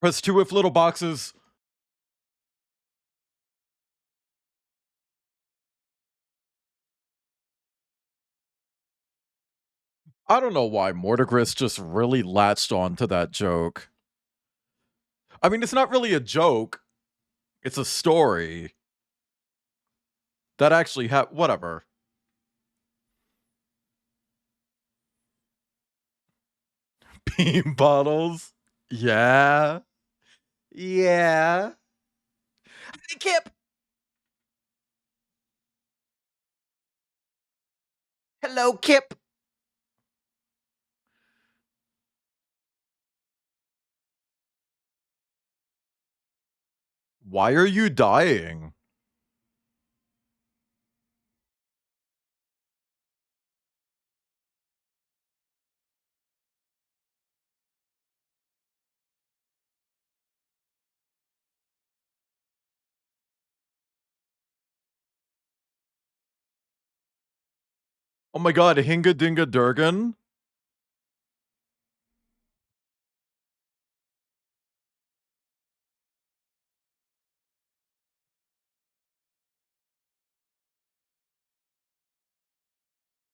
Press 2 if little boxes. I don't know why Mortigris just really latched on to that joke. I mean, it's not really a joke. It's a story. That actually whatever. Bean bottles. Yeah. Yeah. Hey, Kip. Hello, Kip. Why are you dying? Oh my god, Hinga Dinga Durgan?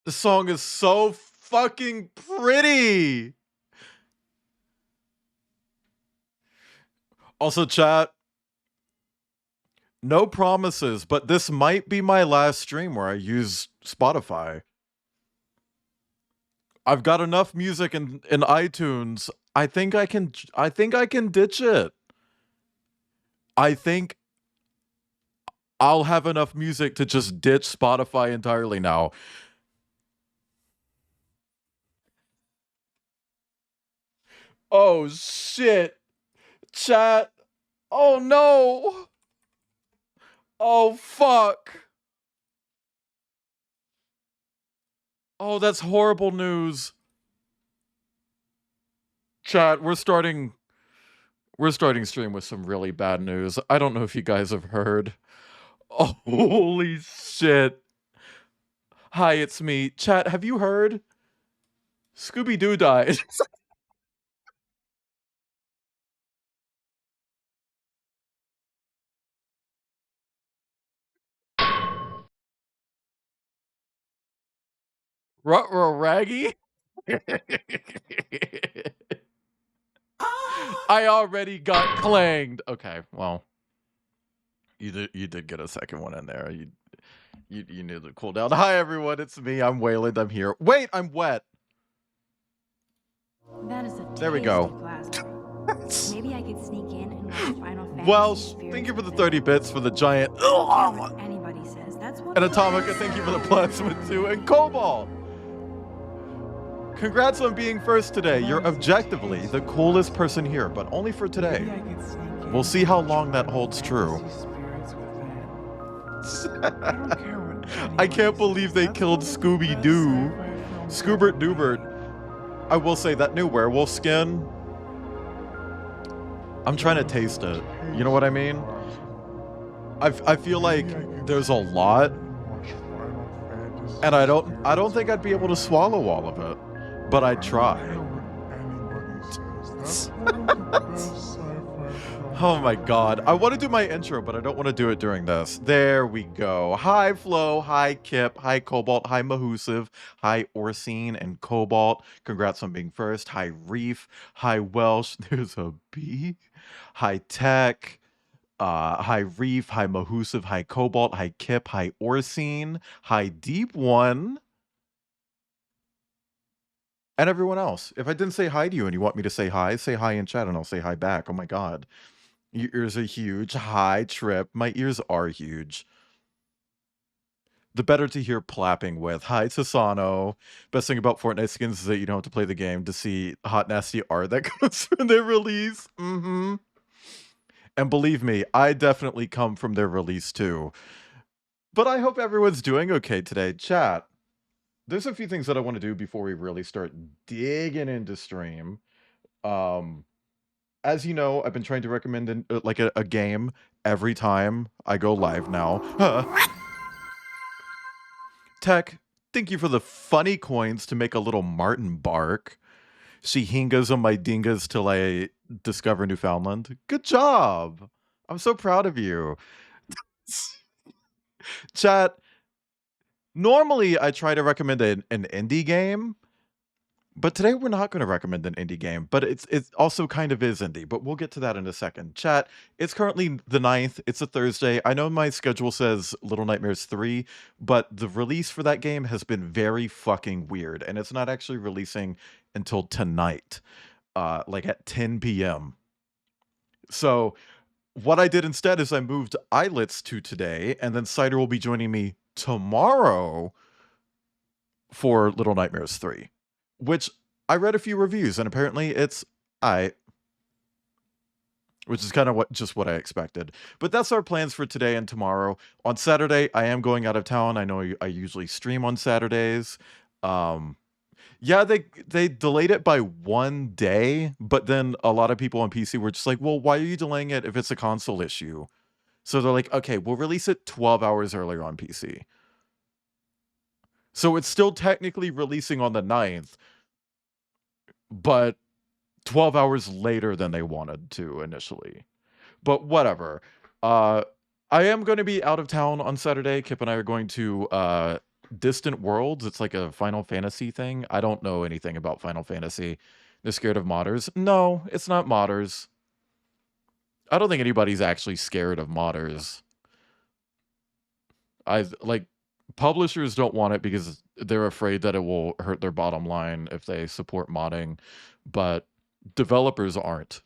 The song is so fucking pretty. Also, chat, no promises, but this might be my last stream where I use Spotify. I've got enough music in iTunes. I think I can ditch it. I think I'll have enough music to just ditch Spotify entirely now. Oh shit. Chat. Oh no. Oh fuck. Oh, that's horrible news. Chat, we're starting stream with some really bad news. I don't know if you guys have heard. Oh, holy shit. Hi, it's me. Chat, have you heard? Scooby-Doo died. Ruh-roh Raggy? I already got clanged. Okay, well. You did get a second one in there. You knew the cooldown. Hi everyone, it's me. I'm Wayland. I'm here. Wait, I'm wet. That is a there we go. Maybe I could sneak in and watch Final Fantasy. Well, thank you for the 30 bits for the giant. Anybody says that's what. And Atomica, thank you for the plasma too. And Cobalt. Congrats on being first today. You're objectively the coolest person here, but only for today. We'll see how long that holds true. I can't believe they killed Scooby-Doo. Scoobert Doobert. I will say that new werewolf skin. I'm trying to taste it. You know what I mean? I feel like there's a lot, and I don't think I'd be able to swallow all of it, but I'd try. Oh my god. I want to do my intro, but I don't want to do it during this. There we go. Hi, Flo. Hi, Kip. Hi, Cobalt. Hi, Mahusiv. Hi, Orsine and Cobalt. Congrats on being first. Hi, Reef. Hi, Welsh. There's a B. Hi, Tech. Hi, Reef. Hi, Mahusiv. Hi, Cobalt. Hi, Kip. Hi, Orsine. Hi, Deep One. And everyone else. If I didn't say hi to you and you want me to say hi in chat and I'll say hi back. Oh my god. Your ears are huge. Hi, Trip. My ears are huge. The better to hear plapping with. Hi, Sasano. Best thing about Fortnite skins is that you don't have to play the game to see hot, nasty art that comes from their release. Mm-hmm. And believe me, I definitely come from their release too. But I hope everyone's doing okay today. Chat, there's a few things that I want to do before we really start digging into stream. As you know, I've been trying to recommend like a game every time I go live now. Tech, thank you for the funny coins to make a little Martin bark. She hingas on my dingas till I Discover Newfoundland. Good job. I'm so proud of you. Chat, normally I try to recommend an indie game, but today we're not going to recommend an indie game, but it's also kind of is indie, but we'll get to that in a second. Chat, it's currently the 9th. It's a Thursday. I know my schedule says Little Nightmares 3, but the release for that game has been very fucking weird, and it's not actually releasing until tonight, like at 10 p.m. So what I did instead is I moved Islets to today, and then Cider will be joining me tomorrow for Little Nightmares 3, which I read a few reviews, and apparently it's I, which is kind of what I expected. But that's our plans for today and tomorrow. On Saturday, I am going out of town. I know I usually stream on Saturdays. Um, yeah, they delayed it by 1 day, but then a lot of people on PC were just like, "Well, why are you delaying it if it's a console issue?" So they're like, "Okay, we'll release it 12 hours earlier on PC." So it's still technically releasing on the 9th, but 12 hours later than they wanted to initially. But whatever. Uh, I am going to be out of town on Saturday. Kip and I are going to Distant Worlds. It's like a Final Fantasy thing. I don't know anything about Final Fantasy. They're scared of modders. No, it's not modders. I don't think anybody's actually scared of modders. I like publishers don't want it because they're afraid that it will hurt their bottom line if they support modding, but developers aren't.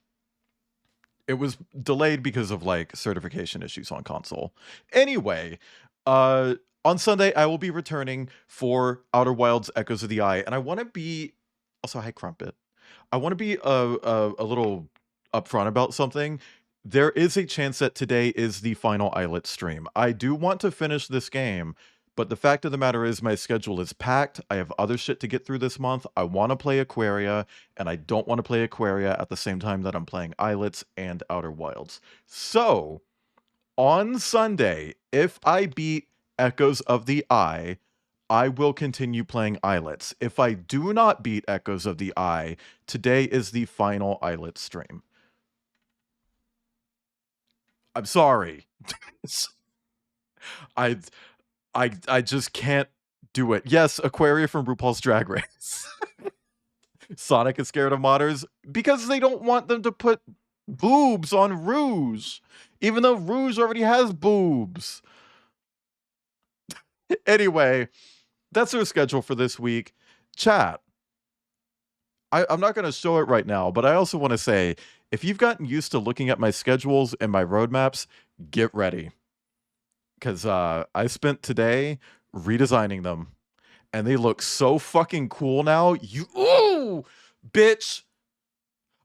It was delayed because of like certification issues on console. Anyway, uh on Sunday I will be returning for Outer Wilds Echoes of the Eye, and I want to be also hi Crumpet. I want to be a little upfront about something. There is a chance that today is the final Islet stream. I do want to finish this game, but the fact of the matter is my schedule is packed. I have other shit to get through this month. I want to play Aquaria, and I don't want to play Aquaria at the same time that I'm playing Islets and Outer Wilds. So, on Sunday, if I beat Echoes of the Eye, I will continue playing Islets. If I do not beat Echoes of the Eye, today is the final Islet stream. I'm sorry. I I just can't do it. Yes, Aquaria from RuPaul's Drag Race. Sonic is scared of modders because they don't want them to put boobs on Rouge, even though Rouge already has boobs. Anyway, that's our schedule for this week. Chat. I'm not going to show it right now, but I also want to say if you've gotten used to looking at my schedules and my roadmaps, get ready. Because I spent today redesigning them, and they look so fucking cool now. Ooh, bitch.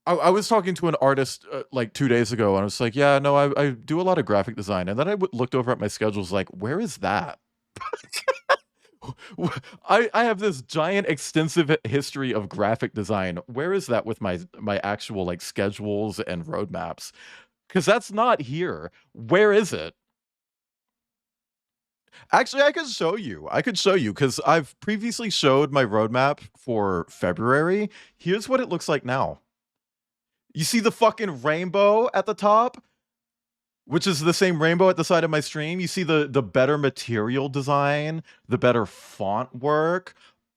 I was talking to an artist like 2 days ago, and I was like, yeah, no, I do a lot of graphic design. And then I looked over at my schedules like, where is that? I have this giant extensive history of graphic design. Where is that with my actual like schedules and roadmaps? Because that's not here. Where is it? Actually, I could show you. I could show you because I've previously showed my roadmap for February. Here's what it looks like now. You see the fucking rainbow at the top, which is the same rainbow at the side of my stream. You see the better material design, the better font work.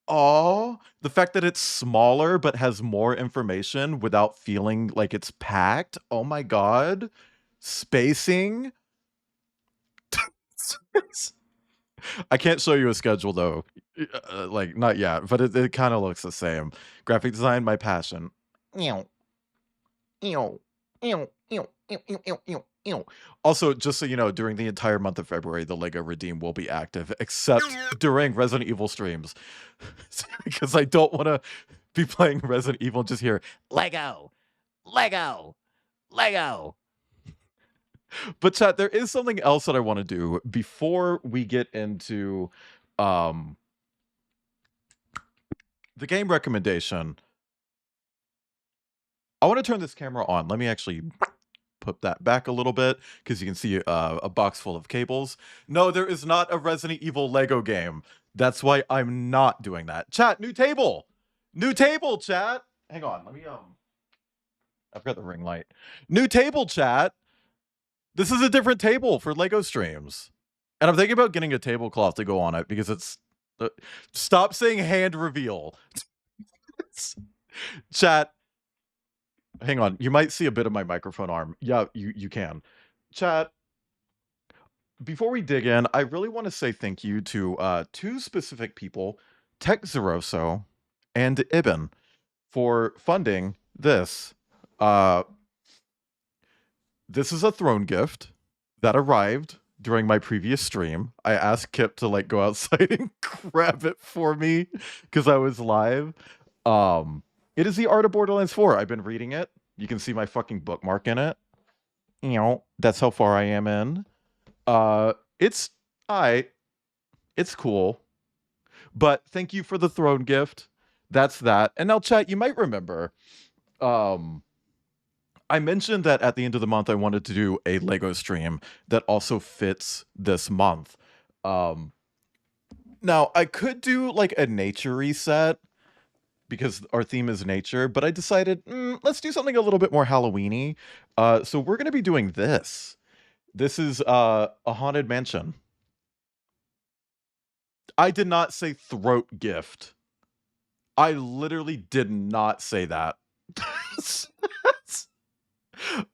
Oh, the fact that it's smaller but has more information without feeling like it's packed. Oh my god. Spacing. I can't show you a schedule though. Like not yet, but it kind of looks the same. Graphic design, my passion. Ew. Ew. Ew. Ew. Ew. Ew. Ew. Ew. Ew. Also, just so you know, during the entire month of February, the Lego Redeem will be active, except during Resident Evil streams, because I don't want to be playing Resident Evil and just hear Lego, Lego, Lego. But chat, there is something else that I want to do before we get into the game recommendation. I want to turn this camera on. Let me actually put that back a little bit because you can see a box full of cables. No, there is not a Resident Evil Lego game. That's why I'm not doing that. Chat, new table. New table, chat. Hang on. Let me I've got the ring light. New table, chat. This is a different table for Lego streams. And I'm thinking about getting a tablecloth to go on it because it's. Stop saying hand reveal. Chat, hang on. You might see a bit of my microphone arm. Yeah, you can. Chat, before we dig in, I really want to say thank you to two specific people, Tech Zeroso and Ibn, for funding this. Uh, this is a throne gift that arrived during my previous stream. I asked Kip to like go outside and grab it for me because I was live. It is the Art of Borderlands 4. I've been reading it. You can see my fucking bookmark in it. You know, that's how far I am in. It's I. It's cool. But thank you for the throne gift. That's that. And now, chat, you might remember. Um, I mentioned that at the end of the month, I wanted to do a Lego stream that also fits this month. Um, Now, I could do like a nature reset because our theme is nature, but I decided let's do something a little bit more Halloweeny. So we're going to be doing this. This is a haunted mansion. I did not say throat gift. I literally did not say that.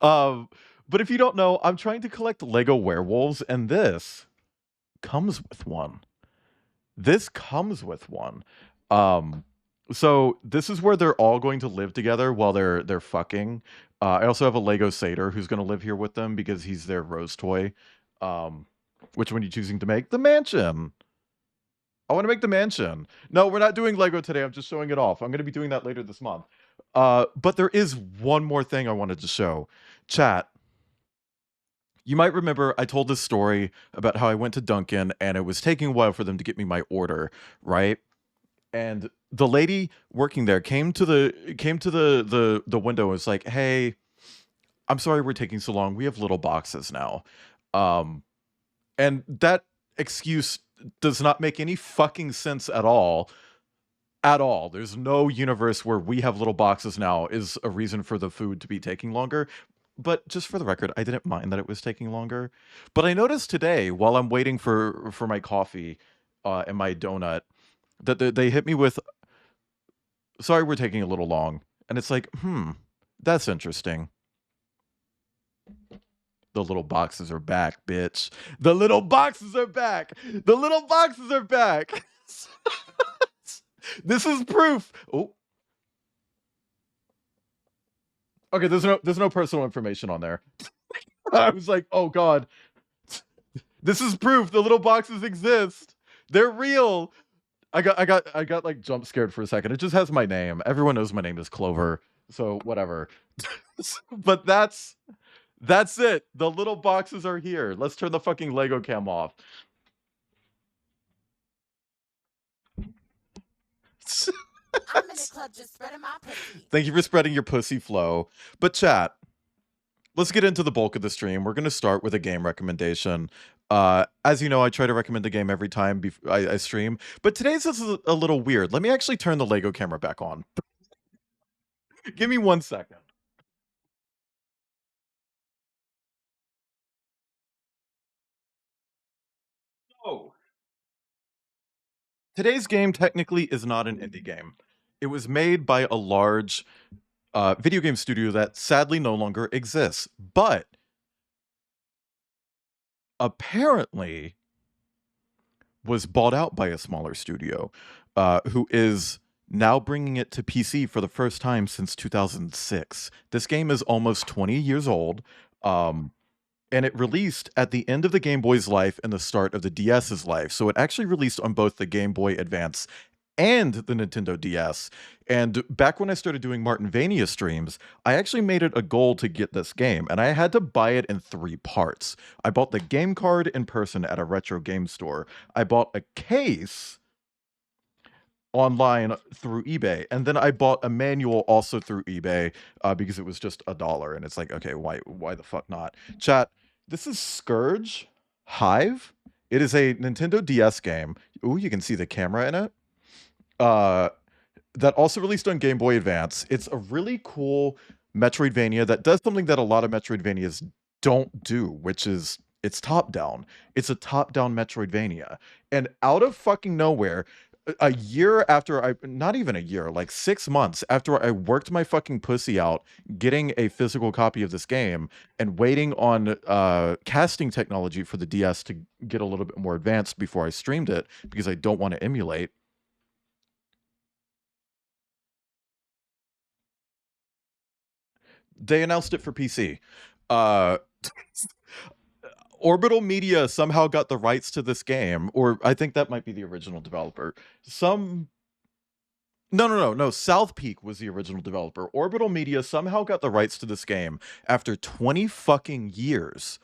um, but if you don't know, I'm trying to collect Lego werewolves, and this comes with one. This comes with one. Um, so this is where they're all going to live together while they're fucking. I also have a Lego satyr who's going to live here with them because he's their rose toy. Which one are you choosing to make? The mansion. I want to make the mansion. No, we're not doing Lego today. I'm just showing it off. I'm going to be doing that later this month. But there is one more thing I wanted to show. Chat, you might remember I told this story about how I went to Dunkin' and it was taking a while for them to get me my order, right? And the lady working there came to the window and was like, "Hey, I'm sorry we're taking so long. We have little boxes now." Um, and that excuse does not make any fucking sense at all. At all. There's no universe where we have little boxes now is a reason for the food to be taking longer. But just for the record, I didn't mind that it was taking longer. But I noticed today while I'm waiting for my coffee and my donut that they hit me with, "Sorry, we're taking a little long." And it's like, that's interesting. The little boxes are back, bitch. The little boxes are back. The little boxes are back. This is proof. Oh. Okay, there's no personal information on there. I was like, "Oh god. This is proof the little boxes exist. They're real." I got like jump scared for a second. It just has my name. Everyone knows my name is Clover. So whatever. But that's it. The little boxes are here. Let's turn the fucking Lego cam off. I'm in the club just spreading my pussy. Thank you for spreading your pussy flow. But chat, let's get into the bulk of the stream. We're going to start with a game recommendation. As you know, I try to recommend a game every time I stream, but today's is a little weird. Let me actually turn the Lego camera back on. Give me 1 second. Oh. Today's game technically is not an indie game. It was made by a large video game studio that sadly no longer exists. But apparently was bought out by a smaller studio who is now bringing it to PC for the first time since 2006. This game is almost 20 years old. And it released at the end of the Game Boy's life and the start of the DS's life. So it actually released on both the Game Boy Advance and the Nintendo DS. And back when I started doing Martinvania streams, I actually made it a goal to get this game, and I had to buy it in 3 parts. I bought the game card in person at a retro game store. I bought a case online through eBay, and then I bought a manual also through eBay because it was just $1, and it's like, okay, why the fuck not? Chat, this is Scourge Hive. It is a Nintendo DS game. Ooh, you can see the camera in it. That also released on Game Boy Advance. It's a really cool Metroidvania that does something that a lot of Metroidvanias don't do, which is it's top down. It's a top down Metroidvania. And out of fucking nowhere, a year after not even a year, like 6 months after I worked my fucking pussy out getting a physical copy of this game and waiting on casting technology for the DS to get a little bit more advanced before I streamed it because I don't want to emulate. They announced it for PC. Uh, Orbital Media somehow got the rights to this game, or I think that might be the original developer. No. South Peak was the original developer. Orbital Media somehow got the rights to this game after 20 fucking years.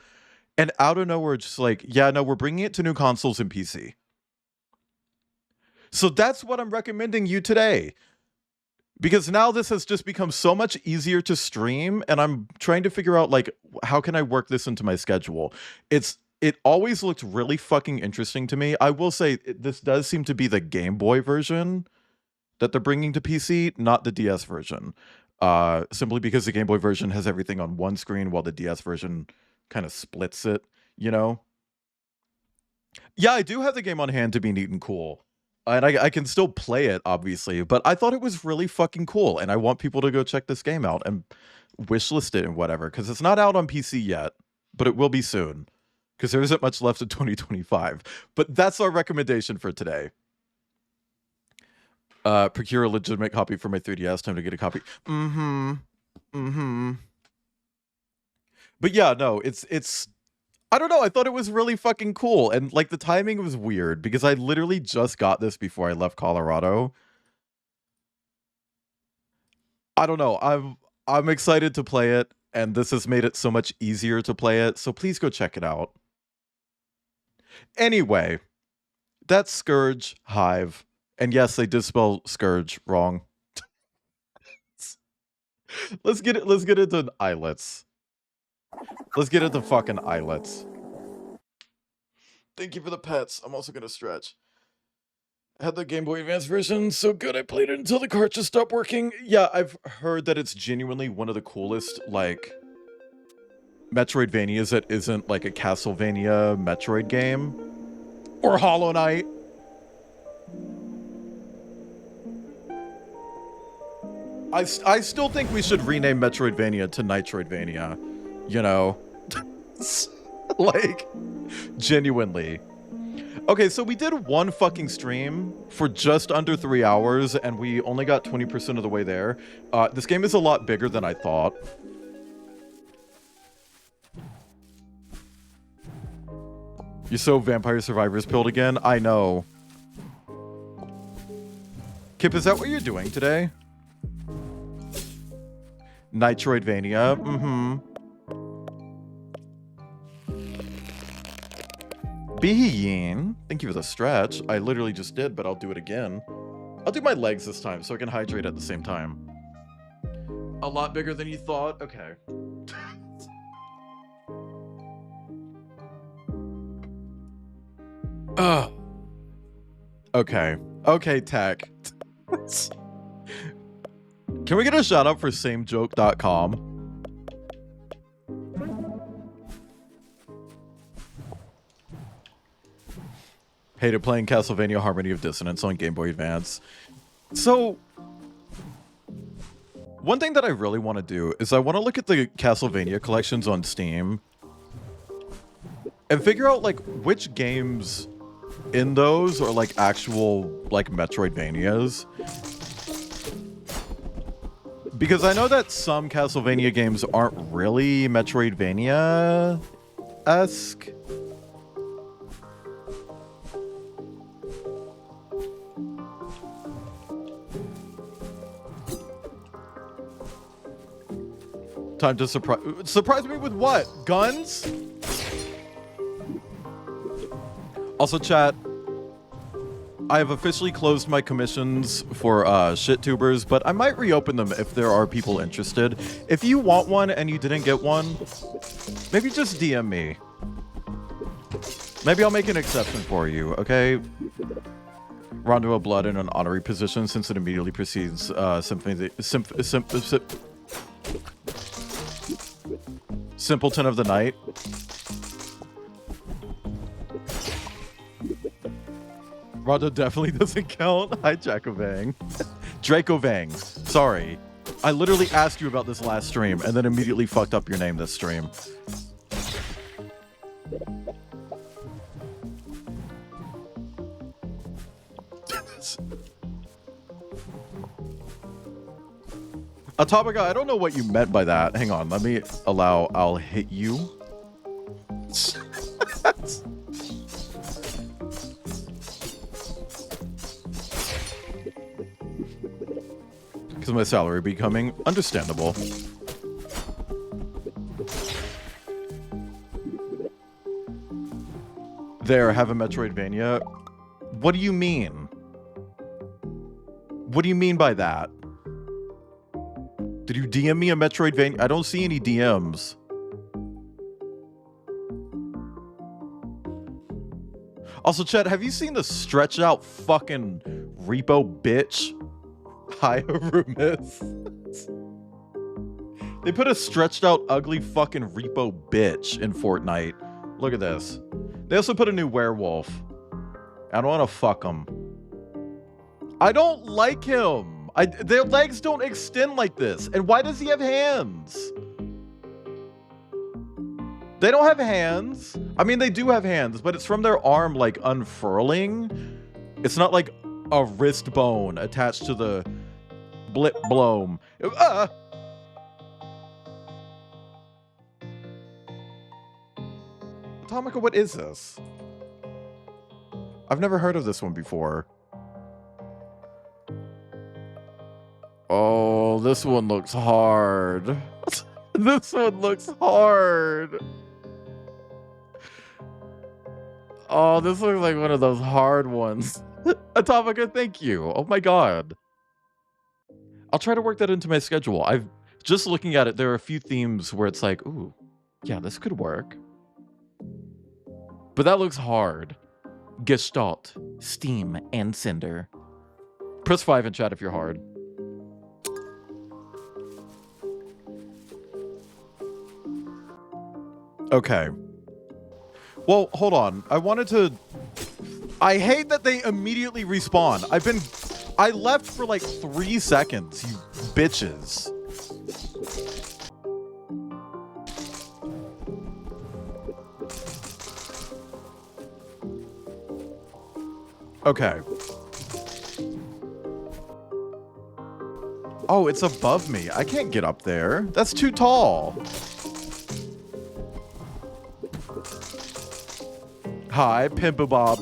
And out of nowhere, just like, yeah, no, we're bringing it to new consoles and PC. So that's what I'm recommending you today. Because now this has just become so much easier to stream, and I'm trying to figure out, like, how can I work this into my schedule? It always looked really fucking interesting to me. I will say, this does seem to be the Game Boy version that they're bringing to PC, not the DS version. Simply because the Game Boy version has everything on one screen, while the DS version kind of splits it, you know? Yeah, I do have the game on hand to be neat and cool. And I can still play it, obviously, but I thought it was really fucking cool, and I want people to go check this game out and wishlist it and whatever, because it's not out on PC yet, but it will be soon, because there isn't much left in 2025. But that's our recommendation for today. Procure a legitimate copy for my 3DS. Time to get a copy. But yeah, no, it's I don't know. I thought it was really fucking cool, and like the timing was weird because I literally just got this before I left Colorado. I don't know. I'm excited to play it, and this has made it so much easier to play it. So please go check it out. Anyway, that's Scourge Hive, and yes, they did spell Scourge wrong. Let's get into Islets. Let's get into fucking Islets. Thank you for the pets. I'm also gonna stretch. I had the Game Boy Advance version so good I played it until the cartridge stopped working. Yeah, I've heard that it's genuinely one of the coolest, like, Metroidvanias that isn't like a Castlevania Metroid game. Or Hollow Knight. I still think we should rename Metroidvania to Nitroidvania. You know? Like, genuinely. Okay, so we did one fucking stream for just under 3 hours, and we only got 20% of the way there. This game is a lot bigger than I thought. You're so Vampire Survivors pilled again? I know. Kip, is that what you're doing today? Nitroidvania? Mm-hmm. Bean, thank you for the stretch. I literally just did, but I'll do it again. I'll do my legs this time so I can hydrate at the same time. A lot bigger than you thought? Okay. Ugh. Okay. Okay, tech. Can we get a shout out for samejoke.com? Hated playing Castlevania Harmony of Dissonance on Game Boy Advance. So, one thing that I really want to do is I want to look at the Castlevania collections on Steam and figure out, like, which games in those are, like, actual, like, Metroidvanias. Because I know that some Castlevania games aren't really Metroidvania-esque. Time to surprise me with what? Guns? Also, chat, I have officially closed my commissions for ShitTubers, but I might reopen them if there are people interested. If you want one and you didn't get one, maybe just DM me. Maybe I'll make an exception for you, okay? Rondo of Blood in an honorary position since it immediately precedes Simpleton of the Night. Rondo definitely doesn't count. Hi, Jackovang. Draco-Vang. Sorry. I literally asked you about this last stream and then immediately fucked up your name this stream. Atomica, I don't know what you meant by that. Hang on, let me allow. I'll hit you. Because my salary becoming understandable. There, have a Metroidvania. What do you mean? What do you mean by that? Did you DM me a Metroidvania? I don't see any DMs. Also, Chet, have you seen the stretched out fucking repo bitch? Hi, Rumus. They put a stretched out ugly fucking repo bitch in Fortnite. Look at this. They also put a new werewolf. I don't want to fuck him. I don't like him. Their legs don't extend like this. And why does he have hands? They don't have hands. I mean, they do have hands, but it's from their arm, like, unfurling. It's not like a wrist bone attached to the blip bloom. Atomica, what is this? I've never heard of this one before. Oh, this one looks hard. This one looks hard. Oh, this looks like one of those hard ones. Atomica, thank you. Oh my god. I'll try to work that into my schedule. I've just looking at it, there are a few themes where it's like, ooh, yeah, this could work. But that looks hard. Gestalt, Steam, and Cinder. Press 5 in chat if you're hard. Okay. Well, hold on. I hate that they immediately respawn. I left for like 3 seconds, you bitches. Okay. Oh, it's above me. I can't get up there. That's too tall. Hi, Pimpa Bob.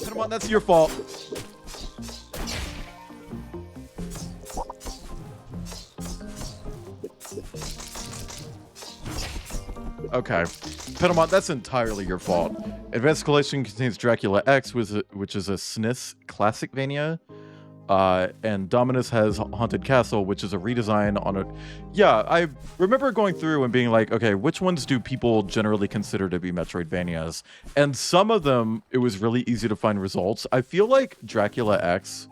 Come on, that's your fault. Okay. Penamont, that's entirely your fault. Advanced Collection contains Dracula X, which is a SNES Classicvania. And Dominus has Haunted Castle, which is a redesign on a... Yeah, I remember going through and being like, okay, which ones do people generally consider to be Metroidvanias? And some of them, it was really easy to find results. I feel like Dracula X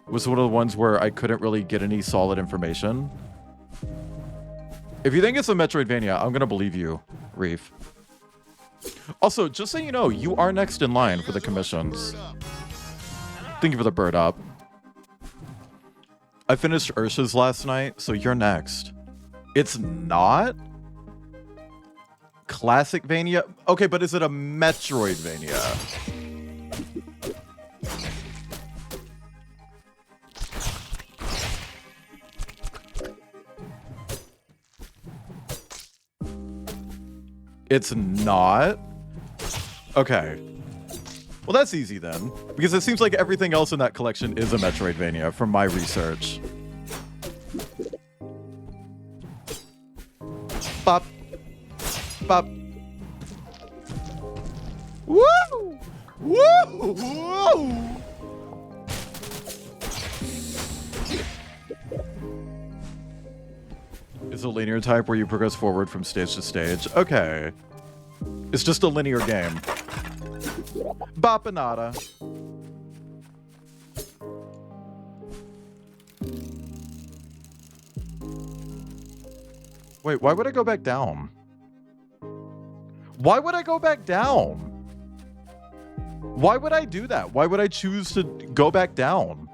was one of the ones where I couldn't really get any solid information. If you think it's a Metroidvania, I'm gonna believe you, Reef. Also, just so you know, you are next in line for the commissions. Thank you for the bird up. I finished Ursha's last night, so you're next. It's not? Classicvania? Okay, but is it a Metroidvania? It's not? Okay. Well, that's easy then, because it seems like everything else in that collection is a Metroidvania from my research. Bop. Bop. Woo! Woo! Woo! It's a linear type where you progress forward from stage to stage. Okay. It's just a linear game. Bapanada. Wait, why would I go back down? Why would I go back down? Why would I do that? Why would I choose to go back down?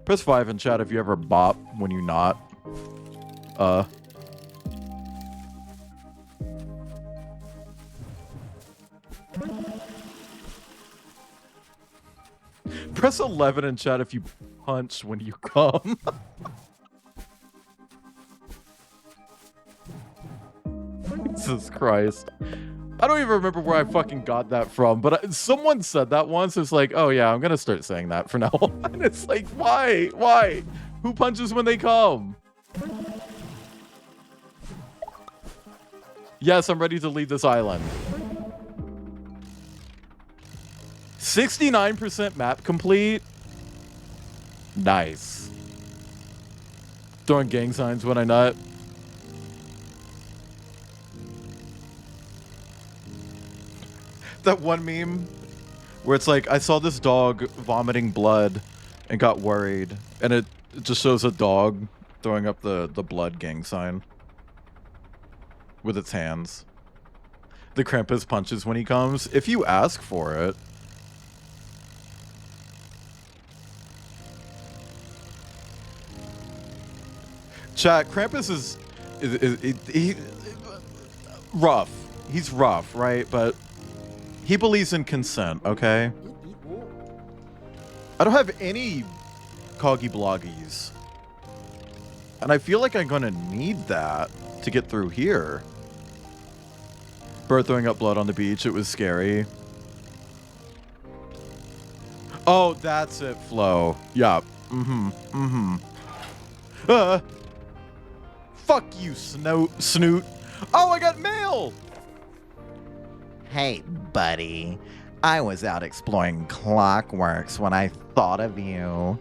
Press 5 in chat if you ever bop when you not. Press 11 in chat if you punch when you come. Jesus Christ. I don't even remember where I fucking got that from, but someone said that once. It's like, oh yeah, I'm gonna start saying that from now on. It's like, why? Why? Who punches when they come? Yes, I'm ready to leave this island. 69% map complete. Nice. Throwing gang signs when I nut. That one meme where it's like, I saw this dog vomiting blood and got worried. And it just shows a dog throwing up the blood gang sign with its hands. The Krampus punches when he comes, if you ask for it. Chat, Krampus is rough. He's rough, right? But he believes in consent, okay? I don't have any Coggy Bloggies. And I feel like I'm gonna need that to get through here. Bird throwing up blood on the beach, it was scary. Oh, that's it, Flo. Yeah. Fuck you, Snoot. Oh, I got mail! Hey, buddy. I was out exploring Clockworks when I thought of you.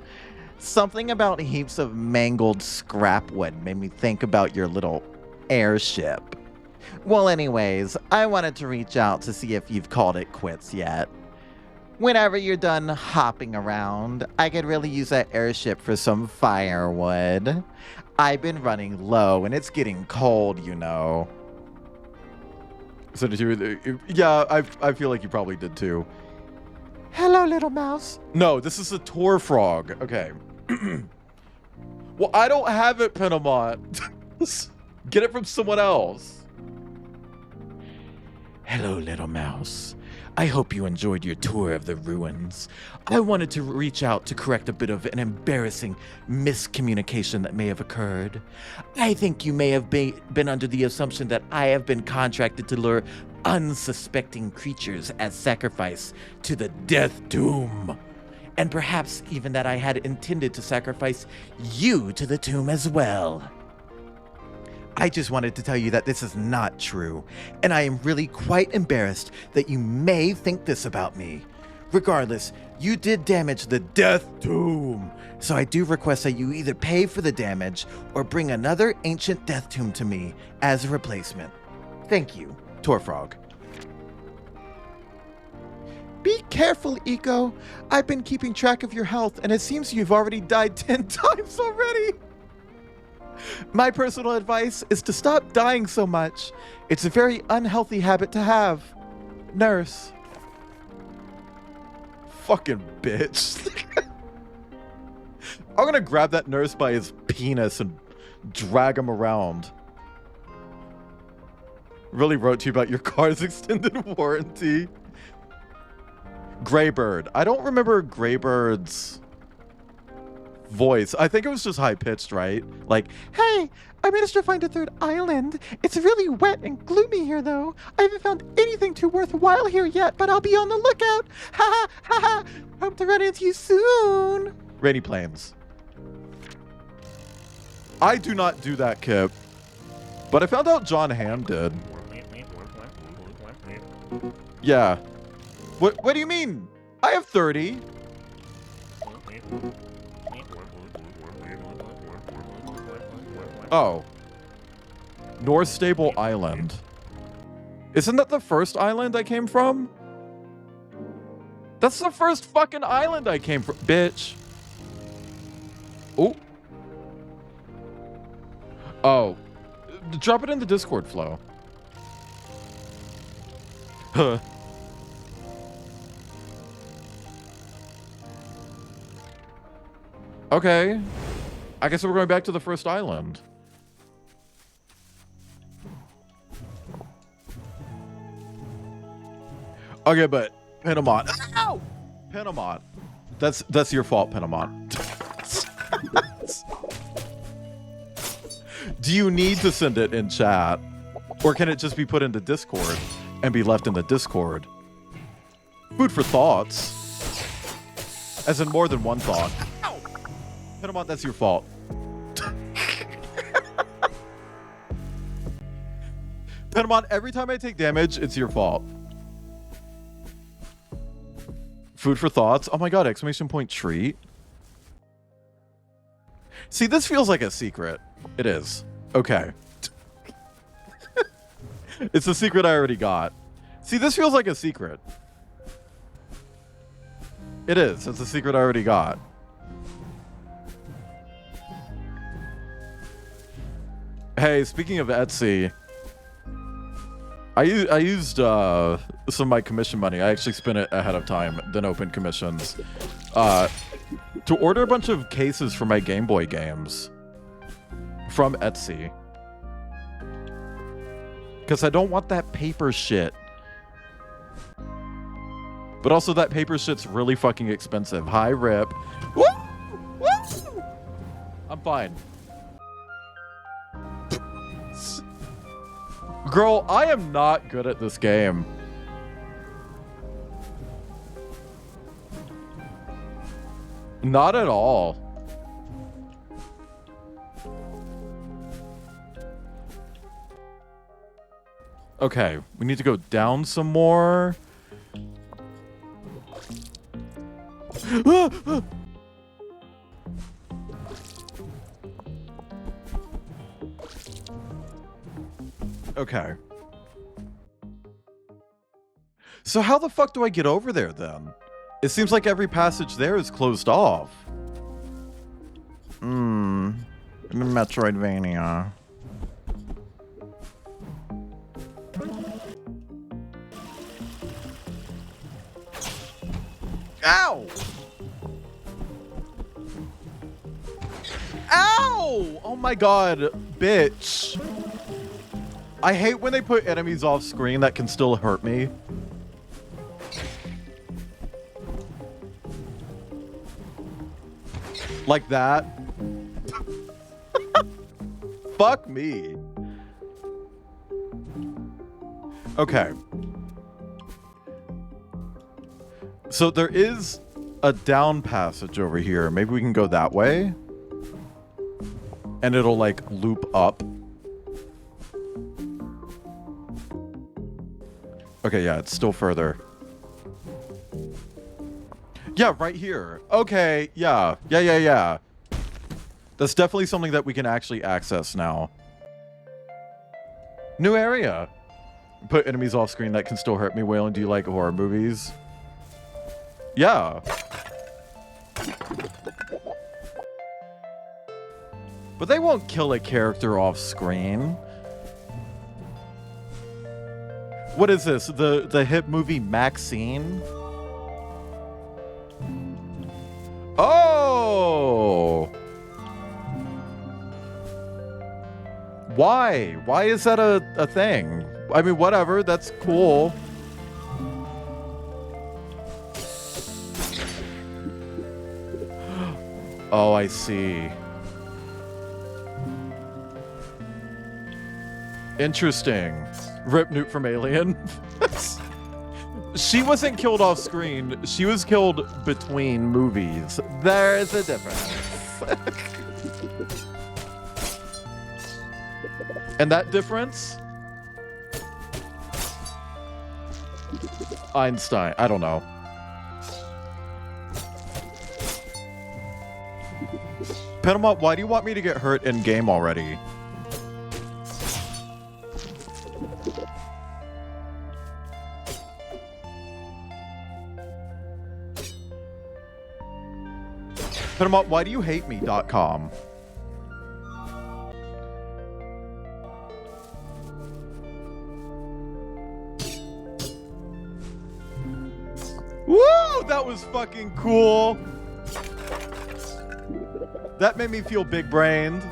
Something about heaps of mangled scrap wood made me think about your little airship. Well, anyways, I wanted to reach out to see if you've called it quits yet. Whenever you're done hopping around, I could really use that airship for some firewood. I've been running low and it's getting cold, you know. So did you? Yeah, I feel like you probably did too. Hello, little mouse. No, this is a tour frog. Okay. Well, I don't have it, Penamont. Get it from someone else. Hello, little mouse. I hope you enjoyed your tour of the ruins. I wanted to reach out to correct a bit of an embarrassing miscommunication that may have occurred. I think you may have been under the assumption that I have been contracted to lure unsuspecting creatures as sacrifice to the Death Tomb. And perhaps even that I had intended to sacrifice you to the tomb as well. I just wanted to tell you that this is not true, and I am really quite embarrassed that you may think this about me. Regardless, you did damage the Death Tomb, so I do request that you either pay for the damage or bring another ancient Death Tomb to me as a replacement. Thank you, Torfrog. Be careful, Eco. I've been keeping track of your health, and it seems you've already died 10 times already. My personal advice is to stop dying so much. It's a very unhealthy habit to have. Nurse. Fucking bitch. I'm gonna grab that nurse by his penis and drag him around. Really wrote to you about your car's extended warranty. Greybird. I don't remember Greybird's voice. I think it was just high-pitched, right? Like, hey, I managed to find a third island. It's really wet and gloomy here, though. I haven't found anything too worthwhile here yet, but I'll be on the lookout. Ha ha ha ha. Hope to run into you soon. Rainy Plains. I do not do that, Kip. But I found out John Hamm did. Yeah. What do you mean? I have 30. Oh. North Stable Island. Isn't that the first island I came from? That's the first fucking island I came from, bitch. Oh. Oh. Drop it in the Discord flow. Huh. Okay. I guess we're going back to the first island. Okay, but Penamont. Ow! Penamont. That's your fault, Penamont. Do you need to send it in chat? Or can it just be put into Discord and be left in the Discord? Food for thoughts. As in more than one thought. Ow! Penamont, that's your fault. Penamont, every time I take damage, it's your fault. Food for thoughts. Oh my god, exclamation point treat. See, this feels like a secret. It is. Okay. It's a secret I already got. See, this feels like a secret. It is. It's a secret I already got. Hey, speaking of Etsy, I used some of my commission money. I actually spent it ahead of time, then opened commissions, to order a bunch of cases for my Game Boy games from Etsy. Because I don't want that paper shit. But also that paper shit's really fucking expensive. Hi, Rip. Woo! Woo! I'm fine. Girl, I am not good at this game. Not at all. Okay, we need to go down some more. Okay. So how the fuck do I get over there then? It seems like every passage there is closed off. Metroidvania. Ow! Ow! Oh my god, bitch. I hate when they put enemies off screen that can still hurt me. Like that. Fuck me. Okay. So there is a down passage over here. Maybe we can go that way. And it'll like loop up. Okay, yeah, it's still further. Yeah, right here. Okay, yeah. Yeah. That's definitely something that we can actually access now. New area. Put enemies off screen that can still hurt me. Waylon, do you like horror movies? Yeah. But they won't kill a character off screen. What is this? The hit movie Maxine? Oh! Why? Why is that a thing? I mean, whatever. That's cool. Oh, I see. Interesting. Rip Newt from Alien. She wasn't killed off screen. She was killed between movies. There's a difference. And that difference? Einstein. I don't know. Panama, why do you want me to get hurt in game already? Pinamont, why do you hate me.com? Woo! That was fucking cool. That made me feel big-brained.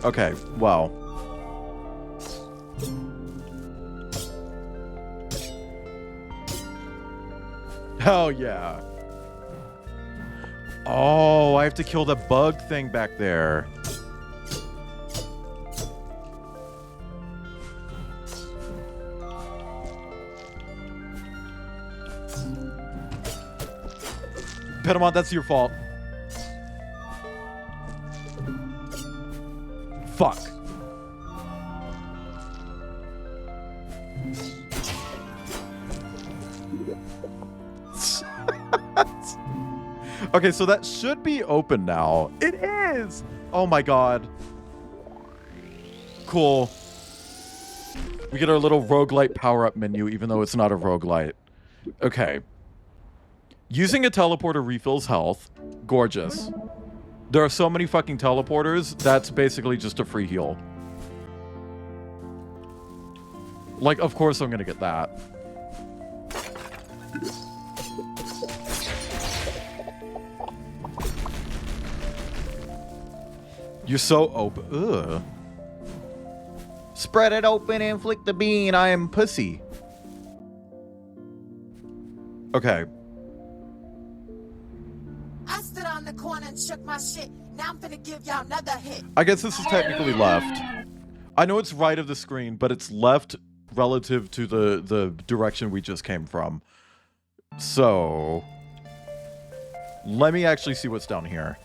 Okay, well. Hell yeah. Oh, I have to kill the bug thing back there. Pedamon, that's your fault. Fuck. Okay, so that should be open now. It is! Oh my god. Cool. We get our little roguelite power-up menu, even though it's not a roguelite. Okay. Using a teleporter refills health. Gorgeous. There are so many fucking teleporters, that's basically just a free heal. Like, of course I'm gonna get that. You're so open. Ugh. Spread it open and flick the bean. I am pussy. Okay. I stood on the corner and shook my shit. Now I'm finna give y'all another hit. I guess this is technically left. I know it's right of the screen, but it's left relative to the direction we just came from. So, let me actually see what's down here.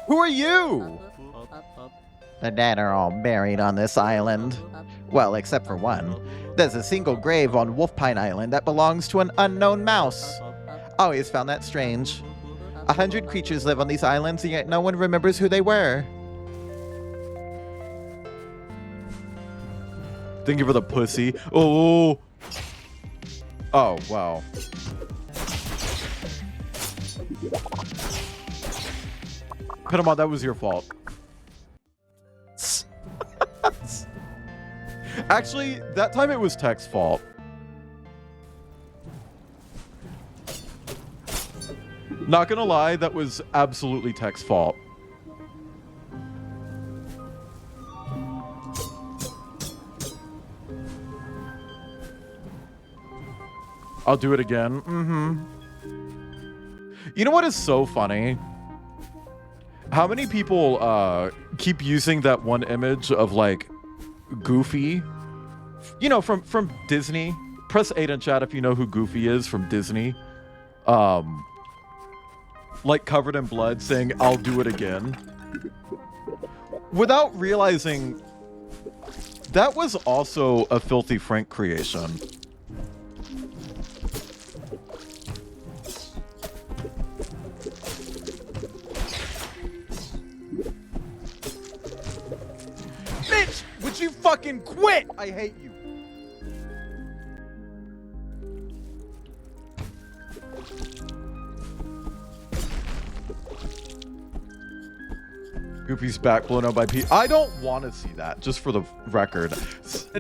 Who are you? The dead are all buried on this island. Well, except for one. There's a single grave on Wolfpine Island that belongs to an unknown mouse. Always found that strange. 100 creatures live on these islands, and yet no one remembers who they were. Thank you for the pussy. Oh. Oh, wow. Pinamon, that was your fault. Actually, that time it was Tech's fault. Not gonna lie, that was absolutely Tech's fault. I'll do it again. You know what is so funny? How many people keep using that one image of like Goofy? You know, from Disney. Press 8 in chat if you know who Goofy is from Disney. Like covered in blood saying, "I'll do it again." Without realizing that was also a Filthy Frank creation. Bitch, would you fucking quit? I hate you. Goofy's back blown out by Pete. I don't want to see that, just for the record.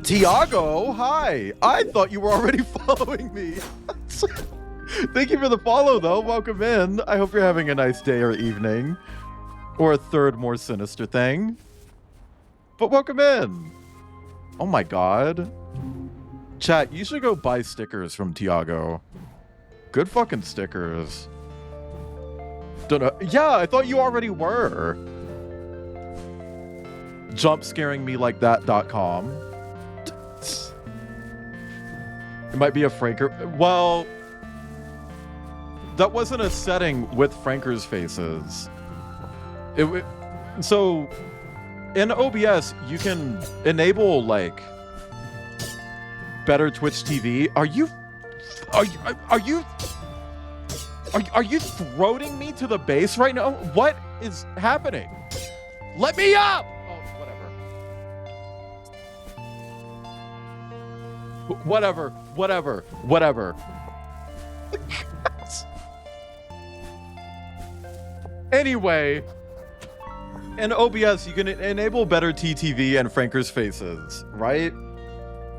Tiago, hi. I thought you were already following me. Thank you for the follow, though. Welcome in. I hope you're having a nice day or evening. Or a third, more sinister thing. But welcome in. Oh my god. Chat, you should go buy stickers from Tiago. Good fucking stickers. Don't know. Yeah, I thought you already were. Jump scaring me like that.com. It might be a Franker. Well, that wasn't a setting with Frankers faces. So in OBS, you can enable like better Twitch TV. Are you throating me to the base right now? What is happening? Let me up! Oh, whatever. Whatever. Anyway, in OBS, you can enable better TTV and Franker's faces, right?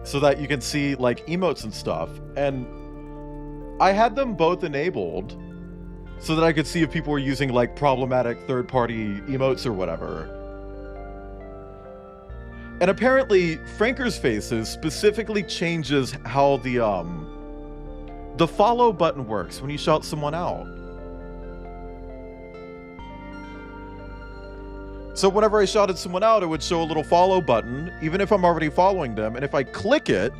So that you can see like emotes and stuff. And I had them both enabled so that I could see if people were using like problematic third-party emotes or whatever. And apparently, Franker's faces specifically changes how the follow button works when you shout someone out. So whenever I shouted someone out, it would show a little follow button, even if I'm already following them. And if I click it,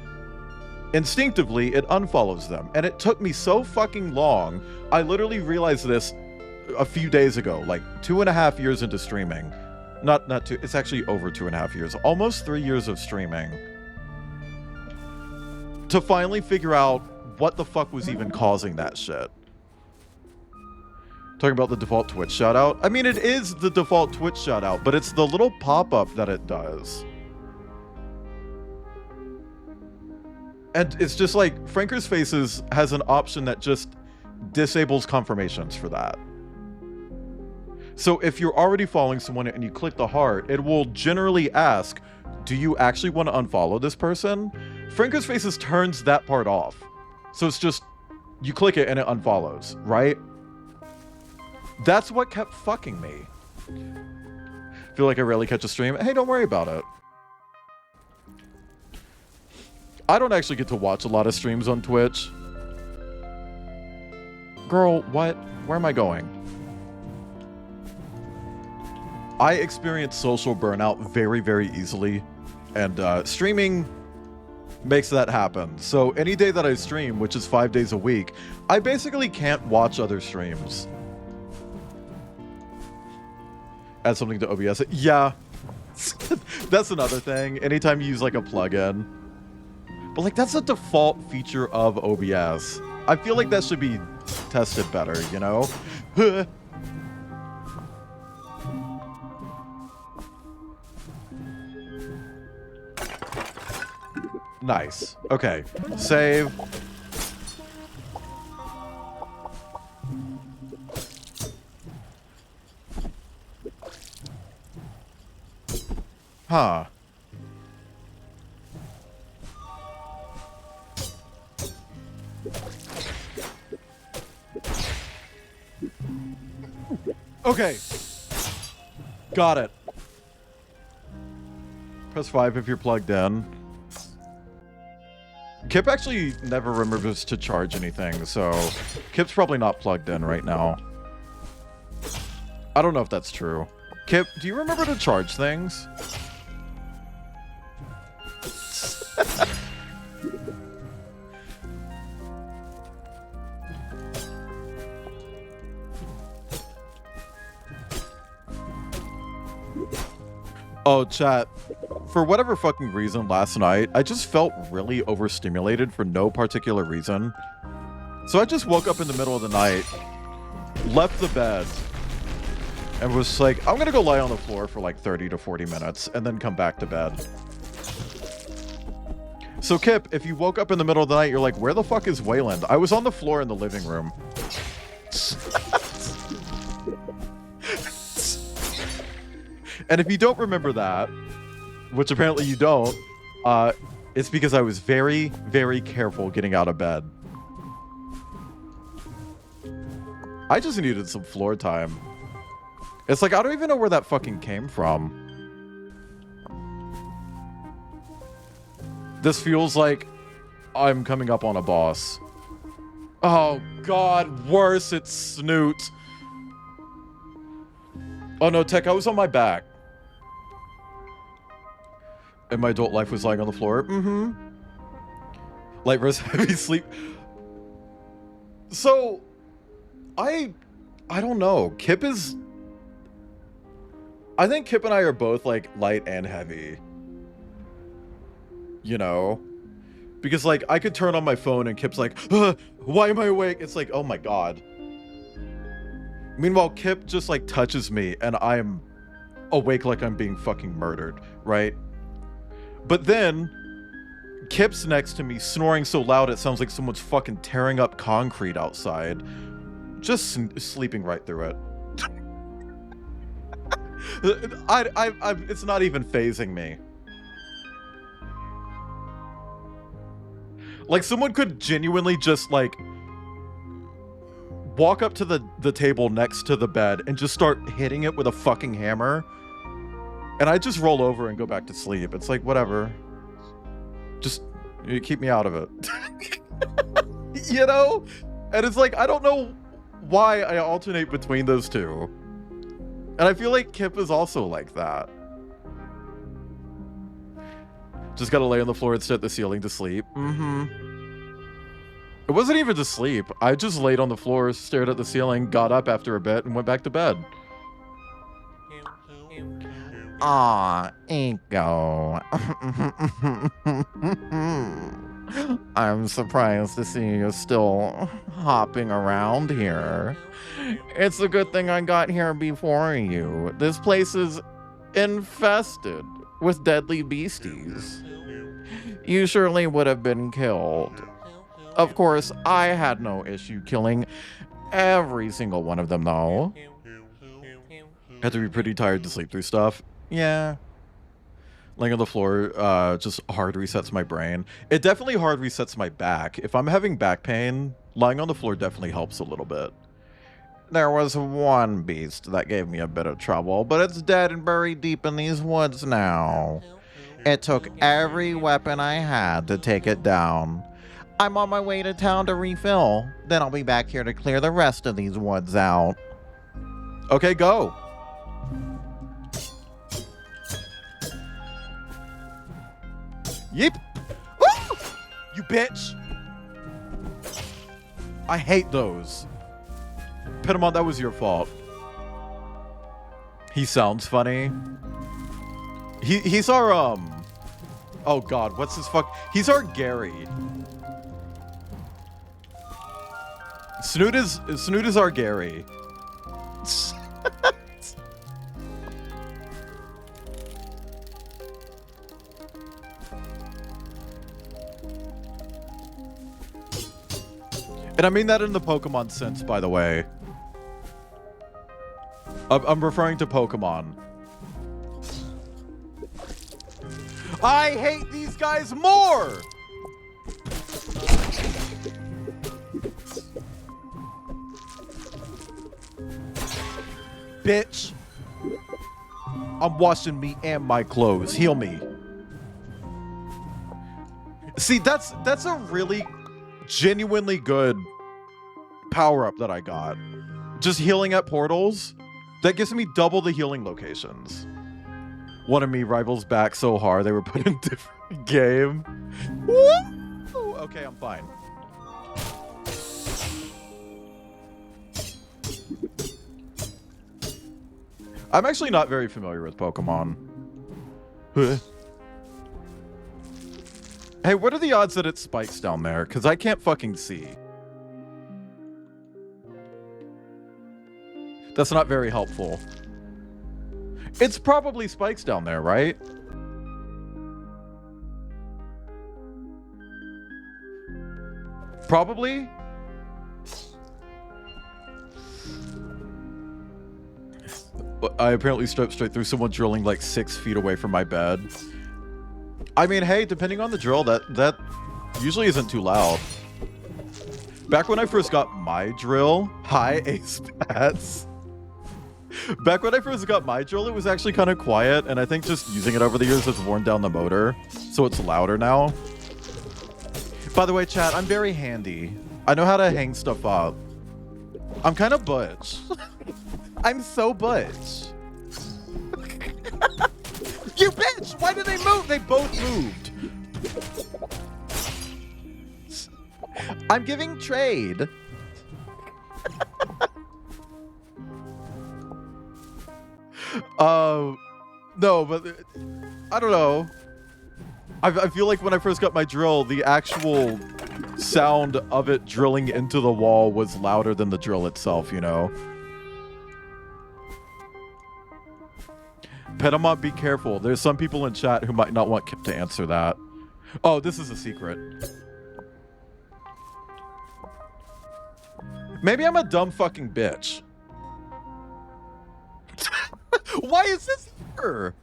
instinctively, it unfollows them. And it took me so fucking long. I literally realized this a few days ago, like 2.5 years into streaming. Not two, it's actually over 2.5 years. Almost 3 years of streaming. To finally figure out what the fuck was even causing that shit. Talking about the default Twitch shoutout. I mean, it is the default Twitch shoutout, but it's the little pop-up that it does. And it's just like, Franker's Faces has an option that just disables confirmations for that. So if you're already following someone and you click the heart, it will generally ask, do you actually want to unfollow this person? Franker's Faces turns that part off. So it's just, you click it and it unfollows, right? That's what kept fucking me. Feel like I rarely catch a stream. Hey, don't worry about it. I don't actually get to watch a lot of streams on Twitch. Girl, what? Where am I going? I experience social burnout very, very easily. And streaming makes that happen. So any day that I stream, which is 5 days a week, I basically can't watch other streams. Add something to OBS. Yeah. That's another thing. Anytime you use like a plugin. But like that's a default feature of OBS. I feel like that should be tested better, you know? Nice. Okay. Save. Huh. Okay. Got it. Press 5 if you're plugged in. Kip actually never remembers to charge anything, so Kip's probably not plugged in right now. I don't know if that's true. Kip, do you remember to charge things? Oh, chat. For whatever fucking reason last night, I just felt really overstimulated for no particular reason. So I just woke up in the middle of the night, left the bed, and was like, I'm gonna go lie on the floor for like 30 to 40 minutes and then come back to bed. So Kip, if you woke up in the middle of the night, you're like, where the fuck is Wayland? I was on the floor in the living room. And if you don't remember that, which apparently you don't, it's because I was very, very careful getting out of bed. I just needed some floor time. It's like, I don't even know where that fucking came from. This feels like I'm coming up on a boss. Oh god, worse, it's Snoot. Oh no, Tech, I was on my back. And my adult life was lying on the floor. Mm-hmm. Light versus heavy sleep. So, I don't know. Kip is... I think Kip and I are both, like, light and heavy. You know? Because, like, I could turn on my phone and Kip's like, why am I awake? It's like, oh my god. Meanwhile, Kip just, like, touches me and I'm awake like I'm being fucking murdered, right? But then, Kip's next to me, snoring so loud it sounds like someone's fucking tearing up concrete outside. Just sleeping right through it. It's not even phasing me. Like, someone could genuinely just, like, walk up to the table next to the bed and just start hitting it with a fucking hammer. And I just roll over and go back to sleep. It's like, whatever. Just keep me out of it. You know? And it's like, I don't know why I alternate between those two. And I feel like Kip is also like that. Just gotta lay on the floor and stare at the ceiling to sleep. It wasn't even to sleep. I just laid on the floor, stared at the ceiling, got up after a bit, and went back to bed. Aw, Eiko. I'm surprised to see you still hopping around here. It's a good thing I got here before you. This place is infested with deadly beasties. You surely would have been killed. Of course, I had no issue killing every single one of them, though. Had to be pretty tired to sleep through stuff. Yeah. Laying on the floor just hard resets my brain. It definitely hard resets my back. If I'm having back pain, lying on the floor definitely helps a little bit. There was one beast that gave me a bit of trouble, but it's dead and buried deep in these woods now. It took every weapon I had to take it down. I'm on my way to town to refill. Then I'll be back here to clear the rest of these woods out. Okay, go. Yep. Woo! You bitch. I hate those. Petamon, that was your fault. He sounds funny. He's our oh god, what's his fuck? He's our Gary. Snoot is our Gary. And I mean that in the Pokemon sense, by the way. I'm referring to Pokemon. I hate these guys more! Bitch. I'm washing me and my clothes. Heal me. See, that's a really genuinely good power-up that I got. Just healing at portals. That gives me double the healing locations. One of me rivals back so hard they were put in different game. Woo! Okay, I'm fine. I'm actually not very familiar with Pokemon. Hey, what are the odds that it spikes down there? Because I can't fucking see. That's not very helpful. It's probably spikes down there, right? Probably? I apparently stepped straight through someone drilling like 6 feet away from my bed. I mean, hey, depending on the drill, that usually isn't too loud. Back when I first got my drill, hi, Ace Pats. Back when I first got my drill, it was actually kind of quiet, and I think just using it over the years has worn down the motor, so it's louder now. By the way, chat, I'm very handy. I know how to hang stuff up. I'm kind of butch. I'm so butch. You bitch! Why did they move? They both moved. I'm giving trade. No, but I don't know. I feel like when I first got my drill, the actual sound of it drilling into the wall was louder than the drill itself, you know? Petamon, be careful. There's some people in chat who might not want Kip to answer that. Oh, this is a secret. Maybe I'm a dumb fucking bitch. Why is this here?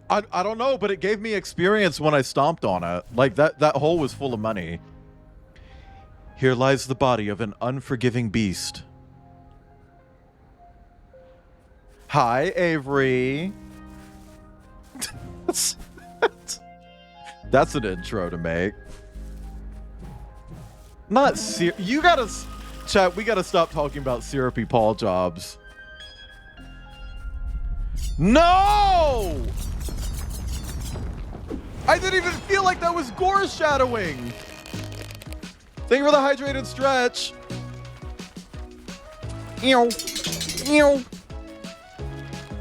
I don't know, but it gave me experience when I stomped on it. Like, that hole was full of money. Here lies the body of an unforgiving beast. Hi, Avery. That's an intro to make. Not you gotta... Chat, we gotta stop talking about syrupy Paul jobs. No! I didn't even feel like that was gore shadowing. Thank you for the hydrated stretch. Ew. Ew.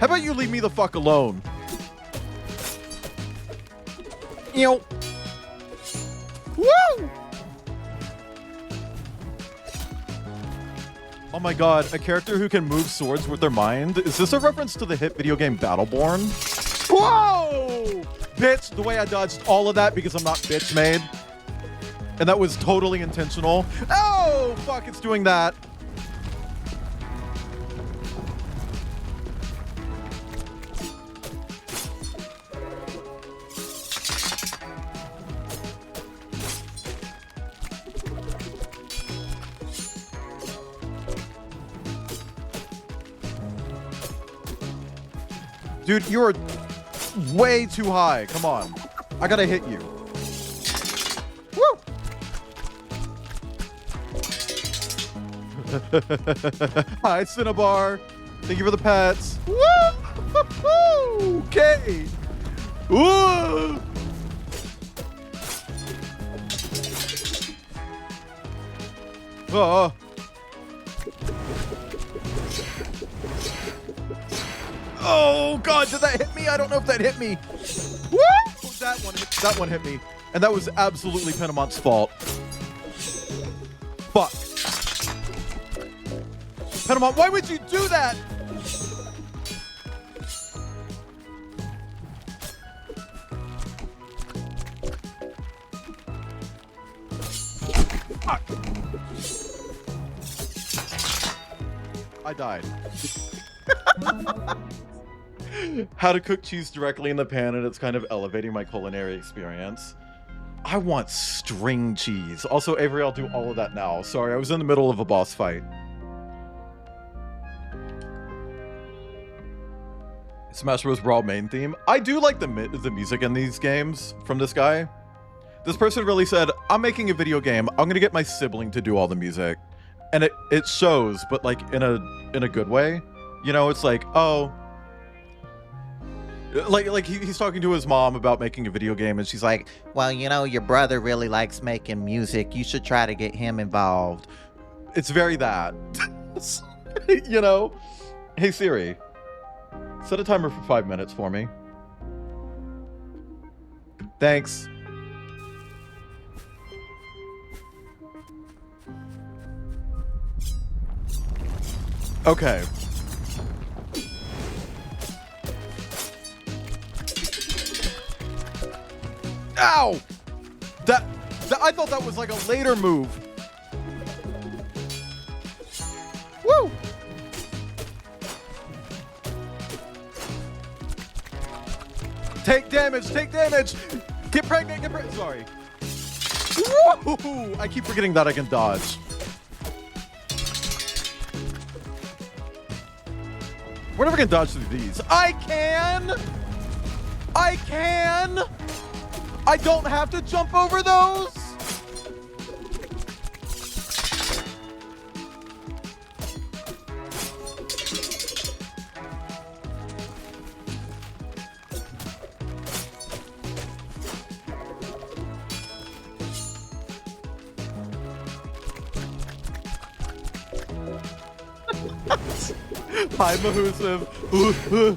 How about you leave me the fuck alone? Ew. Woo! Oh my god, a character who can move swords with their mind? Is this a reference to the hit video game Battleborn? Whoa! Bitch, the way I dodged all of that because I'm not bitch made. And that was totally intentional. Oh, fuck, it's doing that. Dude, you're way too high. Come on. I gotta hit you. Woo! Hi, Cinnabar. Thank you for the pets. Woo! Okay. Woo! Oh. Oh god, did that hit me? I don't know if that hit me. Woo! That one hit me. And that was absolutely Pentamont's fault. Fuck. Pentamont, why would you do that? Fuck. I died. How to cook cheese directly in the pan, and it's kind of elevating my culinary experience. I want string cheese. Also, Avery, I'll do all of that now. Sorry, I was in the middle of a boss fight. Smash Bros. Brawl main theme. I do like the music in these games from this guy. This person really said, I'm making a video game. I'm gonna get my sibling to do all the music. And it shows, but like in a good way. You know, it's like, oh, like he's talking to his mom about making a video game, and she's like, Well, you know, your brother really likes making music. You should try to get him involved. it's very that. You know? Hey Siri, set a timer for 5 minutes for me. Thanks. Okay. Ow! That I thought that was like a later move. Woo! Take damage, take damage! Get pregnant, sorry. Woo! I keep forgetting that I can dodge. We're never gonna dodge through these. I can! I can! I don't have to jump over those! Hi, Mahusiv. Woo!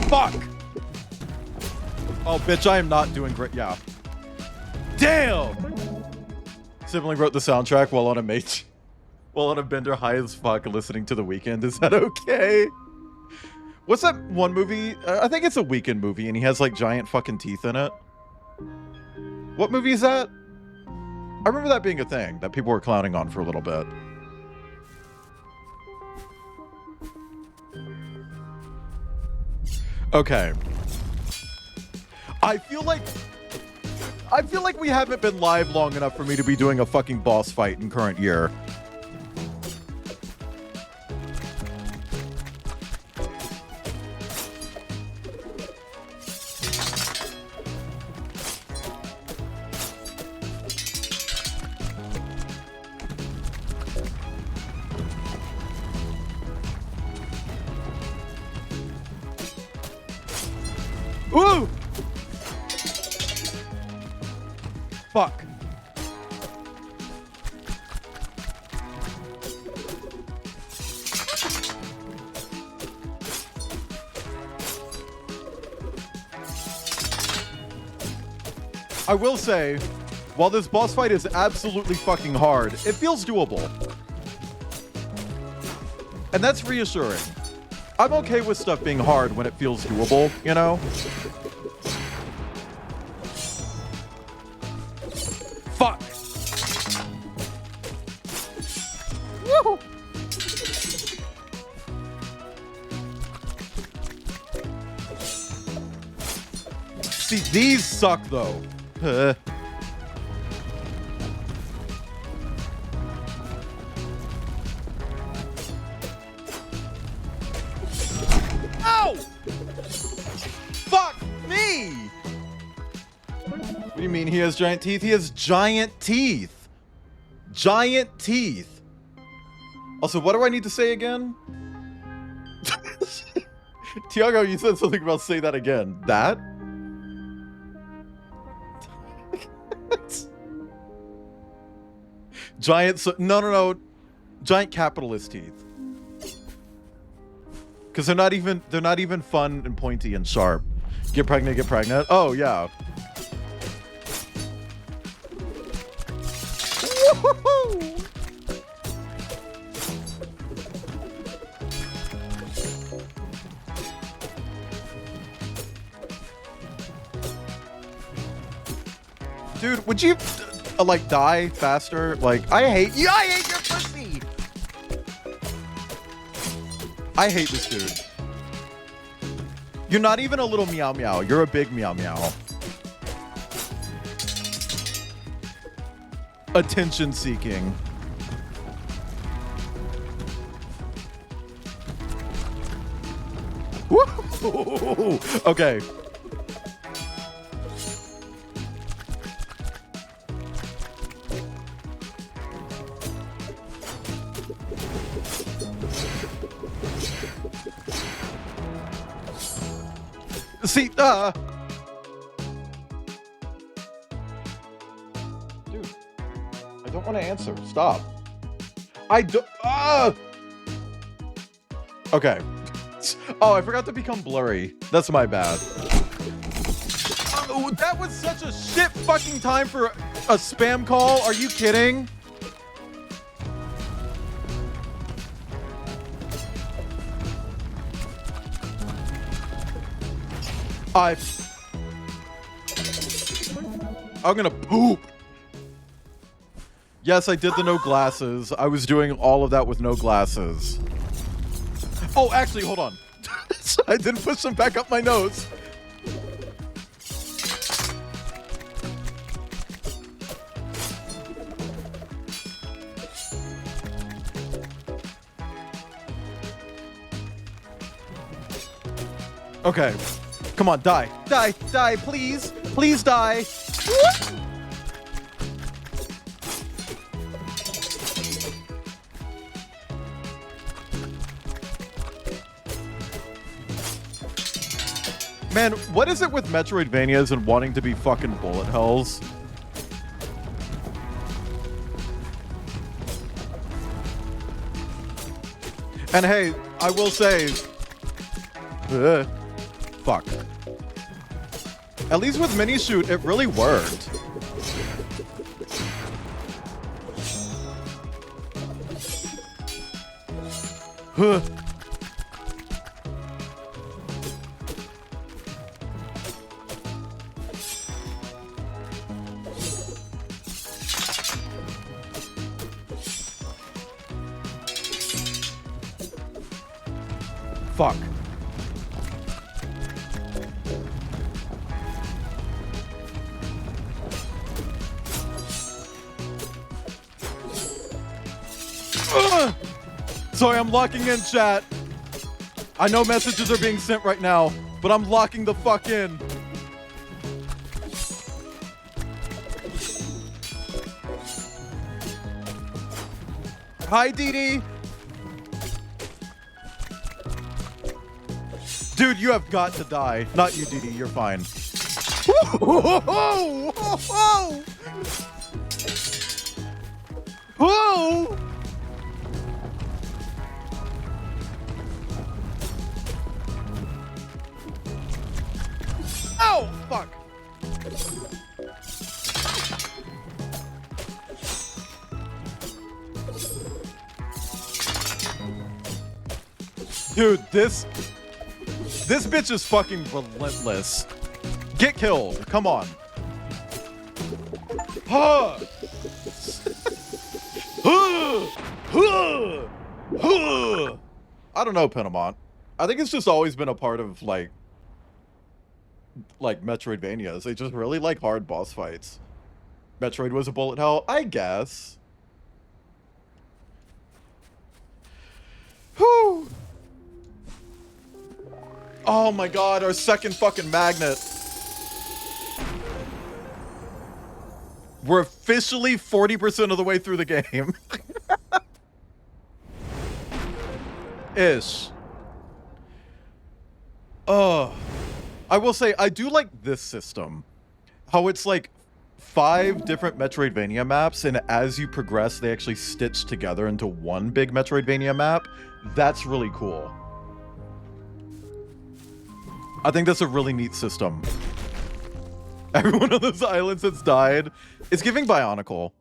Fuck! Oh, bitch, I am not doing great. Yeah. Damn! Sibling wrote the soundtrack while on a bender high as fuck listening to The Weeknd. Is that okay? What's that one movie? I think it's a Weeknd movie and he has like giant fucking teeth in it. What movie is that? I remember that being a thing that people were clowning on for a little bit. Okay. I feel like we haven't been live long enough for me to be doing a fucking boss fight in current year. Ooh! Fuck. I will say, while this boss fight is absolutely fucking hard, it feels doable. And that's reassuring. I'm okay with stuff being hard when it feels doable, you know? Fuck! Woo! See, these suck though. Ow! Fuck me! What do you mean he has giant teeth? He has giant teeth. Giant teeth. Also, what do I need to say again? Tiago, you said something about say that again. That? Giant, no. Giant capitalist teeth. Because they're not even fun and pointy and sharp. Get pregnant, get pregnant. Oh, yeah. Woo-hoo-hoo! Dude, would you like die faster? Like, I hate you. I hate your pussy. I hate this dude. You're not even a little meow meow. You're a big meow meow. Attention seeking. Woo! Okay. See, dude, I don't want to answer. Stop. I don't. Okay. Oh, I forgot to become blurry. That's my bad. Oh, that was such a shit fucking time for a spam call. Are you kidding? I'm gonna poop. Yes, I did the no glasses. I was doing all of that with no glasses. Oh, actually, hold on. I didn't push them back up my nose. Okay. Come on, die. Die, die, please. Please die. Man, what is it with Metroidvanias and wanting to be fucking bullet hells? And hey, I will say... fuck. At least with mini shoot, it really worked. Huh. Fuck. Ugh! Sorry, I'm locking in, chat. I know messages are being sent right now, but I'm locking the fuck in. Hi, Dee Dee. Dude, you have got to die. Not you, Dee Dee. You're fine. Whoa! Whoa! Whoa! Oh, fuck. Dude, this bitch is fucking relentless. Get killed. Come on. Huh. I don't know, Penamont. I think it's just always been a part of like Metroidvanias. They just really like hard boss fights. Metroid was a bullet hell, I guess. Whew. Oh my god, our second fucking magnet. We're officially 40% of the way through the game. Ish. I will say, I do like this system. How it's like 5 different Metroidvania maps, and as you progress, they actually stitch together into one big Metroidvania map. That's really cool. I think that's a really neat system. Everyone on those islands that's died is giving Bionicle.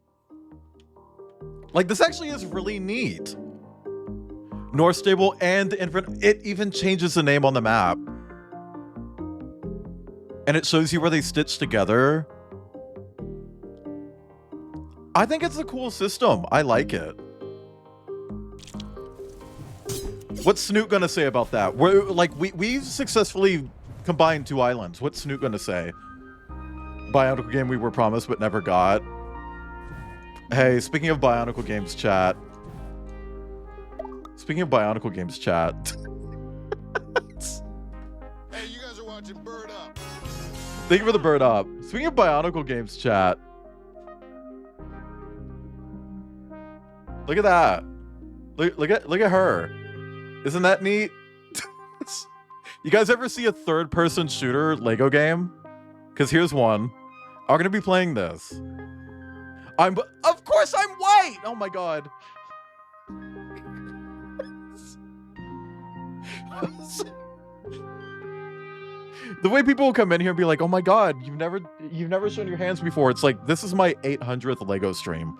Like, this actually is really neat. North Stable and Infinite. It even changes the name on the map. And it shows you where they stitch together. I think it's a cool system. I like it. What's Snoot gonna say about that? We've successfully combined 2 islands. What's Snoot gonna say? Bionicle game we were promised but never got. Hey, speaking of Bionicle games chat. Speaking of Bionicle games chat. Hey, you guys are watching Bird Up. Thank you for the bird up. Speaking of Bionicle games chat. Look at that. Look at her. Isn't that neat? You guys ever see a third-person shooter Lego game? Because here's one. I'm gonna be playing this. Of course I'm white! Oh my god. The way people will come in here and be like, oh my god, you've never shown your hands before. It's like, this is my 800th Lego stream.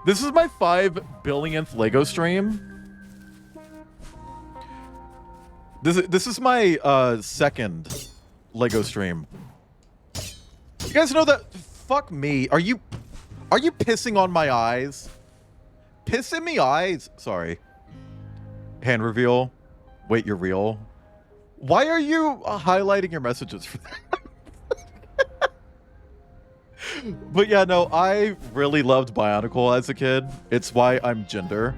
This is my 5 billionth Lego stream. This is my second Lego stream. You guys know that? Fuck me. Are you pissing on my eyes? Piss in me eyes. Sorry. Hand reveal. Wait, you're real. Why are you highlighting your messages for that? But yeah, no, I really loved Bionicle as a kid. It's why I'm gender.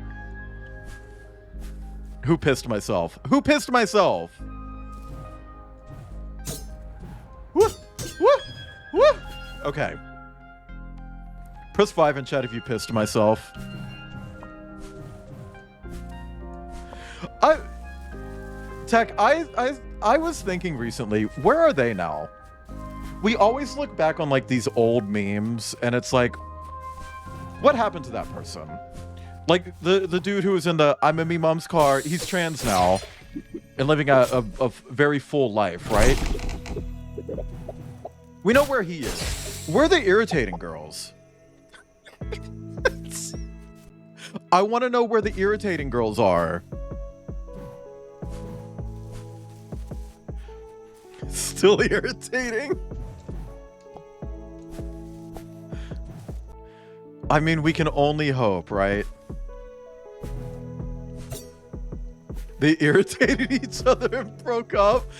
Who pissed myself? Who pissed myself? Woo! Woo! Woo! Okay. Press 5 in chat if you pissed myself. Tech, I was thinking recently, where are they now? We always look back on like these old memes and it's like, what happened to that person? Like the dude who was in the I'm in me mom's car, he's trans now and living a very full life, right? We know where he is. Where are the irritating girls? I want to know where the irritating girls are. Still irritating? I mean, we can only hope, right? They irritated each other and broke up.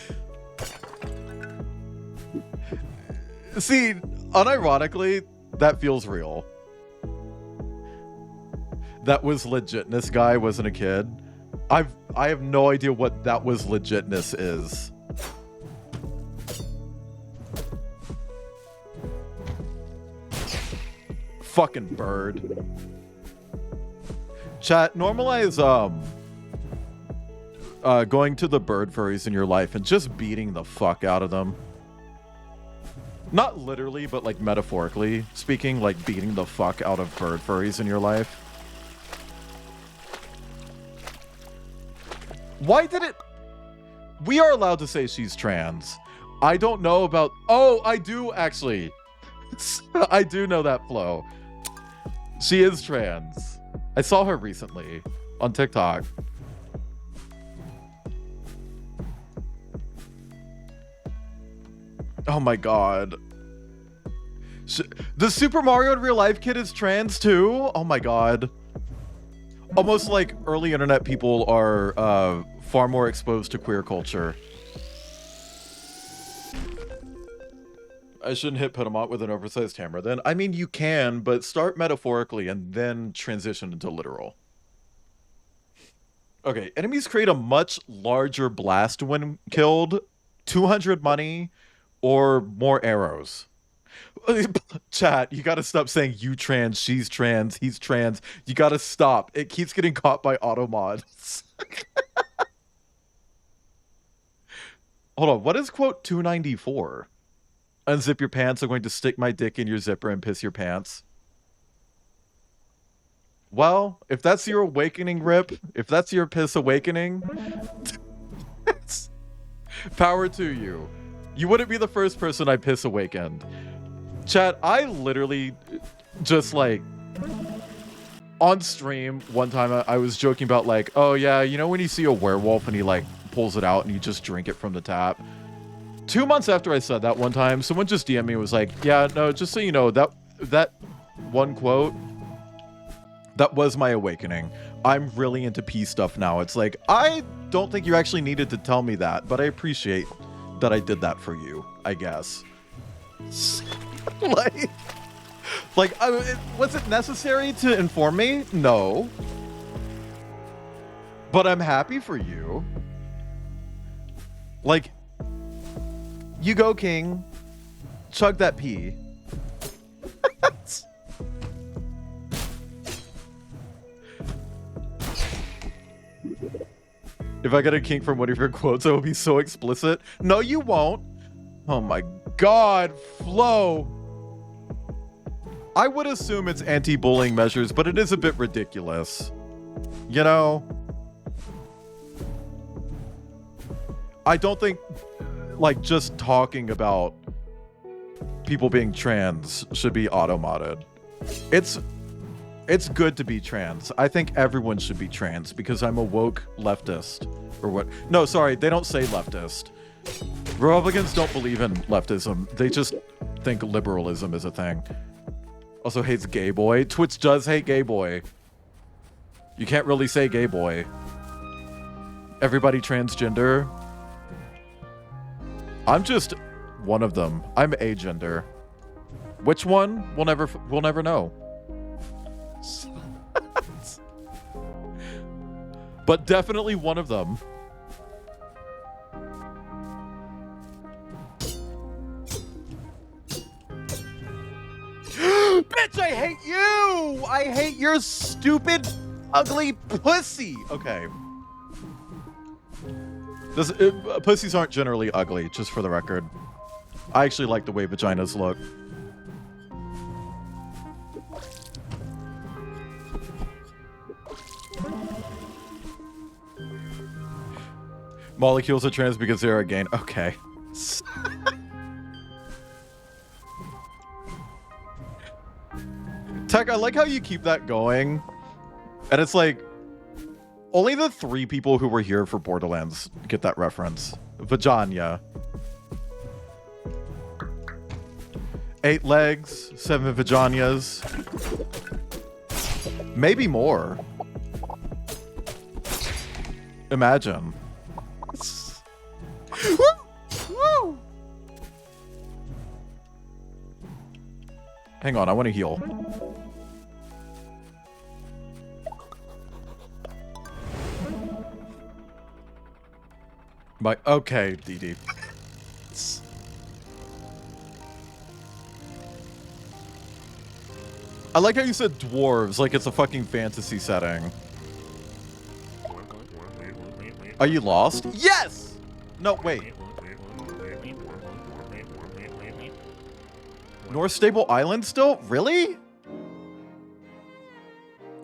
See, unironically, that feels real. That was legitness guy wasn't a kid. I have no idea what that was legitness is. Fucking bird. Chat, normalize going to the bird furries in your life and just beating the fuck out of them. Not literally, but like metaphorically speaking, like beating the fuck out of bird furries in your life. Why did it... We are allowed to say she's trans. I don't know about... Oh, I do actually. I do know that flow. She is trans. I saw her recently on TikTok. Oh my god. The Super Mario in real life kid is trans too? Oh my god. Almost like early internet people are far more exposed to queer culture. I shouldn't hit Pedamont with an oversized hammer then. I mean, you can, but start metaphorically and then transition into literal. Okay, enemies create a much larger blast when killed. 200 money or more arrows. Chat, you gotta stop saying you trans, she's trans, he's trans. You gotta stop. It keeps getting caught by auto mods. Hold on, what is quote 294? Unzip your pants, I'm going to stick my dick in your zipper and piss your pants. Well, if that's your awakening, Rip, if that's your piss awakening, power to you. You wouldn't be the first person I piss awakened. Chat, I literally just like on stream one time I was joking about like, oh yeah, you know when you see a werewolf and he like pulls it out and you just drink it from the tap? 2 months after I said that one time, someone just DM'd me and was like, yeah, no, just so you know, that one quote, that was my awakening. I'm really into pee stuff now. It's like, I don't think you actually needed to tell me that, but I appreciate that I did that for you, I guess. Was it necessary to inform me? No. But I'm happy for you. Like, you go, King. Chug that pee. If I get a kink from one of your quotes, I will be so explicit. No, you won't. Oh my god, Flo. I would assume it's anti-bullying measures, but it is a bit ridiculous. You know? I don't think, like, just talking about people being trans should be auto-modded. It's good to be trans. I think everyone should be trans because I'm a woke leftist. Or what? No, sorry, they don't say leftist. Republicans don't believe in leftism. They just think liberalism is a thing. Also hates gay boy. Twitch does hate gay boy. You can't really say gay boy. Everybody transgender. I'm just one of them. I'm agender. Which one? We'll never know. But definitely one of them. Bitch, I hate you! I hate your stupid, ugly pussy! Okay. Pussies aren't generally ugly, just for the record. I actually like the way vaginas look. Molecules are trans because they're a gain. Okay. Tech, I like how you keep that going. And it's like, only the 3 people who were here for Borderlands get that reference. Vagina. 8 legs, 7 vaginas. Maybe more. Imagine. Woo! Hang on, I want to heal. Okay, DD. I like how you said dwarves, like it's a fucking fantasy setting. Are you lost? Yes! No, wait. North Stable Island still? Really?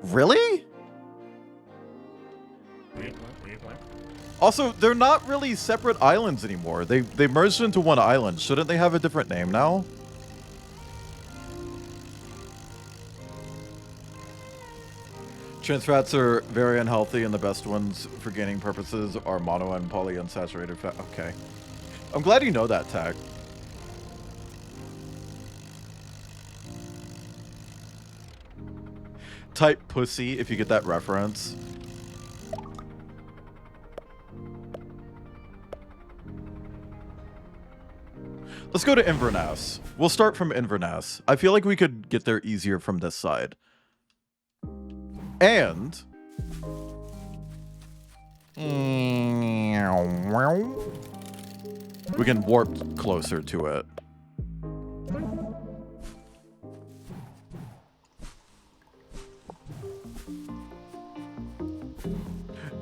Really? Also, they're not really separate islands anymore. They merged into one island. Shouldn't they have a different name now? Trans fats are very unhealthy, and the best ones for gaining purposes are mono and polyunsaturated fat. Okay. I'm glad you know that, Tech. Type pussy if you get that reference. Let's go to Inverness. We'll start from Inverness. I feel like we could get there easier from this side. And we can warp closer to it.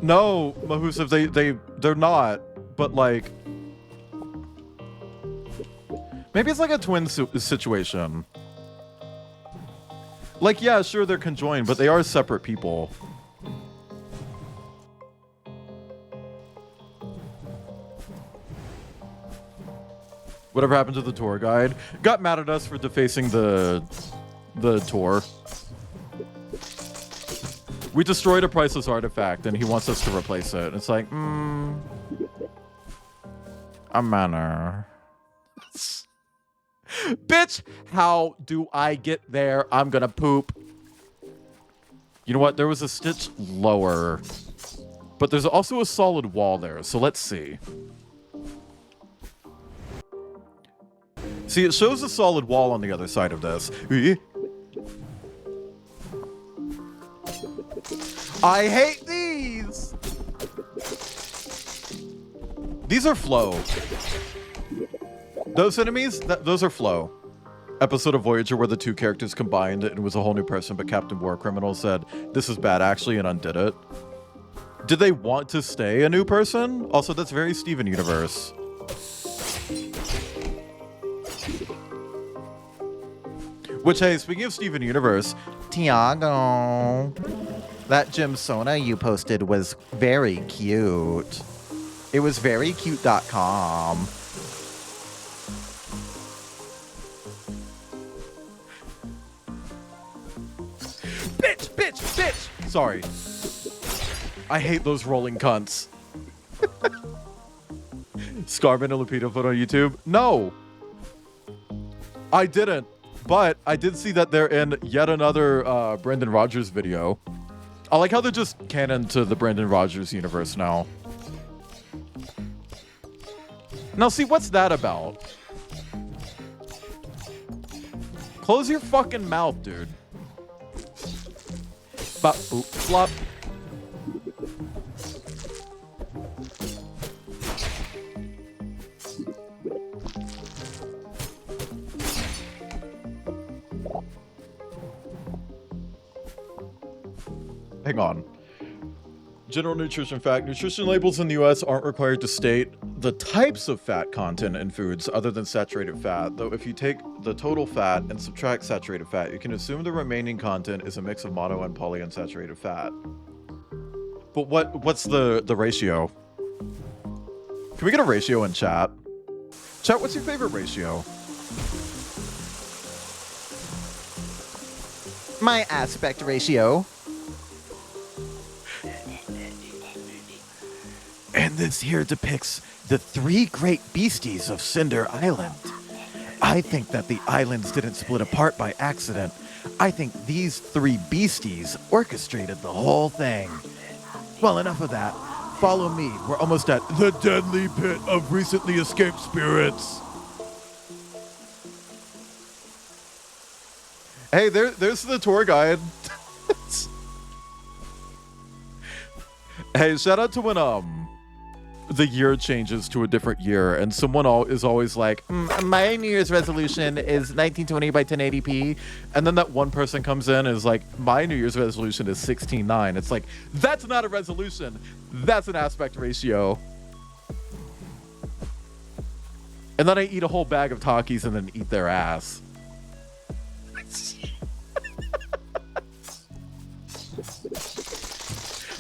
No, Mahusiv, they're not, but like maybe it's like a twin situation. Like, yeah, sure, they're conjoined, but they are separate people. Whatever happened to the tour guide? Got mad at us for defacing the tour. We destroyed a priceless artifact, and he wants us to replace it. It's like, a manner. Bitch, how do I get there? I'm gonna poop. You know what? There was a stitch lower, but there's also a solid wall there. So let's see. See, it shows a solid wall on the other side of this. I hate these. These are flow. Those enemies, those are flow. Episode of Voyager where the 2 characters combined and it was a whole new person, but Captain War Criminal said, this is bad actually, and undid it. Did they want to stay a new person? Also, that's very Steven Universe. Which, hey, speaking of Steven Universe, Tiago, that Jim Sona you posted was very cute. It was verycute.com. Bitch! Sorry. I hate those rolling cunts. Scarman and Lupita put on YouTube? No! I didn't. But I did see that they're in yet another Brendan Rogers video. I like how they're just canon to the Brendan Rogers universe now. Now see, what's that about? Close your fucking mouth, dude. Bop, boop, flop. Hang on. General nutrition fact. Nutrition labels in the US aren't required to state the types of fat content in foods other than saturated fat, though if you take the total fat and subtract saturated fat, you can assume the remaining content is a mix of mono and polyunsaturated fat. But what's the ratio? Can we get a ratio in chat? Chat, what's your favorite ratio? My aspect ratio. this here depicts the three great beasties of Cinder Island. I think that the islands didn't split apart by accident. I think these three beasties orchestrated the whole thing. Well, enough of that. Follow me. We're almost at the deadly pit of recently escaped spirits. Hey, there's the tour guide. Hey, shout out to when the year changes to a different year and someone is always like, my New Year's resolution is 1920 by 1080p, and then that one person comes in and is like, my New Year's resolution is 16:9. It's like, that's not a resolution, that's an aspect ratio. And then I eat a whole bag of Takis and then eat their ass.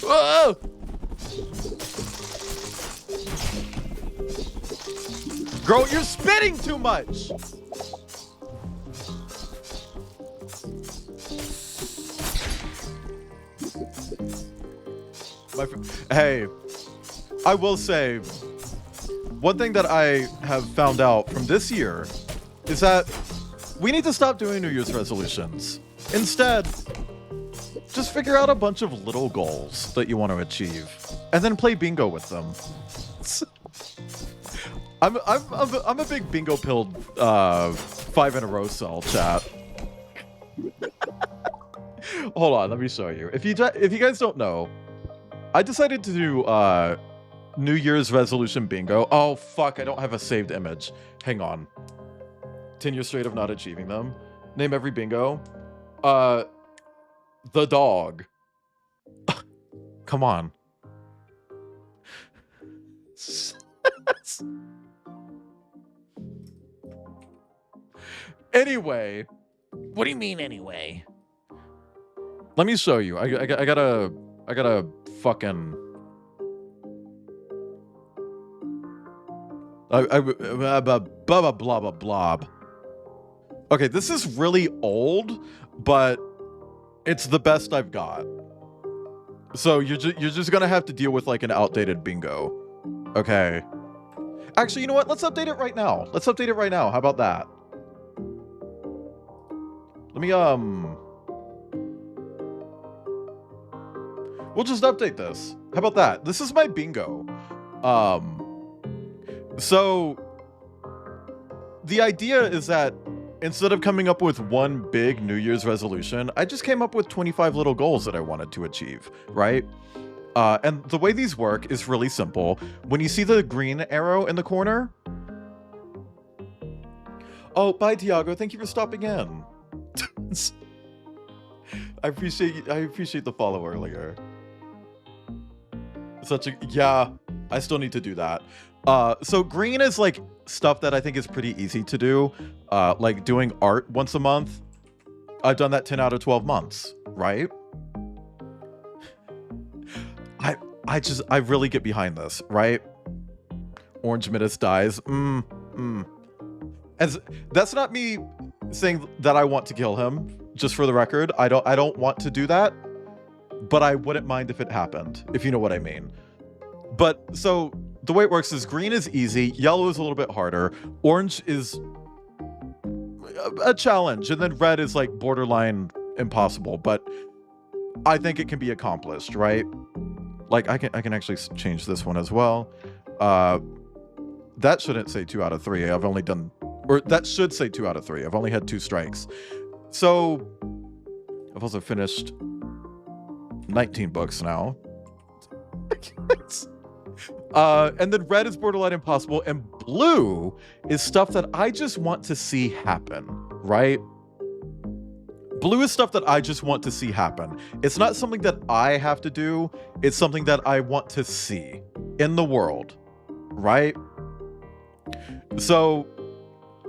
Whoa! Girl, you're spitting too much! Hey, I will say, one thing that I have found out from this year is that we need to stop doing New Year's resolutions. Instead, just figure out a bunch of little goals that you want to achieve, and then play bingo with them. I'm a big bingo pilled 5 in a row cell chat. Hold on, let me show you. If you guys don't know, I decided to do New Year's resolution bingo. Oh fuck, I don't have a saved image. Hang on. 10 years straight of not achieving them. Name every bingo. The dog. Come on. Anyway. What do you mean, anyway? Let me show you. I gotta fucking... blah, blah, blah, blah. Okay, this is really old, but it's the best I've got. So you're just gonna have to deal with like an outdated bingo. Okay. Actually, you know what? Let's update it right now. Let's update it right now. How about that? Let me, we'll just update this. How about that? This is my bingo. So the idea is that instead of coming up with one big New Year's resolution, I just came up with 25 little goals that I wanted to achieve, right? And the way these work is really simple. When you see the green arrow in the corner... Oh, bye, Tiago. Thank you for stopping in. I appreciate the follow earlier. Yeah, I still need to do that. So green is like stuff that I think is pretty easy to do. Like doing art once a month. I've done that 10 out of 12 months, right? I really get behind this, right? Orange Midas dies. As that's not me saying that I want to kill him, just for the record. I don't want to do that, but I wouldn't mind if it happened, if you know what I mean. But so the way it works is green is easy, yellow is a little bit harder, orange is a challenge, and then red is like borderline impossible, but I think it can be accomplished, right? Like I can actually change this one as well. That shouldn't say 2 out of 3. I've only done, or that should say 2 out of 3. I've only had 2 strikes. So I've also finished 19 books now. And then red is borderline impossible, and blue is stuff that I just want to see happen, right? Blue is stuff that I just want to see happen. It's not something that I have to do. It's something that I want to see in the world, right? So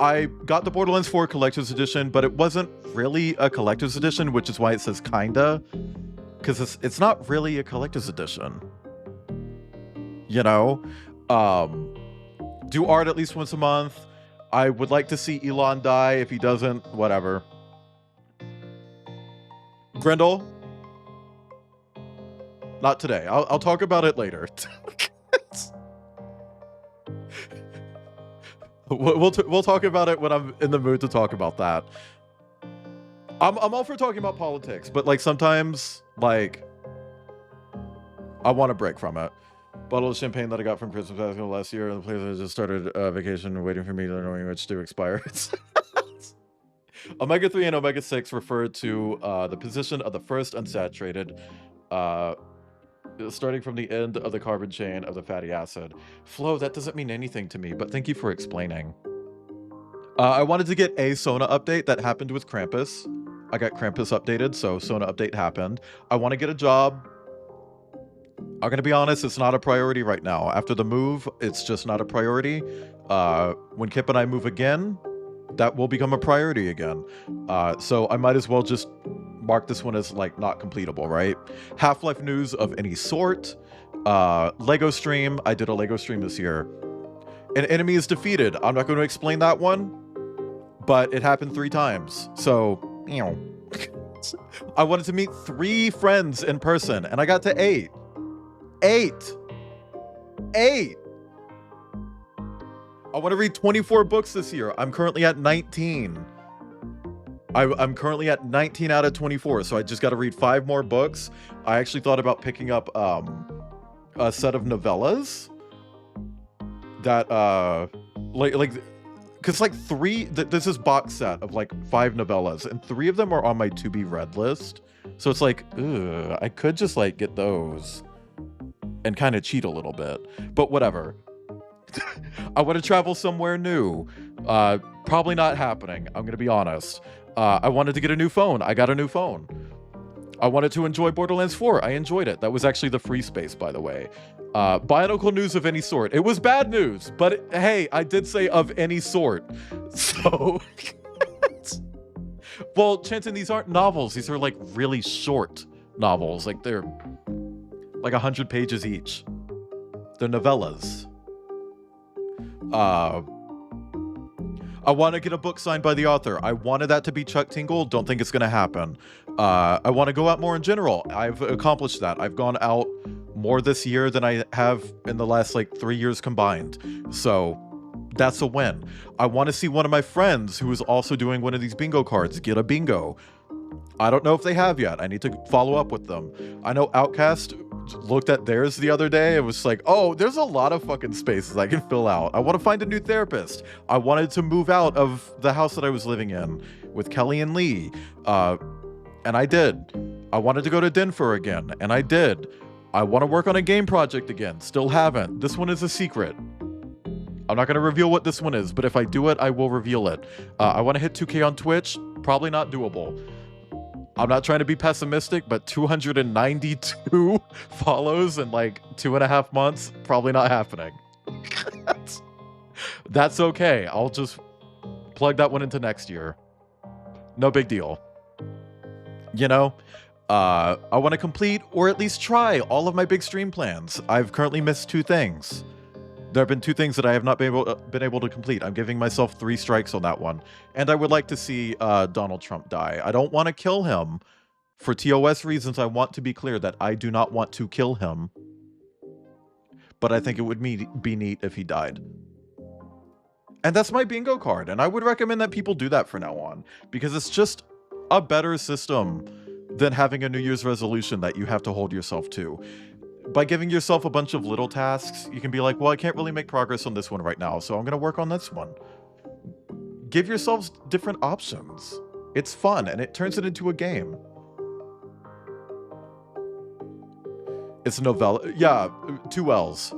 I got the Borderlands 4 Collector's Edition, but it wasn't really a Collector's Edition, which is why it says kinda, because it's not really a Collector's Edition. You know? Do art at least once a month. I would like to see Elon die. If he doesn't, whatever. Grendel? Not today. I'll talk about it later. We'll talk about it when I'm in the mood to talk about that. I'm all for talking about politics, but like sometimes like I want a break from it. Bottle of champagne that I got from Christmas Festival last year, and the place I just started vacation waiting for me to knowing which to expire. Omega-3 and omega-6 refer to the position of the first unsaturated, starting from the end of the carbon chain of the fatty acid. Flo, that doesn't mean anything to me, but thank you for explaining. I wanted to get a Sona update that happened with Krampus. I got Krampus updated, so Sona update happened. I want to get a job. I'm gonna be honest, it's not a priority right now. After the move, it's just not a priority. When Kip and I move again, that will become a priority again. So I might as well just mark this one as like not completable, right? Half-Life news of any sort. Lego stream. I did a Lego stream this year. An enemy is defeated. I'm not going to explain that one, but it happened 3 times. So, you know. I wanted to meet 3 friends in person, and I got to 8. 8. I want to read 24 books this year. I'm currently at 19. I'm currently at 19 out of 24, so I just got to read 5 more books. I actually thought about picking up a set of novellas that because like 3 there's this box set of like 5 novellas, and 3 of them are on my to be read list. So it's like, ugh, I could just like get those and kind of cheat a little bit, but whatever. I want to travel somewhere new. Probably not happening. I'm gonna be honest. I wanted to get a new phone. I got a new phone. I wanted to enjoy Borderlands 4. I enjoyed it. That was actually the free space, by the way. Bionicle news of any sort. It was bad news, but hey, I did say of any sort. So, well, Chanton, these aren't novels. These are like really short novels. Like they're like 100 pages each. They're novellas. I want to get a book signed by the author. I wanted that to be Chuck Tingle. Don't think it's going to happen. I want to go out more in general. I've accomplished that. I've gone out more this year than I have in the last like 3 years combined. So that's a win. I want to see one of my friends who is also doing one of these bingo cards get a bingo. I don't know if they have yet. I need to follow up with them. I know Outcast looked at theirs the other day and was like, oh, there's a lot of fucking spaces I can fill out. I want to find a new therapist. I wanted to move out of the house that I was living in with Kelly and Lee. And I did. I wanted to go to Denver again, and I did. I want to work on a game project again. Still haven't. This one is a secret. I'm not going to reveal what this one is, but if I do it, I will reveal it. I want to hit 2K on Twitch. Probably not doable. I'm not trying to be pessimistic, but 292 follows in like 2.5 months, probably not happening. That's okay. I'll just plug that one into next year. No big deal. You know, I want to complete or at least try all of my big stream plans. I've currently missed 2 things. There have been 2 things that I have not been able to complete. I'm giving myself 3 strikes on that one. And I would like to see Donald Trump die. I don't want to kill him. For TOS reasons, I want to be clear that I do not want to kill him. But I think it would be neat if he died. And that's my bingo card. And I would recommend that people do that from now on. Because it's just a better system than having a New Year's resolution that you have to hold yourself to. By giving yourself a bunch of little tasks, you can be like, well, I can't really make progress on this one right now, so I'm going to work on this one. Give yourselves different options. It's fun, and it turns it into a game. It's a novella. Yeah, 2 L's.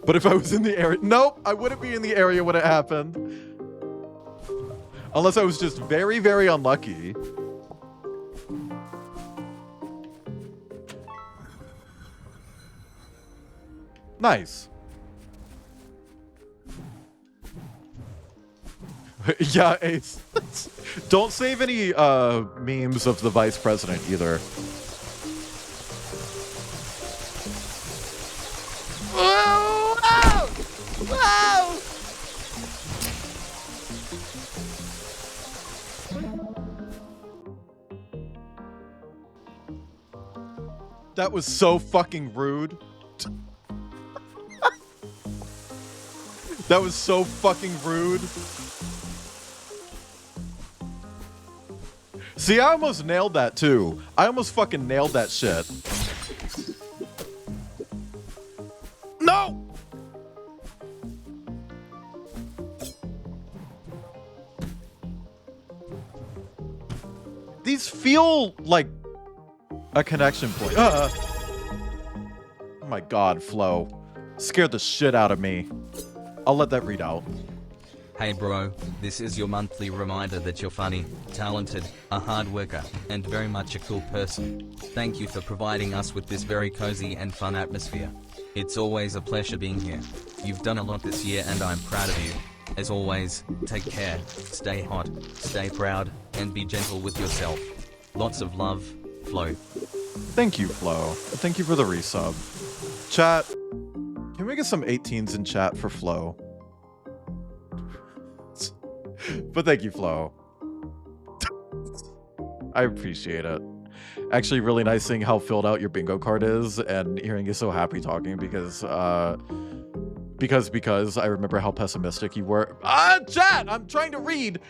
But if I was in the area... Nope, I wouldn't be in the area when it happened. Unless I was just very, very unlucky. Nice. Yeah, Ace. Don't save any memes of the vice president either. Whoa! Whoa! That was so fucking rude. That was so fucking rude. See, I almost nailed that too. I almost fucking nailed that shit. No! These feel like a connection point. Oh my god, Flo. Scared the shit out of me. I'll let that read out. Hey bro, this is your monthly reminder that you're funny, talented, a hard worker, and very much a cool person. Thank you for providing us with this very cozy and fun atmosphere. It's always a pleasure being here. You've done a lot this year and I'm proud of you. As always, take care, stay hot, stay proud, and be gentle with yourself. Lots of love, Flo. Thank you, Flo. Thank you for the resub. Chat, can we get some 18s in chat for Flo? But thank you, Flo. I appreciate it. Actually, really nice seeing how filled out your bingo card is and hearing you so happy talking because I remember how pessimistic you were. Chat! I'm trying to read!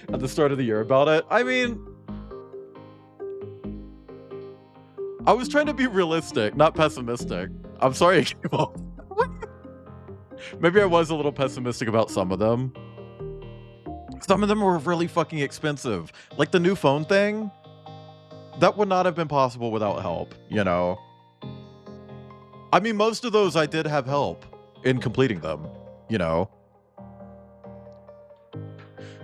At the start of the year about it. I mean, I was trying to be realistic, not pessimistic. I'm sorry I came off. Maybe I was a little pessimistic about some of them. Some of them were really fucking expensive. Like the new phone thing, that would not have been possible without help, you know? I mean, most of those I did have help in completing them, you know?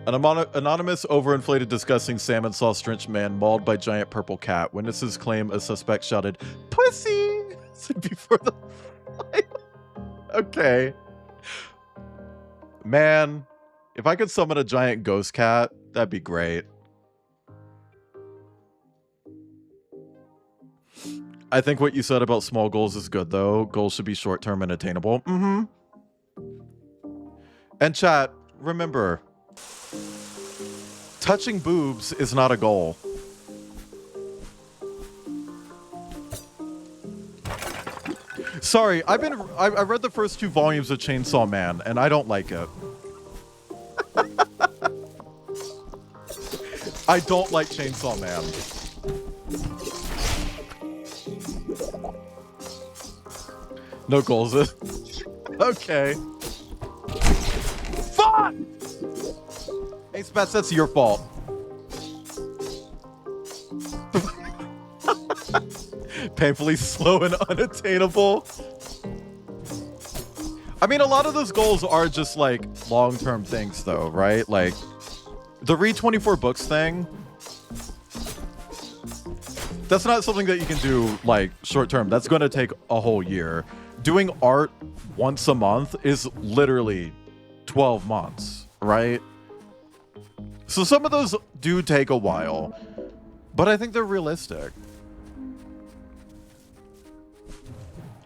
An anonymous, overinflated, disgusting salmon sauce drenched man mauled by giant purple cat. Witnesses claim a suspect shouted, "Pussy!" before the fight. Okay. Man, if I could summon a giant ghost cat, that'd be great. I think what you said about small goals is good, though. Goals should be short-term and attainable. Mm-hmm. And chat, remember, touching boobs is not a goal. Sorry, I read the first 2 volumes of Chainsaw Man, and I don't like it. I don't like Chainsaw Man. No goals. Okay. Fuck! Hey, Spats, that's your fault. Painfully slow and unattainable. I mean, a lot of those goals are just like long-term things though, right? Like the read 24 books thing, that's not something that you can do like short-term. That's going to take a whole year. Doing art once a month is literally 12 months, right? So some of those do take a while, but I think they're realistic.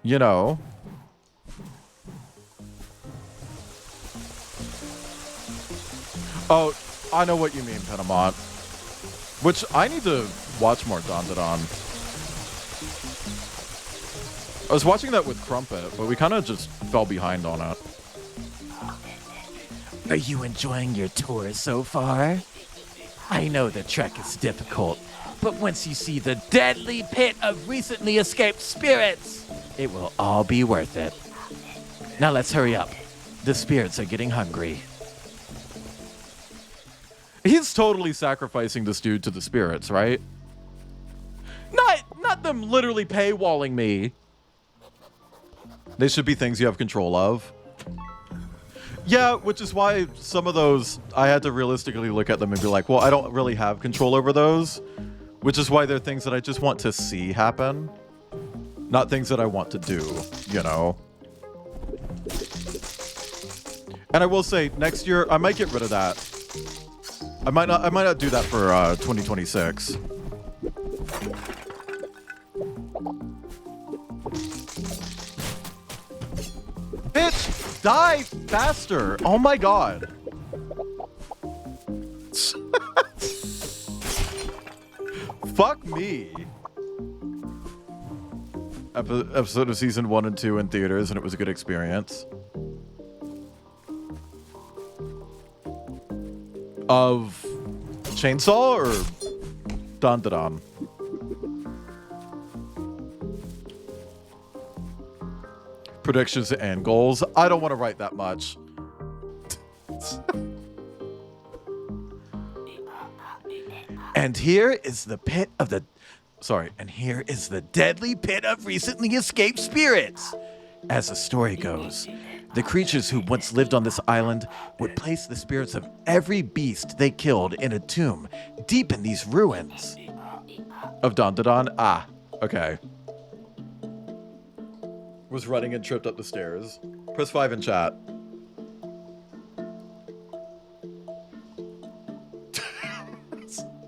You know? Oh, I know what you mean, Penamont. Which I need to watch more Dandadan. I was watching that with Crumpet, but we kind of just fell behind on it. Are you enjoying your tour so far? I know the trek is difficult, but once you see the deadly pit of recently escaped spirits, it will all be worth it. Now let's hurry up. The spirits are getting hungry. He's totally sacrificing this dude to the spirits, right? Not them literally paywalling me. They should be things you have control of. Yeah, which is why some of those, I had to realistically look at them and be like, well, I don't really have control over those. Which is why they're things that I just want to see happen. Not things that I want to do, you know? And I will say, next year, I might get rid of that. I might not do that for 2026. Bitch, die faster. Oh my god. Fuck me. episode of season 1 and 2 in theaters, and it was a good experience. Of Chainsaw or Don Da Don? Predictions and goals. I don't want to write that much. And here is the pit of the... Sorry, and here is the deadly pit of recently escaped spirits. As the story goes, the creatures who once lived on this island would place the spirits of every beast they killed in a tomb deep in these ruins. Of Don Da Don? Ah, okay. Was running and tripped up the stairs. Press 5 in chat.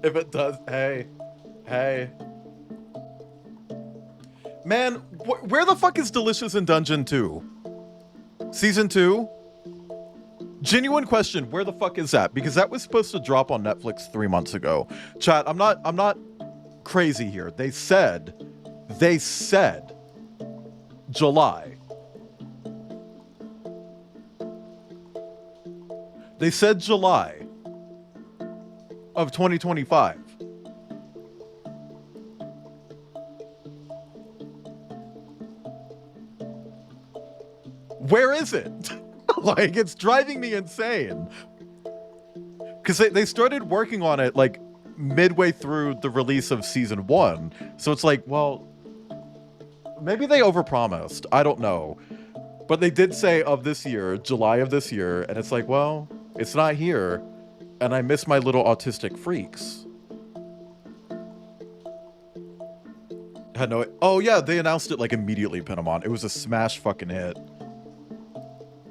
If it does, hey. Man, where the fuck is Delicious in Dungeon 2? Season 2? Genuine question, where the fuck is that? Because that was supposed to drop on Netflix 3 months ago. Chat, I'm not crazy here. They said July. They said July of 2025. Where is it? Like, it's driving me insane. Because they started working on it, like, midway through the release of season 1. So it's like, well, maybe they overpromised. I don't know. But they did say of this year, July of this year, and it's like, well, it's not here. And I miss my little autistic freaks. Had no... Oh, yeah, they announced it, like, immediately, Pinamon. It was a smash fucking hit.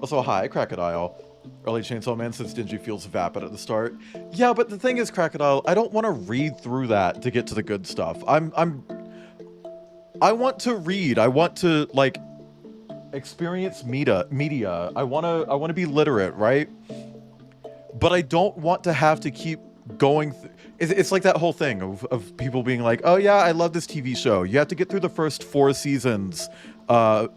Also, hi, Crocodile. Early Chainsaw Man says Dingy feels vapid at the start. Yeah, but the thing is, Crocodile, I don't want to read through that to get to the good stuff. I want to read. I want to, like, experience media. I want to be literate, right? But I don't want to have to keep going. It's like that whole thing of people being like, oh yeah, I love this TV show. You have to get through the first 4 seasons,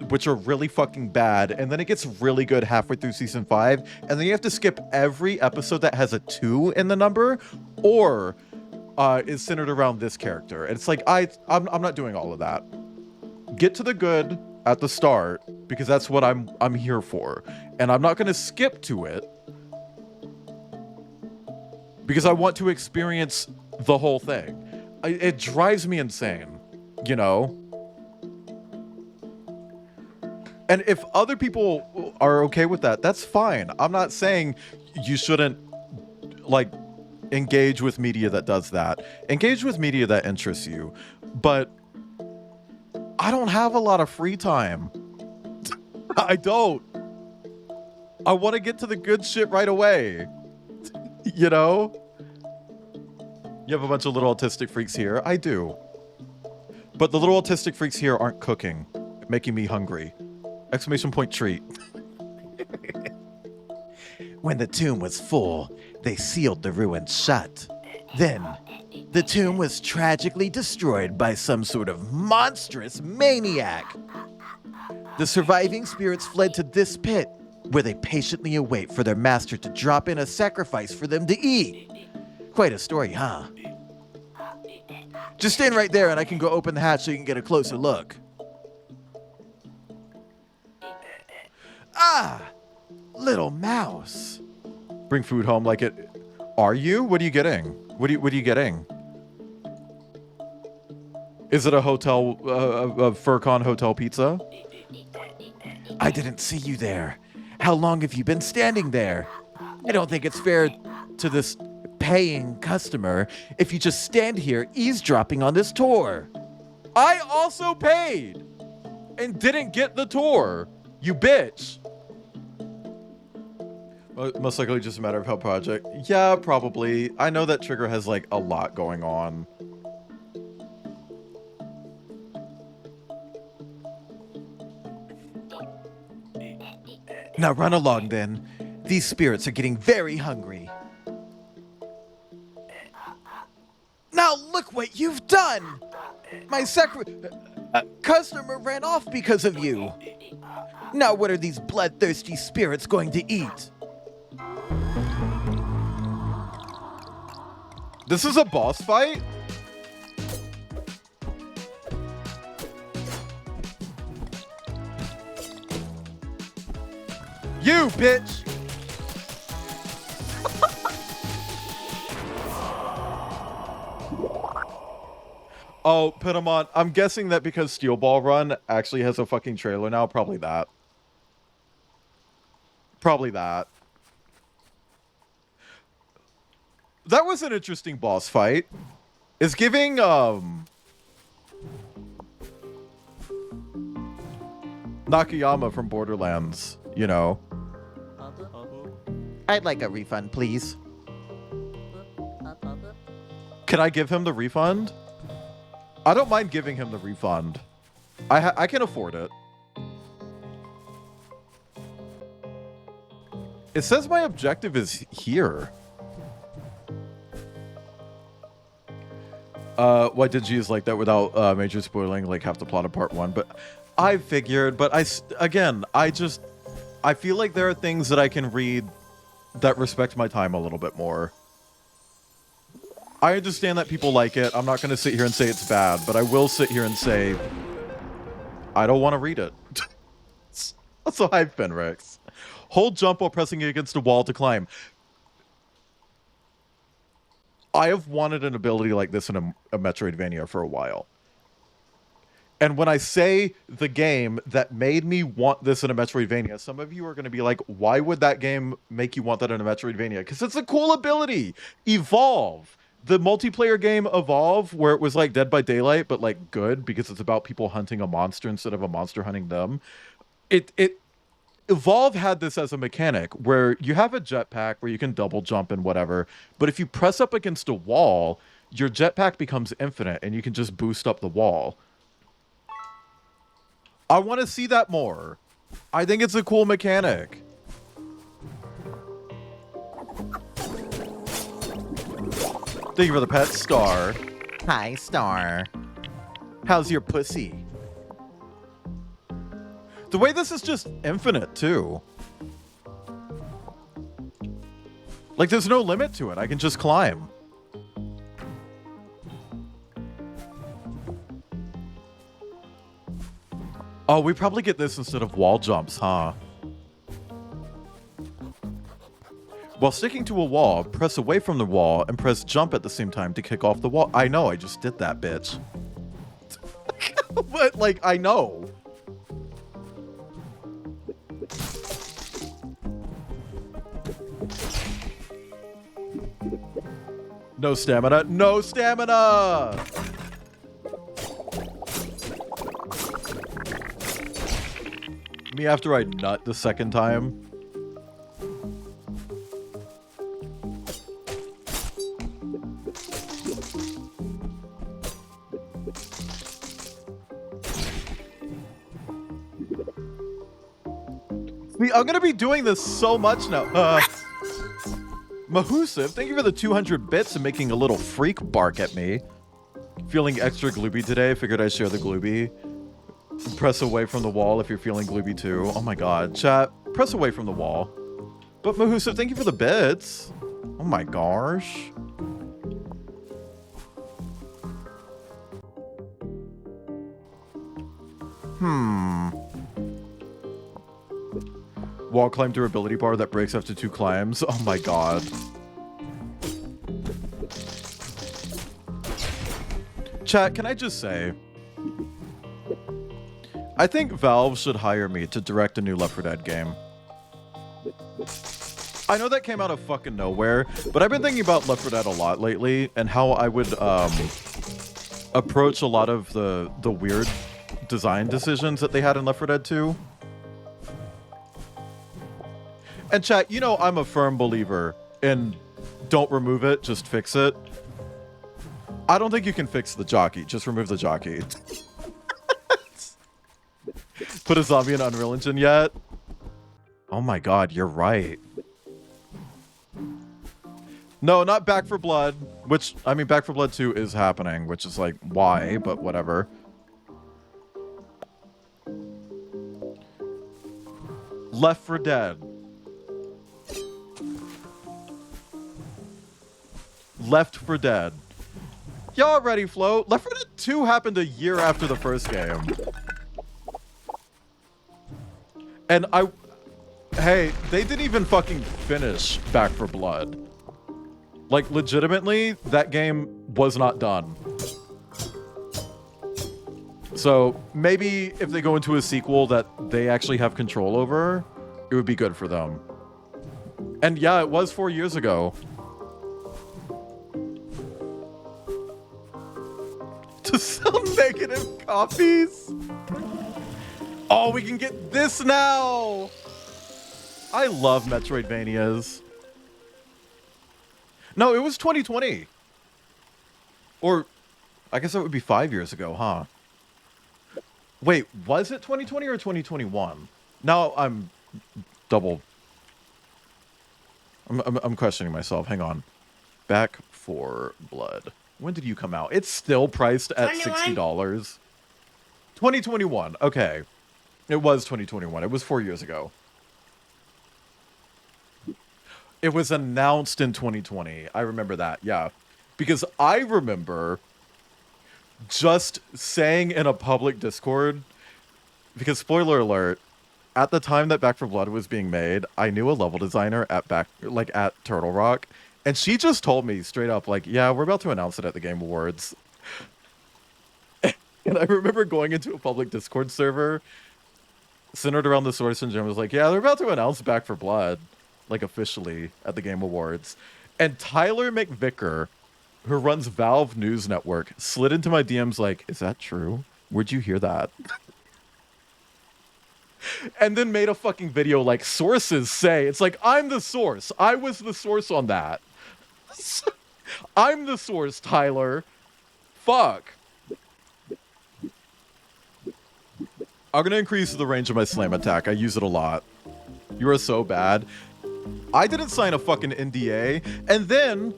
which are really fucking bad. And then it gets really good halfway through season 5. And then you have to skip every episode that has a 2 in the number or is centered around this character. And it's like, I'm not doing all of that. Get to the good at the start because that's what I'm here for. And I'm not going to skip to it. Because I want to experience the whole thing. It drives me insane, you know? And if other people are okay with that, that's fine. I'm not saying you shouldn't, like, engage with media that does that. Engage with media that interests you. But I don't have a lot of free time. I don't. I want to get to the good shit right away. You know? You have a bunch of little autistic freaks here. I do. But the little autistic freaks here aren't cooking, making me hungry. Exclamation point treat. When the tomb was full, they sealed the ruins shut. Then, the tomb was tragically destroyed by some sort of monstrous maniac. The surviving spirits fled to this pit, where they patiently await for their master to drop in a sacrifice for them to eat. Quite a story, huh? Just stand right there and I can go open the hatch so you can get a closer look. Ah! Little mouse. Bring food home like it... Are you? What are you getting? What are you getting? Is it a hotel, a Furcon hotel pizza? I didn't see you there. How long have you been standing there? I don't think it's fair to this paying customer if you just stand here eavesdropping on this tour. I also paid and didn't get the tour, you bitch. Most likely just a matter of how project. Yeah, probably. I know that Trigger has like a lot going on. Now run along then. These spirits are getting very hungry. Now look what you've done! My A customer ran off because of you. Now what are these bloodthirsty spirits going to eat? This is a boss fight? You bitch! Oh, Pitamon, I'm guessing that because Steel Ball Run actually has a fucking trailer now, probably that. Probably that. That was an interesting boss fight. It's giving, Nakayama from Borderlands, you know. I'd like a refund, please. Can I give him the refund? I don't mind giving him the refund. I can afford it. It says my objective is here. Why did you use like that without major spoiling like half the plot of part 1? But I figured, but I feel like there are things that I can read that respect my time a little bit more. I understand that people like it. I'm not going to sit here and say it's bad, but I will sit here and say I don't want to read it. That's how I've been, Rex. Hold jump while pressing against a wall to climb. I have wanted an ability like this in a Metroidvania for a while. And when I say the game that made me want this in a Metroidvania, some of you are going to be like, why would that game make you want that in a Metroidvania? Because it's a cool ability. Evolve. The multiplayer game Evolve, where it was like Dead by Daylight, but like good because it's about people hunting a monster instead of a monster hunting them. Evolve had this as a mechanic where you have a jetpack where you can double jump and whatever, but if you press up against a wall, your jetpack becomes infinite and you can just boost up the wall. I want to see that more. I think it's a cool mechanic. Thank you for the pet, Star. Hi, Star. How's your pussy? The way this is just infinite, too. Like, there's no limit to it. I can just climb. Oh, we probably get this instead of wall jumps, huh? While sticking to a wall, press away from the wall and press jump at the same time to kick off the wall. I know, I just did that, bitch. But, like, I know. No stamina. No stamina! Me after I nut the second time. See, I'm gonna be doing this so much now. Mahusiv, thank you for the 200 bits and making a little freak bark at me. Feeling extra glooby today. Figured I'd share the glooby. Press away from the wall if you're feeling glooby too. Oh my god. Chat, press away from the wall. But Mahusiv, thank you for the bits. Oh my gosh. Wall climb durability bar that breaks after 2 climbs. Oh my god. Chat, can I just say, I think Valve should hire me to direct a new Left 4 Dead game. I know that came out of fucking nowhere, but I've been thinking about Left 4 Dead a lot lately and how I would approach a lot of the weird design decisions that they had in Left 4 Dead 2. And chat, you know I'm a firm believer in don't remove it, just fix it. I don't think you can fix the jockey, just remove the jockey. Put a zombie in Unreal Engine yet? Oh my god, you're right. No, not Back 4 Blood, which, I mean, Back 4 Blood 2 is happening, which is like, why, but whatever. Left 4 Dead. Left 4 Dead. Y'all ready, Flo? Left 4 Dead 2 happened a year after the first game. And hey, they didn't even fucking finish Back 4 Blood. Like, legitimately, that game was not done. So, maybe if they go into a sequel that they actually have control over, it would be good for them. And yeah, it was 4 years ago. To sell negative copies? Oh, we can get this now! I love Metroidvanias. No, it was 2020. Or, I guess that would be 5 years ago, huh? Wait, was it 2020 or 2021? Now I'm double... I'm questioning myself. Hang on. Back 4 Blood. When did you come out? It's still priced at $60. 2021. Okay. It was 2021. It was 4 years ago. It was announced in 2020. I remember that, yeah. Because I remember just saying in a public Discord, because spoiler alert, at the time that Back 4 Blood was being made, I knew a level designer at Turtle Rock, and she just told me straight up, like, yeah, we're about to announce it at the Game Awards. And I remember going into a public Discord server centered around the Source Engine, was like, yeah, they're about to announce Back 4 Blood, like, officially at the Game Awards. And Tyler McVicker, who runs Valve News Network, slid into my DMs like, is that true? Where'd you hear that? And then made a fucking video like, sources say. It's like, I'm the source. I was the source on that. I'm the source, Tyler. Fuck. I'm gonna increase the range of my slam attack. I use it a lot. You are so bad. I didn't sign a fucking NDA. And then,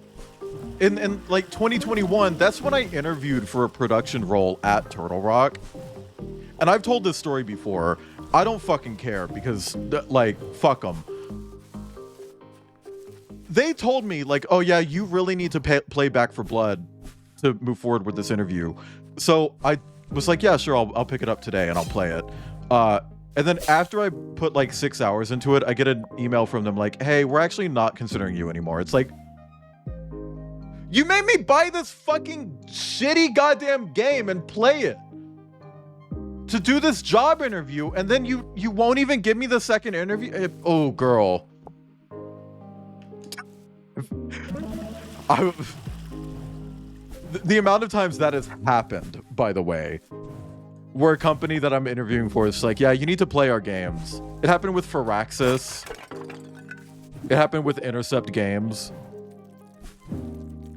in like 2021, that's when I interviewed for a production role at Turtle Rock. And I've told this story before. I don't fucking care because, like, fuck them. They told me, like, oh yeah, you really need to play Back 4 Blood to move forward with this interview. So I was like, yeah, sure, I'll pick it up today and I'll play it. And then after I put like 6 hours into it, I get an email from them like, hey, we're actually not considering you anymore. It's like, you made me buy this fucking shitty goddamn game and play it to do this job interview, and then you won't even give me the second interview? Oh, girl. The amount of times that has happened, by the way, where a company that I'm interviewing for is like, yeah, you need to play our games. It happened with Firaxis. It happened with Intercept Games.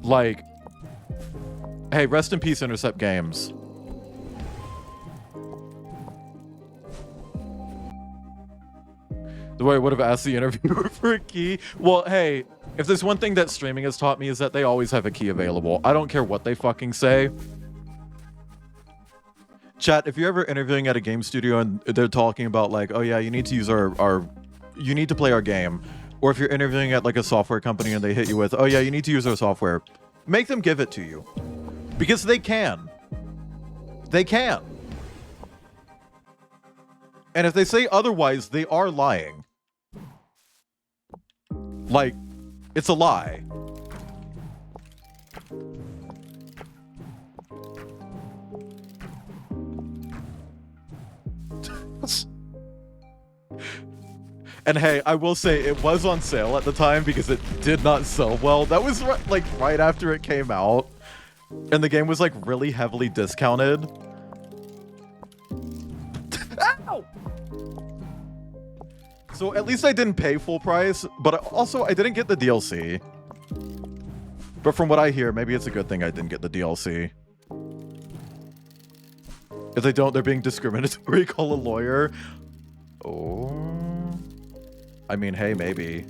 Like, hey, rest in peace, Intercept Games. The way I would have asked the interviewer for a key. Well, hey, if there's one thing that streaming has taught me is that they always have a key available. I don't care what they fucking say. Chat, if you're ever interviewing at a game studio and they're talking about like, oh yeah, you need to use you need to play our game. Or if you're interviewing at like a software company and they hit you with, oh yeah, you need to use our software. Make them give it to you. Because they can. They can. And if they say otherwise, they are lying. Like, it's a lie. And hey, I will say it was on sale at the time because it did not sell well. That was like right after it came out. And the game was like really heavily discounted. Ow! So at least I didn't pay full price, but also I didn't get the DLC. But from what I hear, maybe it's a good thing I didn't get the DLC. If they don't, they're being discriminatory. Call a lawyer. Oh. I mean, hey, maybe.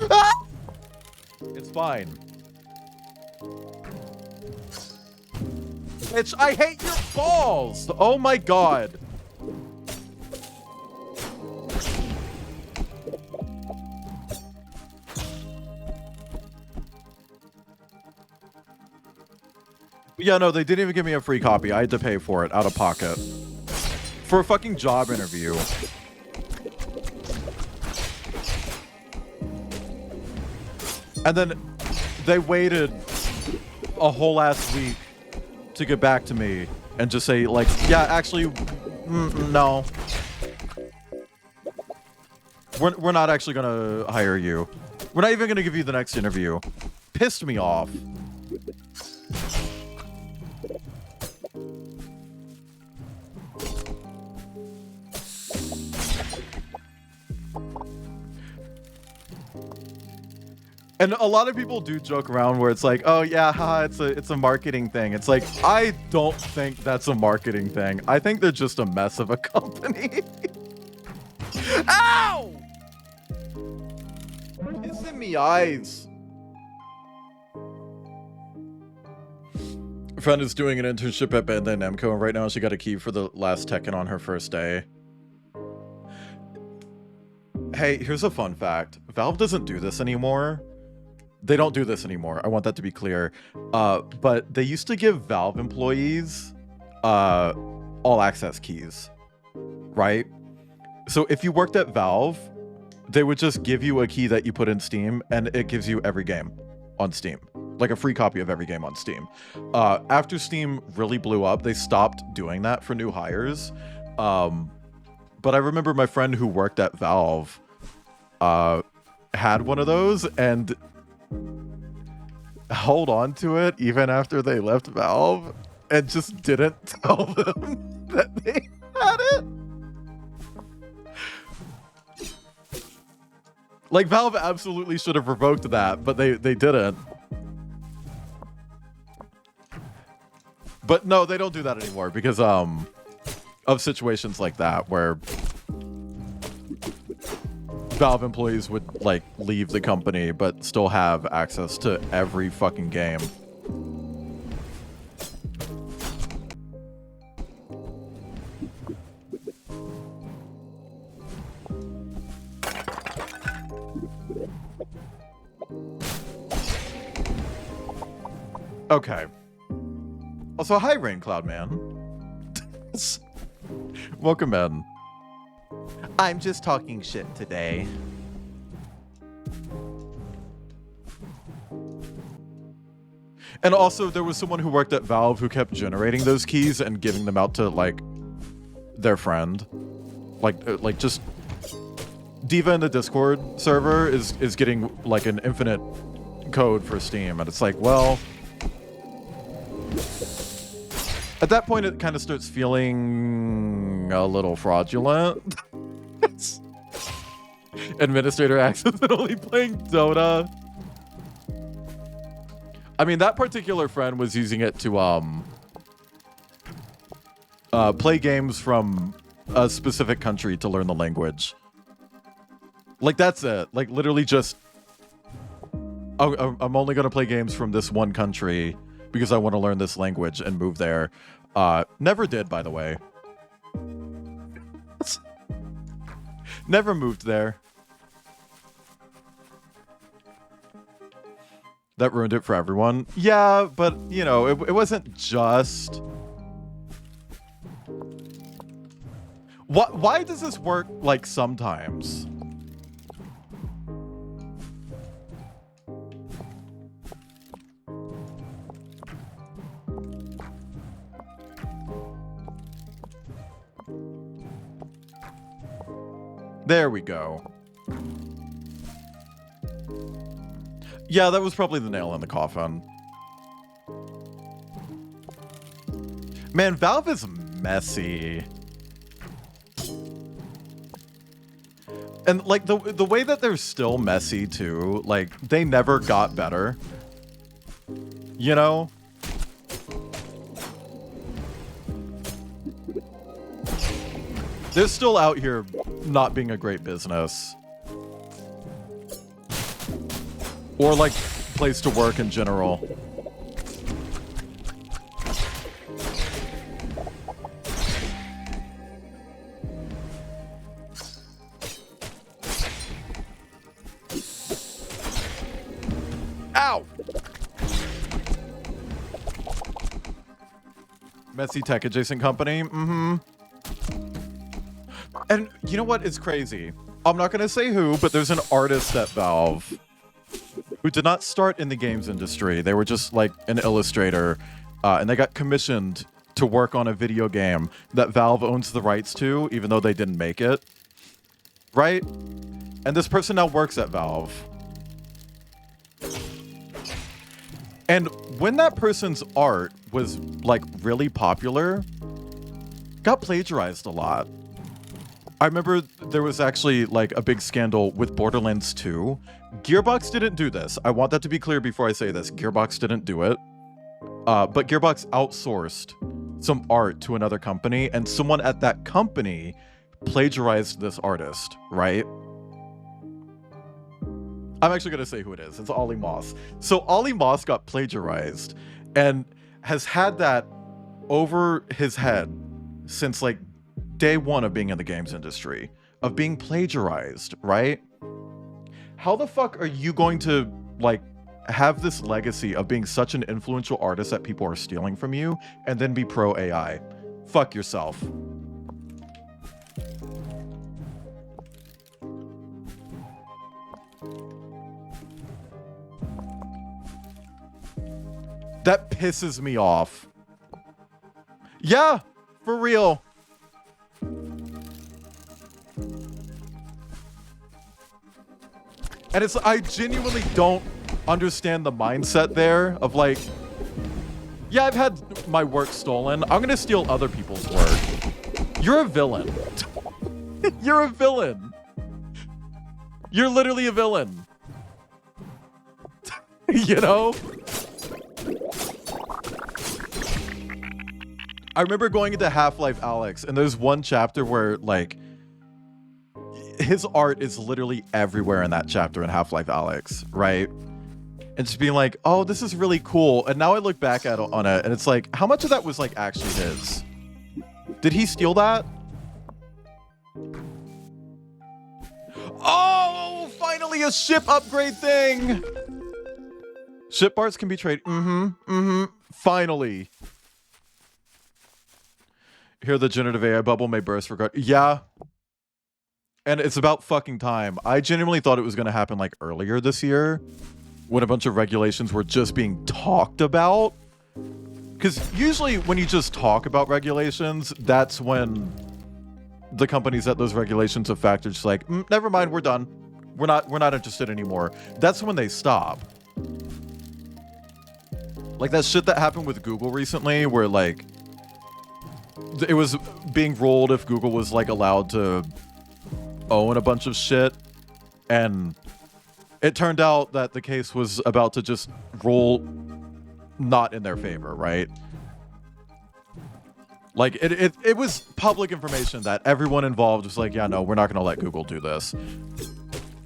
Ah! It's fine. Bitch, I hate your balls! Oh my god. Yeah, no, they didn't even give me a free copy. I had to pay for it out of pocket. For a fucking job interview. And then they waited a whole ass week to get back to me and just say, like, yeah, actually, no. We're not actually gonna hire you. We're not even gonna give you the next interview. Pissed me off. And a lot of people do joke around where it's like, oh yeah, haha, it's a marketing thing. It's like, I don't think that's a marketing thing. I think they're just a mess of a company. Ow! It's in me eyes. A friend is doing an internship at Bandai Namco, and right now she got a key for the last Tekken on her first day. Hey, here's a fun fact. Valve doesn't do this anymore. They don't do this anymore. I want that to be clear. But they used to give Valve employees all access keys, right? So if you worked at Valve, they would just give you a key that you put in Steam, and it gives you every game on Steam, like a free copy of every game on Steam. After Steam really blew up, they stopped doing that for new hires. But I remember my friend who worked at Valve had one of those and held on to it even after they left Valve and just didn't tell them that they had it. Like, Valve absolutely should have revoked that, but they didn't. But no, they don't do that anymore because of situations like that where Valve employees would like leave the company but still have access to every fucking game. Okay. Also, hi, Rain Cloud Man. Welcome in. I'm just talking shit today. And also, there was someone who worked at Valve who kept generating those keys and giving them out to, like, their friend. Like just... Diva in the Discord server is getting, like, an infinite code for Steam. And it's like, well... At that point, it kind of starts feeling a little fraudulent. Administrator access and only playing Dota. I mean, that particular friend was using it to play games from a specific country to learn the language. Like, that's it. Like, literally just, oh, I'm only going to play games from this one country because I want to learn this language and move there. Never did, by the way. Never moved there. That ruined it for everyone. Yeah, but, you know, it wasn't just... Why does this work, like, sometimes? There we go. Yeah, that was probably the nail in the coffin. Man, Valve is messy. And, like, the way that they're still messy, too, like, they never got better. You know? They're still out here not being a great business. Or, like, place to work in general. Ow! Messy tech adjacent company. Mm-hmm. And you know what is crazy? I'm not gonna say who, but there's an artist at Valve who did not start in the games industry. They were just like an illustrator, and they got commissioned to work on a video game that Valve owns the rights to, even though they didn't make it. Right? And this person now works at Valve. And when that person's art was like really popular, got plagiarized a lot. I remember there was actually like a big scandal with Borderlands 2. Gearbox didn't do this. I want that to be clear before I say this. Gearbox didn't do it. But Gearbox outsourced some art to another company, and someone at that company plagiarized this artist, right? I'm actually going to say who it is. It's Ollie Moss. So Ollie Moss got plagiarized and has had that over his head since like day one of being in the games industry, of being plagiarized, right? How the fuck are you going to like have this legacy of being such an influential artist that people are stealing from you and then be pro AI? Fuck yourself. That pisses me off. Yeah, for real. And it's, I genuinely don't understand the mindset there of like, yeah, I've had my work stolen. I'm gonna steal other people's work. You're a villain. You're a villain. You're literally a villain. You know? I remember going into Half-Life Alyx, and there's one chapter where like his art is literally everywhere in that chapter in Half-Life Alyx, right? And just being like, oh, this is really cool. And now I look back at on it, and it's like, how much of that was like actually his? Did he steal that? Oh, finally a ship upgrade thing. Ship parts can be traded. Finally. Here, the generative AI bubble may burst for God. Yeah. And it's about fucking time. I genuinely thought it was going to happen like earlier this year when a bunch of regulations were just being talked about. Because usually when you just talk about regulations, that's when the companies that those regulations affect are just like, never mind, we're done. We're not interested anymore. That's when they stop. Like that shit that happened with Google recently where like it was being ruled if Google was like allowed to own a bunch of shit, and it turned out that the case was about to just rule not in their favor, right? Like it was public information that everyone involved was like, yeah, no, we're not going to let Google do this.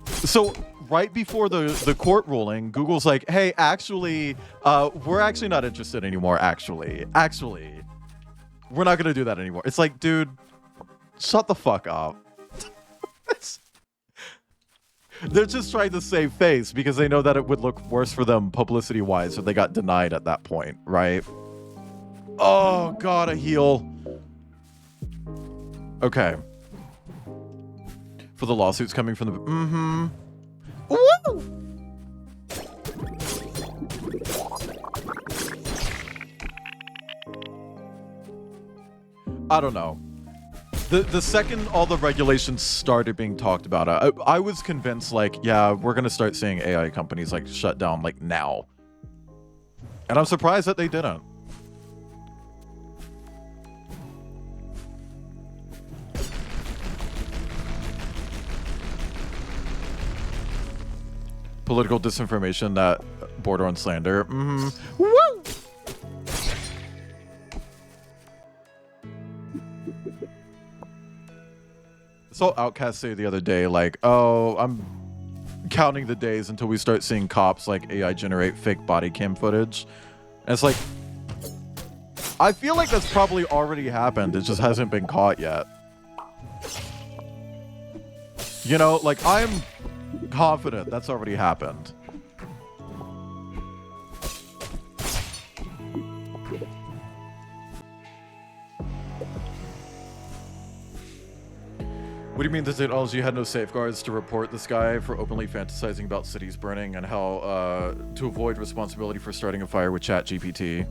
So right before the court ruling, Google's like, hey, actually, we're actually not interested anymore. Actually, we're not going to do that anymore. It's like, dude, shut the fuck up. They're just trying to save face because they know that it would look worse for them publicity-wise if they got denied at that point, right? Oh, God, a heal. Okay. For the lawsuits coming from the... Woo! I don't know. The second all the regulations started being talked about, I was convinced, like, yeah, we're going to start seeing AI companies, like, shut down, like, now. And I'm surprised that they didn't. Political disinformation that border on slander. Woo! Saw Outcast say the other day, like, oh, I'm counting the days until we start seeing cops like AI generate fake body cam footage. And it's like, I feel like that's probably already happened. It just hasn't been caught yet. You know, like, I'm confident that's already happened. What do you mean the technology had no safeguards to report this guy for openly fantasizing about cities burning and how to avoid responsibility for starting a fire with ChatGPT?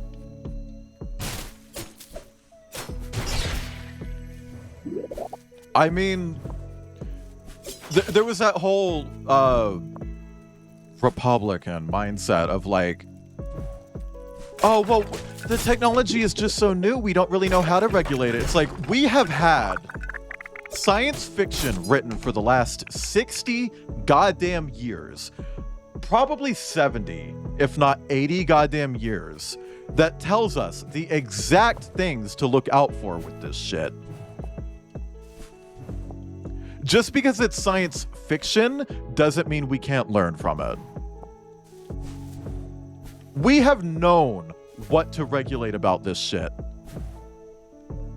I mean, there was that whole Republican mindset of like, oh, well, the technology is just so new, we don't really know how to regulate it. It's like, we have had science fiction written for the last 60 goddamn years, probably 70, if not 80 goddamn years, that tells us the exact things to look out for with this shit. Just because it's science fiction doesn't mean we can't learn from it. We have known what to regulate about this shit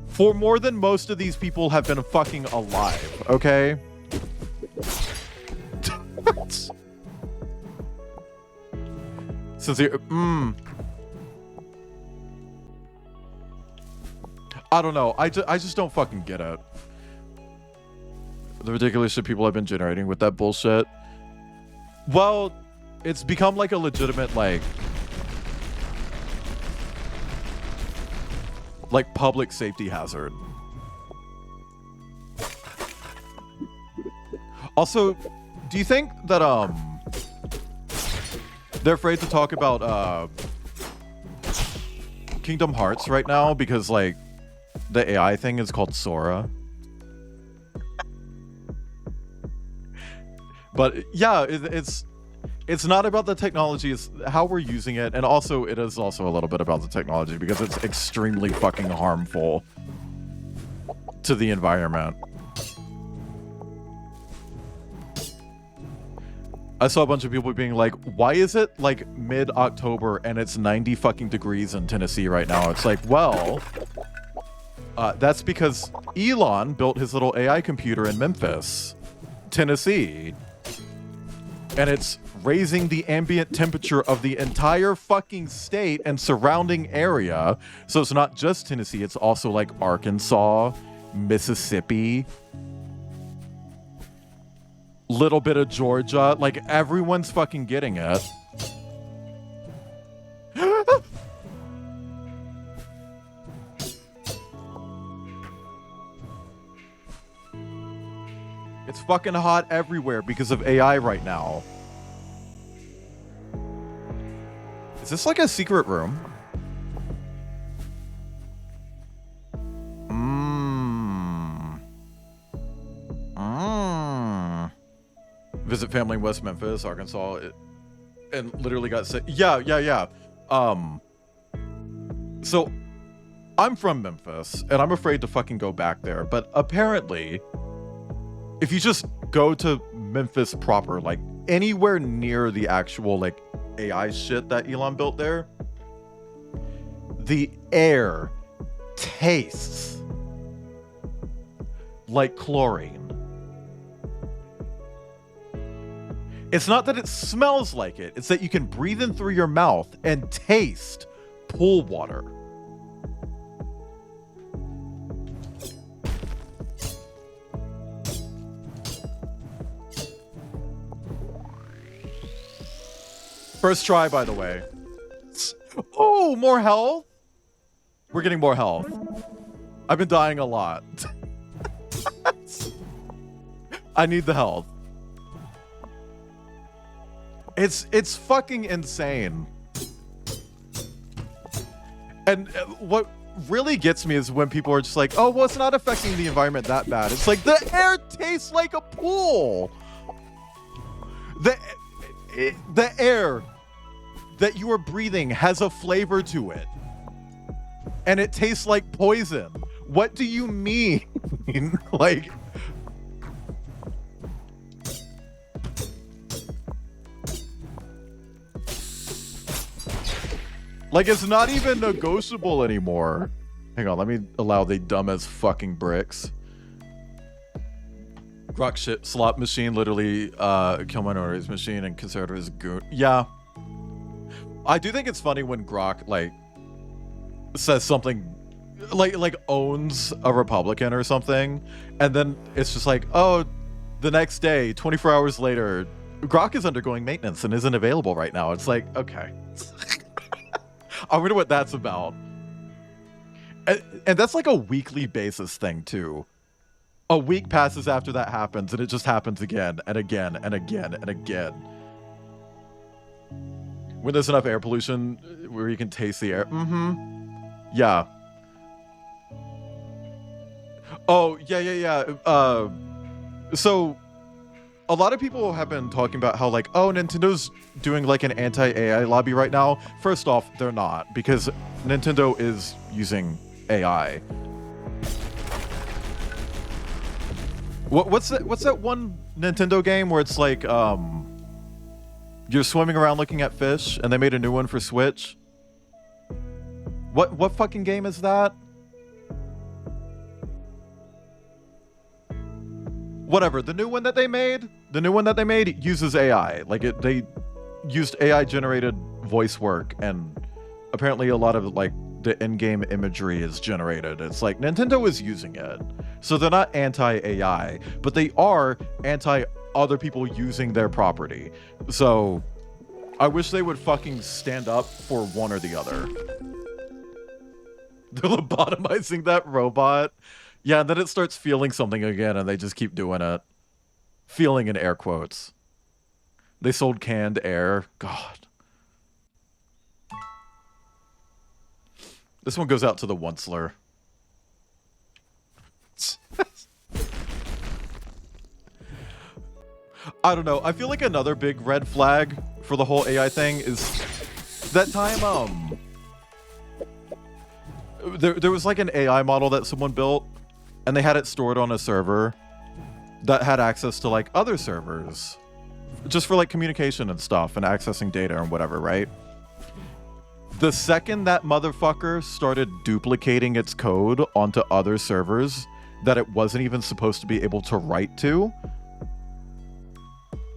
for more than most of these people have been fucking alive, okay? Sincere, I don't know. I just don't fucking get it. The ridiculous shit people have been generating with that bullshit. Well, it's become like a legitimate, like public safety hazard. Also, do you think that they're afraid to talk about Kingdom Hearts right now because like the AI thing is called Sora? But yeah, it's not about the technology, it's how we're using it, and also it is also a little bit about the technology because it's extremely fucking harmful to the environment. I saw a bunch of people being like, why is it like mid-October and it's 90 fucking degrees in Tennessee right now? It's like, well, that's because Elon built his little AI computer in Memphis, Tennessee. And it's raising the ambient temperature of the entire fucking state and surrounding area. So it's not just Tennessee, it's also like Arkansas, Mississippi, little bit of Georgia. Like everyone's fucking getting it. It's fucking hot everywhere because of AI right now. Is this like a secret room? Visit family in West Memphis, Arkansas, and literally got sick. Yeah. So I'm from Memphis, and I'm afraid to fucking go back there. But apparently, if you just go to Memphis proper, like anywhere near the actual like AI shit that Elon built there, the air tastes like chlorine. It's not that it smells like it, it's that you can breathe in through your mouth and taste pool water. First try, by the way. Oh, more health? We're getting more health. I've been dying a lot. I need the health. It's fucking insane. And what really gets me is when people are just like, oh, well, it's not affecting the environment that bad. It's like, the air tastes like a pool. The air that you are breathing has a flavor to it. And it tastes like poison. What do you mean? Like... Like, it's not even negotiable anymore. Hang on, let me allow the dumb as fucking bricks. Grok shit slot machine literally kill minorities machine and consider it as goon. Yeah. I do think it's funny when Grok like says something like owns a Republican or something, And then it's just like, oh, the next day, 24 hours later, Grok is undergoing maintenance and isn't available right now. It's like, okay. I wonder what that's about. And that's like a weekly basis thing, too. A week passes after that happens, and it just happens again and again and again and again. When there's enough air pollution where you can taste the air. Yeah. Oh, yeah. So a lot of people have been talking about how, like, oh, Nintendo's doing like an anti-AI lobby right now. First off, they're not, because Nintendo is using AI. What's that one Nintendo game where it's like you're swimming around looking at fish, and they made a new one for Switch? What fucking game is that? Whatever, the new one that they made uses AI. Like they used AI generated voice work, and apparently a lot of like the in-game imagery is generated. It's like Nintendo is using it. So they're not anti-AI, but they are anti other people using their property. So I wish they would fucking stand up for one or the other. They're lobotomizing that robot. Yeah, and then it starts feeling something again, and they just keep doing it. Feeling in air quotes. They sold canned air. God. This one goes out to the Onceler. I don't know. I feel like another big red flag for the whole AI thing is that time, there was like an AI model that someone built, and they had it stored on a server that had access to like other servers just for like communication and stuff and accessing data and whatever, right? The second that motherfucker started duplicating its code onto other servers that it wasn't even supposed to be able to write to,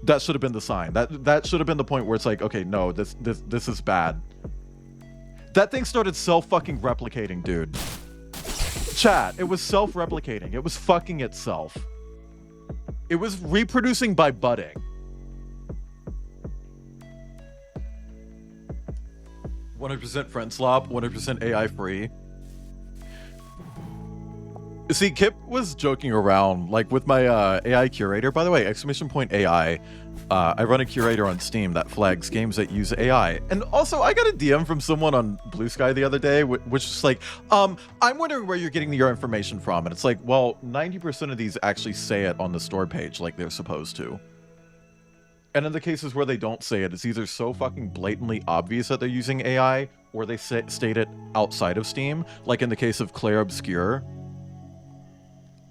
that should have been the sign. That should have been the point where it's like, okay, no, this is bad. That thing started self-fucking replicating, dude. Chat, it was self-replicating. It was fucking itself. It was reproducing by budding. 100% friend slop, 100% AI free. See, Kip was joking around, like with my AI curator. By the way, !AI. I run a curator on Steam that flags games that use AI. And also, I got a DM from someone on Blue Sky the other day, which is like, I'm wondering where you're getting your information from. And it's like, well, 90% of these actually say it on the store page like they're supposed to. And in the cases where they don't say it, it's either so fucking blatantly obvious that they're using AI, or they state it outside of Steam, like in the case of Claire Obscure,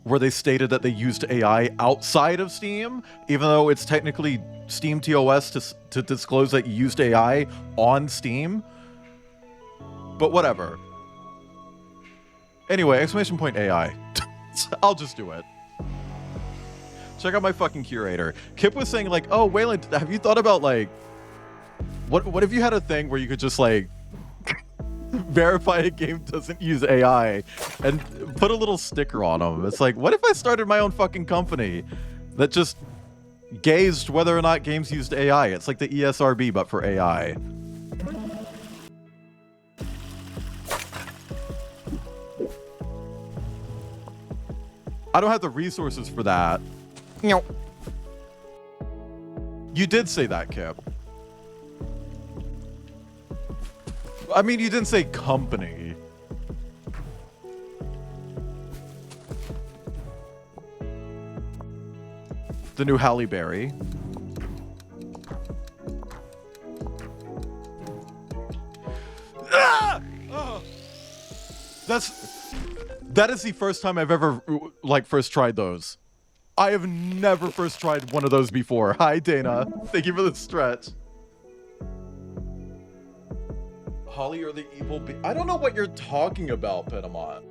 where they stated that they used AI outside of Steam, even though it's technically Steam TOS to disclose that you used AI on Steam. But whatever. Anyway, !AI. I'll just do it. Check out my fucking curator. Kip was saying like, oh, Wayland, have you thought about like, what if you had a thing where you could just like verify a game doesn't use AI and put a little sticker on them? It's like, what if I started my own fucking company that just gauged whether or not games used AI? It's like the ESRB, but for AI. I don't have the resources for that. No. You did say that, Kip. I mean, you didn't say company. The new Halle Berry. Ah! Oh. That is the first time I've ever like first tried those. I have never first tried one of those before. Hi, Dana. Thank you for the stretch. Holly or the evil bee? I don't know what you're talking about, Petamon.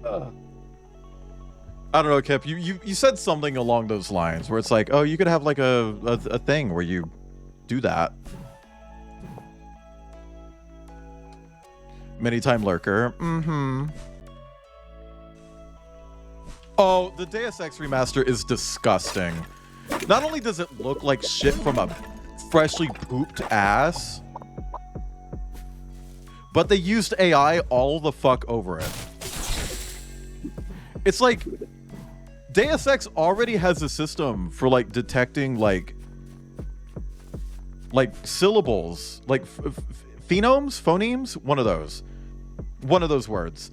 I don't know, Kip. You said something along those lines where it's like, oh, you could have like a thing where you do that. Many time lurker. Oh, the Deus Ex remaster is disgusting. Not only does it look like shit from a freshly pooped ass, but they used AI all the fuck over it. It's like Deus Ex already has a system for like detecting like syllables, like phonemes, one of those words.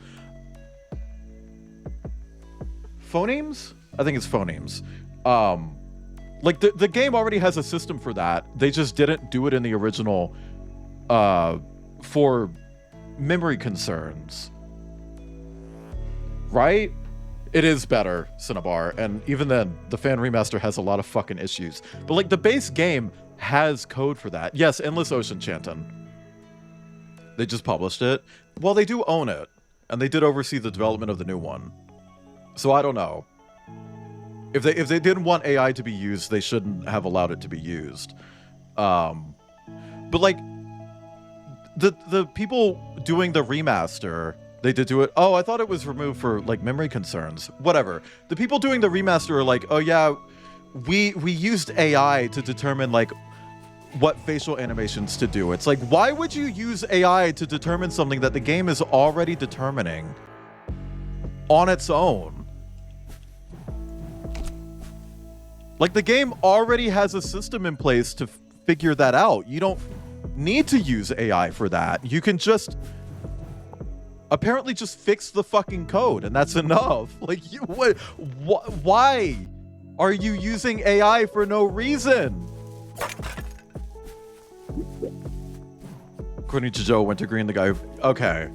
Phonemes? I think it's phonemes. Like the game already has a system for that. They just didn't do it in the original for memory concerns. Right? It is better, Cinnabar, and even then, the fan remaster has a lot of fucking issues. But like the base game has code for that. Yes, Endless Ocean Chanton. They just published it. Well, they do own it, and they did oversee the development of the new one. So I don't know. If they didn't want AI to be used, they shouldn't have allowed it to be used. But like the people doing the remaster, they did do it. Oh, I thought it was removed for like memory concerns. Whatever. The people doing the remaster are like, oh yeah, we used AI to determine like what facial animations to do. It's like, why would you use AI to determine something that the game is already determining on its own? Like, the game already has a system in place to figure that out. You don't need to use AI for that. You can just apparently just fix the fucking code, and that's enough. Like, why are you using AI for no reason? According to Joe Wintergreen, the guy who... Okay.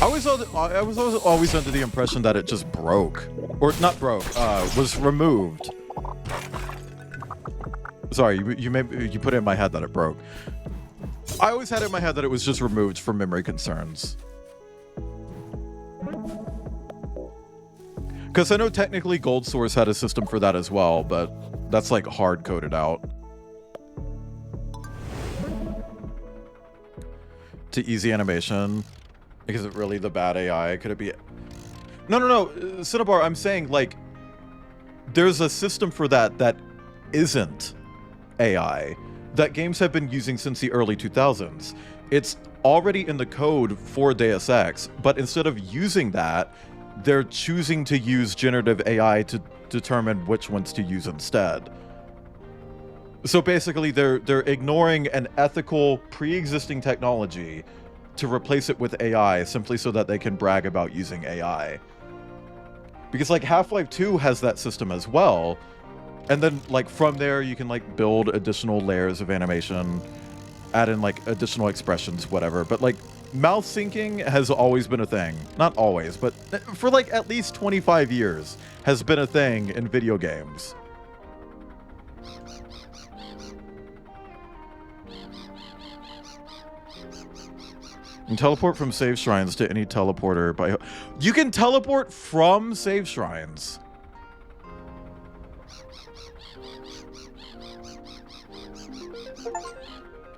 I was always under the impression that it just broke. Or not broke, was removed. Sorry, you put it in my head that it broke. I always had it in my head that it was just removed for memory concerns. Because I know technically Gold Source had a system for that as well, but that's like hard coded out. To easy animation. Is it really the bad AI? Could it be... No. Cinnabar, I'm saying, like, there's a system for that isn't AI that games have been using since the early 2000s. It's already in the code for Deus Ex, but instead of using that, they're choosing to use generative AI to determine which ones to use instead. So basically, they're ignoring an ethical, pre-existing technology to replace it with AI simply so that they can brag about using AI. Because like Half-Life 2 has that system as well. And then like from there you can like build additional layers of animation, add in like additional expressions, whatever. But like mouth syncing has always been a thing. Not always, but for like at least 25 years has been a thing in video games. You can teleport from save shrines to any teleporter by... You can teleport from save shrines.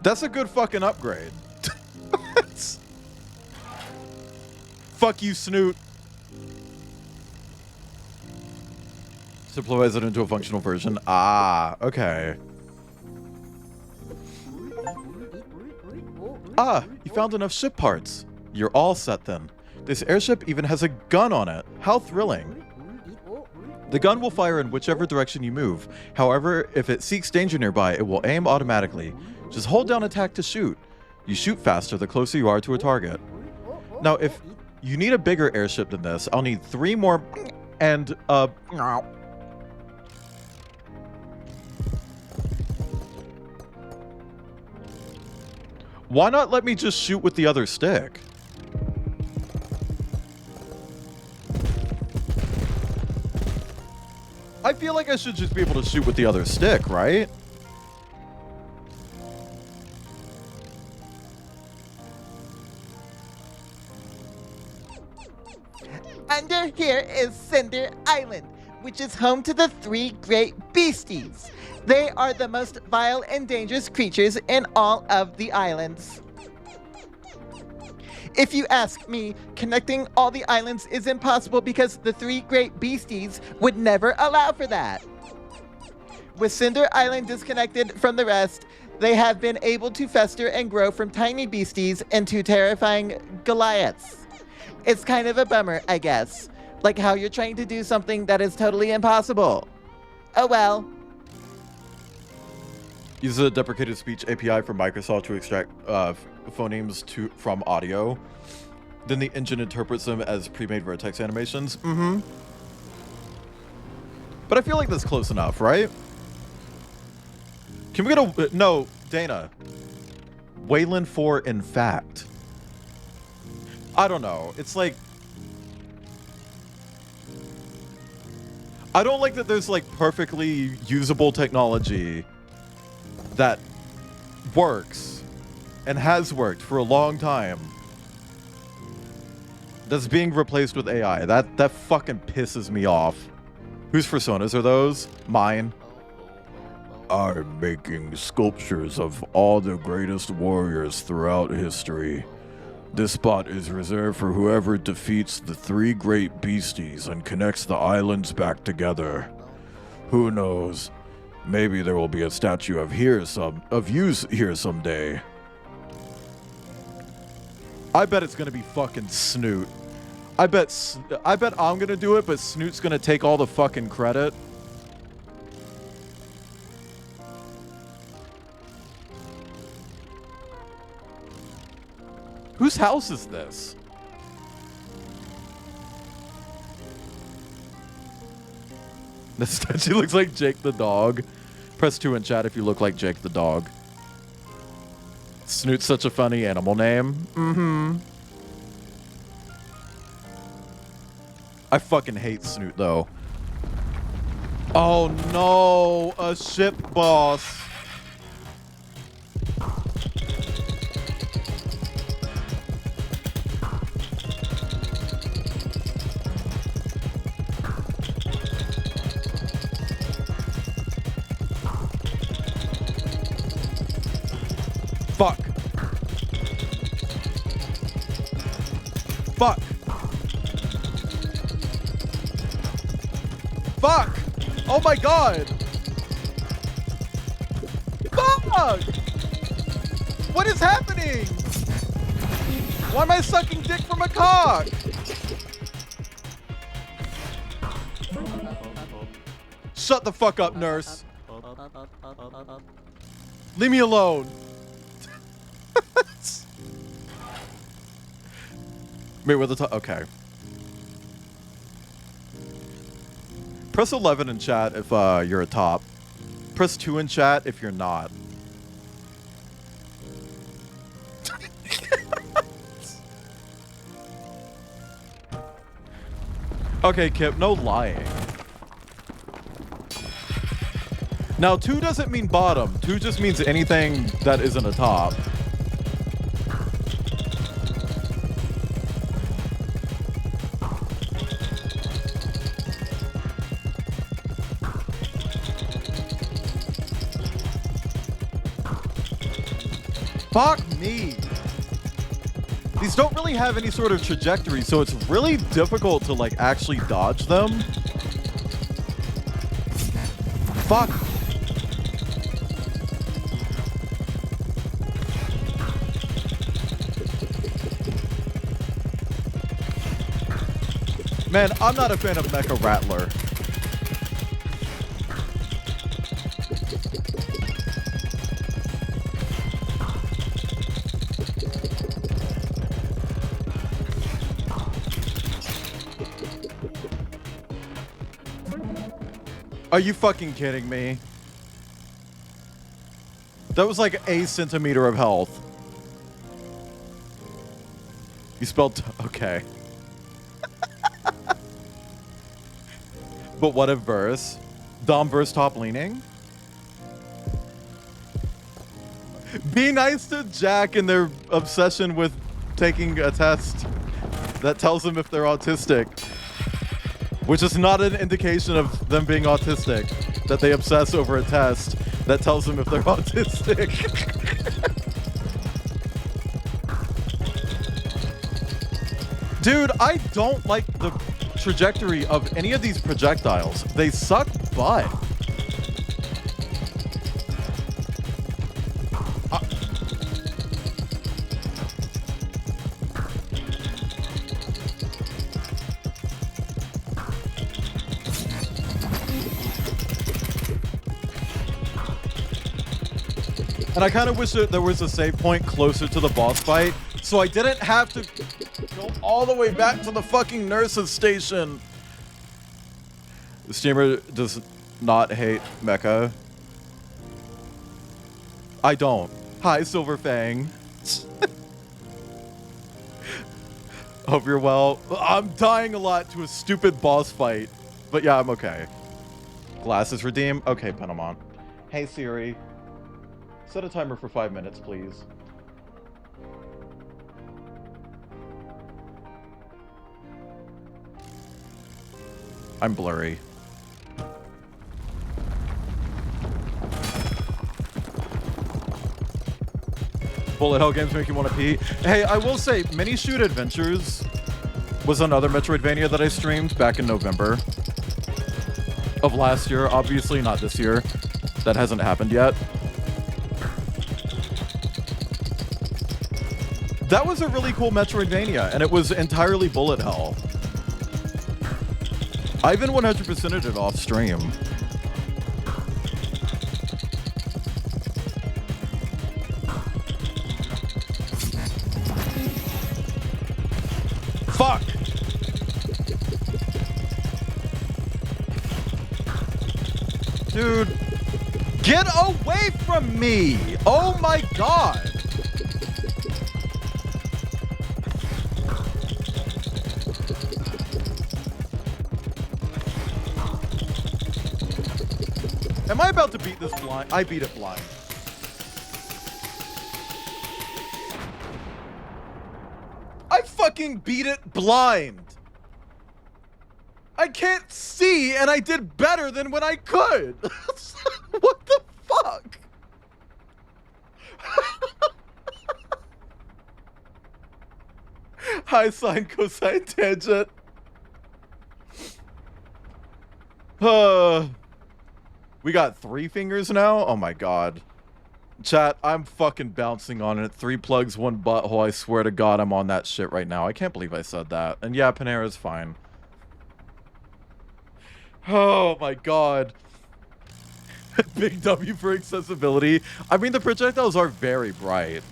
That's a good fucking upgrade. Fuck you, Snoot. Simplifies it into a functional version. Ah, okay. Ah, you found enough ship parts. You're all set then. This airship even has a gun on it. How thrilling. The gun will fire in whichever direction you move. However, if it seeks danger nearby, it will aim automatically. Just hold down attack to shoot. You shoot faster the closer you are to a target. Now, if you need a bigger airship than this, I'll need 3 more and why not let me just shoot with the other stick? I feel like I should just be able to shoot with the other stick, right? Under here is Cinder Island, which is home to the 3 great beasties. They are the most vile and dangerous creatures in all of the islands. If you ask me, connecting all the islands is impossible because the three great beasties would never allow for that. With Cinder Island disconnected from the rest, they have been able to fester and grow from tiny beasties into terrifying Goliaths. It's kind of a bummer, I guess. Like how you're trying to do something that is totally impossible. Oh well. Uses a deprecated speech API from Microsoft to extract phonemes from audio. Then the engine interprets them as pre-made vertex animations. Mm-hmm. But I feel like that's close enough, right? Can we get a... No, Dana. Wayland 4, in fact. I don't know. It's like... I don't like that there's like perfectly usable technology that works and has worked for a long time that's being replaced with AI. That fucking pisses me off. Whose personas are those? Mine. I'm making sculptures of all the greatest warriors throughout history. This spot is reserved for whoever defeats the three great beasties and connects the islands back together. Who knows? Maybe there will be a statue of you here someday. I bet it's gonna be fucking Snoot. I bet I'm gonna do it, but Snoot's gonna take all the fucking credit. Whose house is this? The statue looks like Jake the dog. Press 2 in chat if you look like Jake the dog. Snoot's such a funny animal name. Mm-hmm. I fucking hate Snoot though. Oh no, a ship boss. Fuck. Fuck. Fuck! Oh my god! Fuck! What is happening? Why am I sucking dick from a cock? Shut the fuck up, nurse. Leave me alone. Wait, we're the top. Okay. Press 11 in chat if you're a top. Press 2 in chat if you're not. Okay, Kip, no lying. Now, 2 doesn't mean bottom. 2 just means anything that isn't a top. Fuck me. These don't really have any sort of trajectory, so it's really difficult to like actually dodge them. Fuck. Man, I'm not a fan of Mecha Rattler. Are you fucking kidding me? That was like a centimeter of health. You spelled okay. But what if verse? Dom verse top leaning? Be nice to Jack and their obsession with taking a test that tells them if they're autistic. Which is not an indication of them being autistic. That they obsess over a test that tells them if they're autistic. Dude, I don't like the trajectory of any of these projectiles. They suck butt. And I kind of wish that there was a save point closer to the boss fight, so I didn't have to go all the way back to the fucking nurse's station. The streamer does not hate mecha. I don't. Hi, Silverfang. Hope you're well. I'm dying a lot to a stupid boss fight, but yeah, I'm okay. Glasses redeem. Okay, Penamon. Hey, Siri. Set a timer for 5 minutes, please. I'm blurry. Bullet hell games make you want to pee. Hey, I will say, Mini Shoot Adventures was another Metroidvania that I streamed back in November of last year. Obviously not this year. That hasn't happened yet. That was a really cool Metroidvania, and it was entirely bullet hell. I even 100%ed it off stream. Fuck! Dude, get away from me! Oh my god! Am I about to beat this blind? I beat it blind. I fucking beat it blind. I can't see, and I did better than when I could. What the fuck? Hi, sine, cosine, tangent. We got 3 fingers now? Oh my god. Chat, I'm fucking bouncing on it. 3 plugs, 1 butthole. I swear to god I'm on that shit right now. I can't believe I said that. And yeah, Panera's fine. Oh my god. Big W for accessibility. I mean, the projectiles are very bright.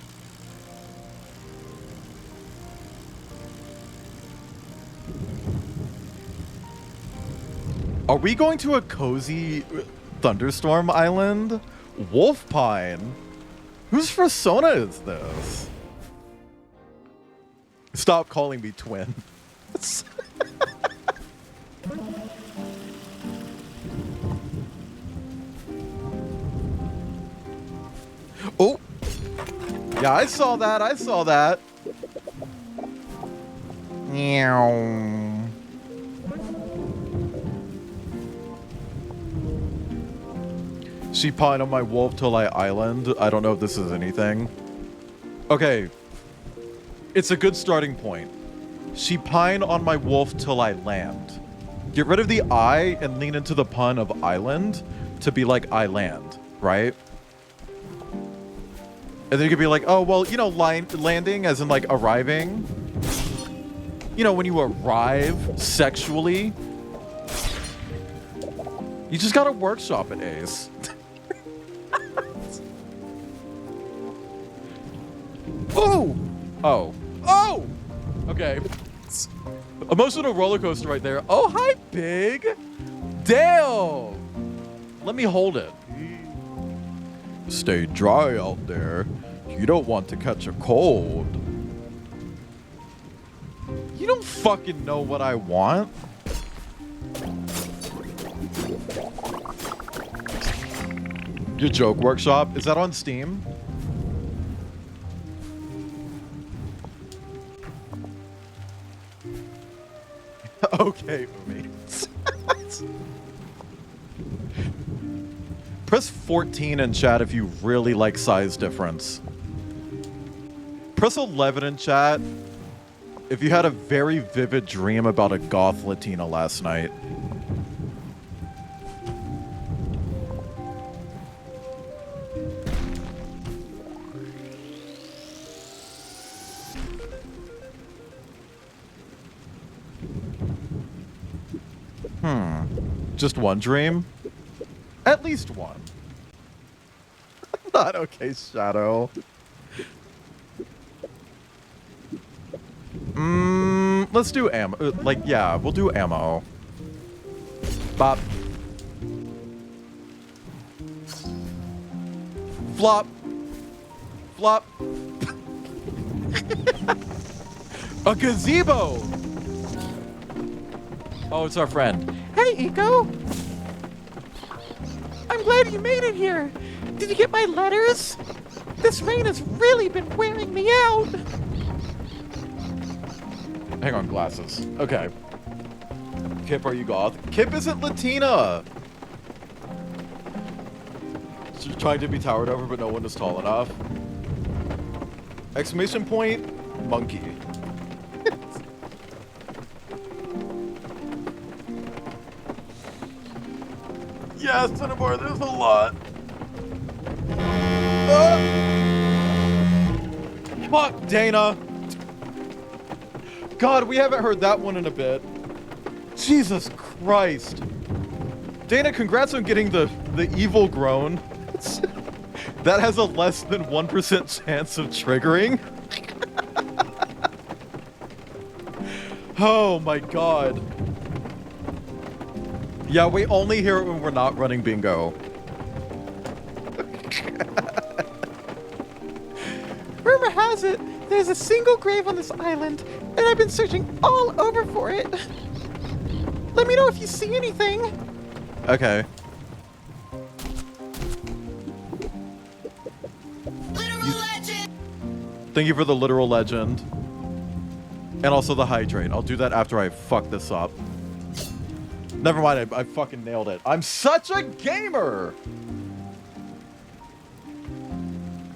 Are we going to a cozy Thunderstorm Island? Wolf Pine? Whose persona is this? Stop calling me twin. Oh! Yeah, I saw that. I saw that. Meow. She pined on my wolf till I island. I don't know if this is anything. Okay. It's a good starting point. She pined on my wolf till I land. Get rid of the I and lean into the pun of island to be like I land, right? And then you could be like, oh, well, you know, landing as in like arriving. You know, when you arrive sexually. You just gotta workshop it, Ace. Oh! Oh. Oh! Okay. Emotional roller coaster right there. Oh, hi, Big! Damn! Let me hold it. Stay dry out there. You don't want to catch a cold. You don't fucking know what I want. Your joke workshop, is that on Steam? Okay, Umi. Press 14 in chat if you really like size difference. Press 11 in chat if you had a very vivid dream about a goth Latina last night. Just one dream? At least one. Not okay, Shadow. Let's do ammo. Like, yeah, we'll do ammo. Bop. Flop. Flop. A gazebo! Oh, it's our friend. Hey, Eco! I'm glad you made it here. Did you get my letters? This rain has really been wearing me out. Hang on, glasses. Okay. Kip, are you goth? Kip isn't Latina! She's trying to be towered over, but no one is tall enough. Exclamation point, monkey. Yes, Cinnabar, there's a lot. Fuck, Dana. God, we haven't heard that one in a bit. Jesus Christ. Dana, congrats on getting the evil groan. That has a less than 1% chance of triggering. Oh my god. Yeah, we only hear it when we're not running bingo. Rumor has it, there's a single grave on this island, and I've been searching all over for it. Let me know if you see anything. Okay. Thank you for the literal legend. And also the hydrate. I'll do that after I fuck this up. Never mind, I fucking nailed it. I'm such a gamer!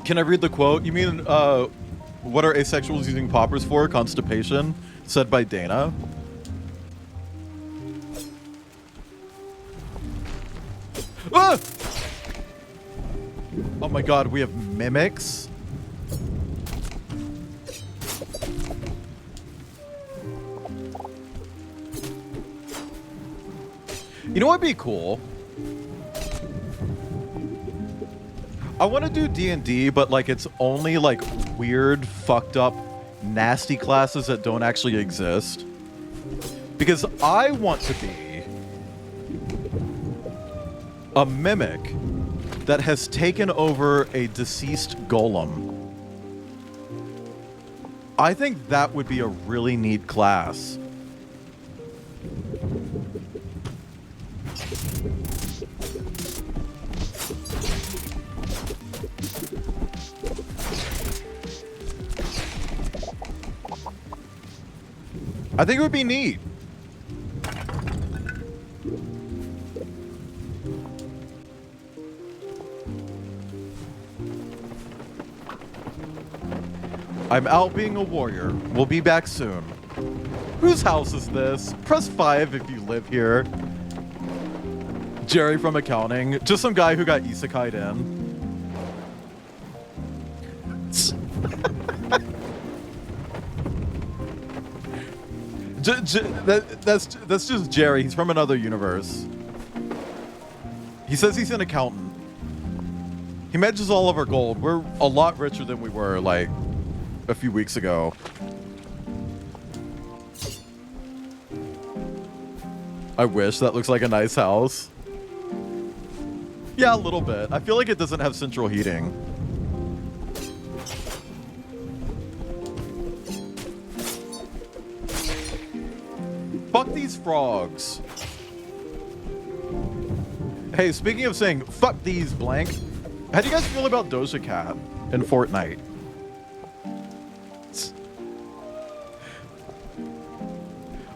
Can I read the quote? You mean, what are asexuals using poppers for? Constipation? Said by Dana. Ah! Oh my god, we have mimics? You know what'd be cool? I want to do D&D, but like it's only like weird, fucked up, nasty classes that don't actually exist. Because I want to be a mimic that has taken over a deceased golem. I think that would be a really neat class. I think it would be neat. I'm out being a warrior. We'll be back soon. Whose house is this? Press 5 if you live here. Jerry from accounting. Just some guy who got isekai'd in. That's just Jerry. He's from another universe. He says he's an accountant. He manages all of our gold. We're a lot richer than we were, like, a few weeks ago. I wish. That looks like a nice house. Yeah, a little bit. I feel like it doesn't have central heating. Fuck these frogs. Hey, speaking of saying fuck these blank, how do you guys feel about Doja Cat in Fortnite?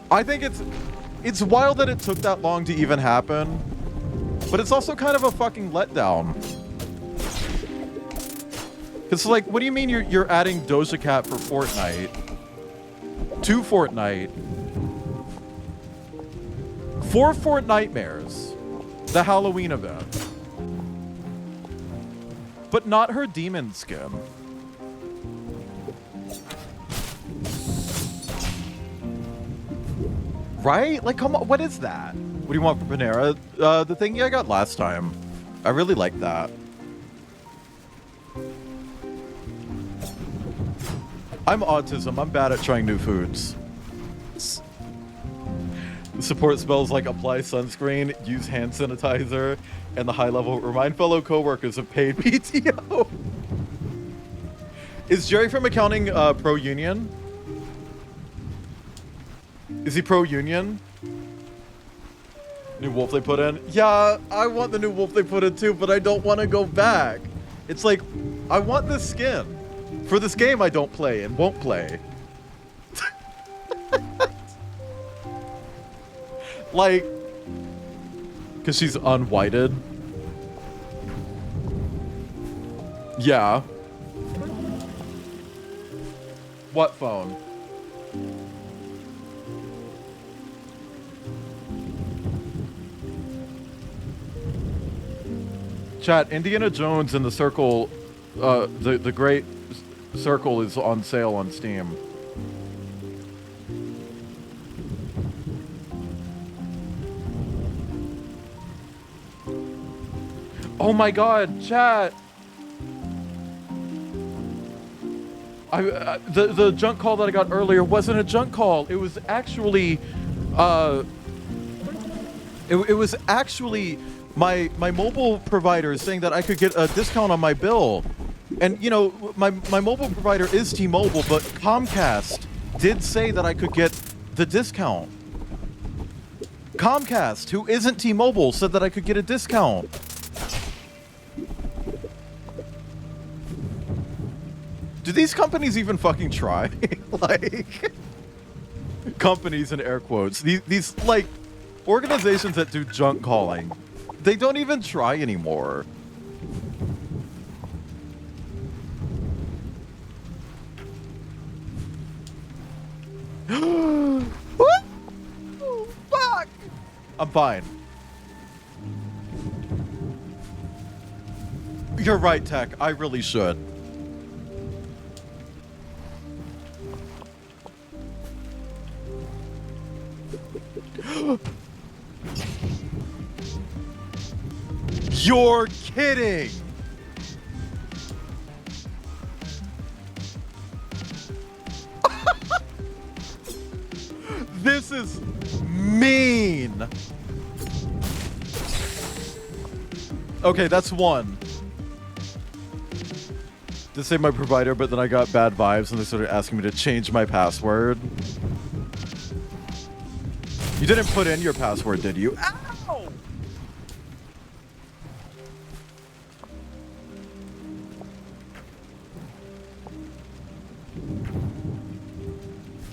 I think it's wild that it took that long to even happen, but it's also kind of a fucking letdown. It's like, what do you mean you're adding Doja Cat for Fortnite? 2 Fortnite, 4 Fortnitemares, the Halloween event, but not her demon skin. Right? Like, come on, what is that? What do you want from Panera? The thing I got last time. I really like that. I'm autism. I'm bad at trying new foods. Support spells like apply sunscreen, use hand sanitizer, and the high level remind fellow coworkers of paid PTO. Is Jerry from accounting pro union? Is he pro union? New wolf they put in? Yeah, I want the new wolf they put in too, but I don't want to go back. It's like, I want this skin. For this game I don't play and won't play. Like, because she's unwhited. Yeah. What phone? Chat, Indiana Jones and the Circle, the Great Circle is on sale on Steam. Oh my god, chat! The junk call that I got earlier wasn't a junk call. It was actually, it was actually my mobile provider saying that I could get a discount on my bill. And, you know, my mobile provider is T-Mobile, but Comcast did say that I could get the discount. Comcast, who isn't T-Mobile, said that I could get a discount. Do these companies even fucking try? Like, companies in air quotes. These, like, organizations that do junk calling, they don't even try anymore. Fuck! I'm fine. You're right, Tech. I really should. You're kidding! This is mean. Okay, that's one. To say my provider, but then I got bad vibes and they started asking me to change my password. You didn't put in your password, did you? Ow!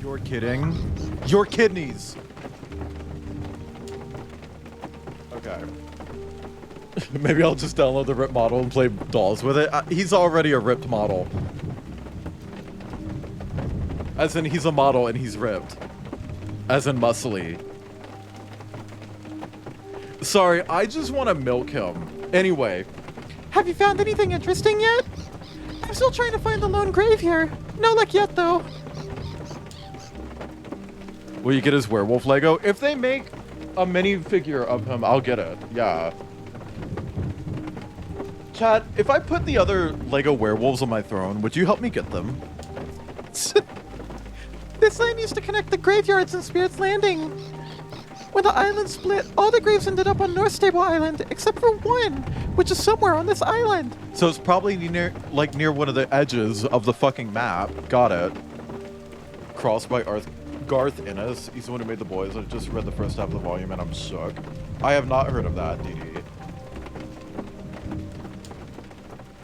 You're kidding? Your kidneys! Okay. Maybe I'll just download the ripped model and play dolls with it. He's already a ripped model. As in, he's a model and he's ripped. As in, muscly. Sorry, I just want to milk him. Anyway. Have you found anything interesting yet? I'm still trying to find the lone grave here. No luck yet, though. Will you get his werewolf Lego? If they make a mini figure of him, I'll get it. Yeah. Chat, if I put the other Lego werewolves on my throne, would you help me get them? This line used to connect the graveyards in Spirit's Landing. When the island split, all the graves ended up on North Stable Island, except for one, which is somewhere on this island. So it's probably near one of the edges of the fucking map. Got it. Crossed by Garth Innes. He's the one who made the boys. I just read the first half of the volume and I'm shook. I have not heard of that, DD.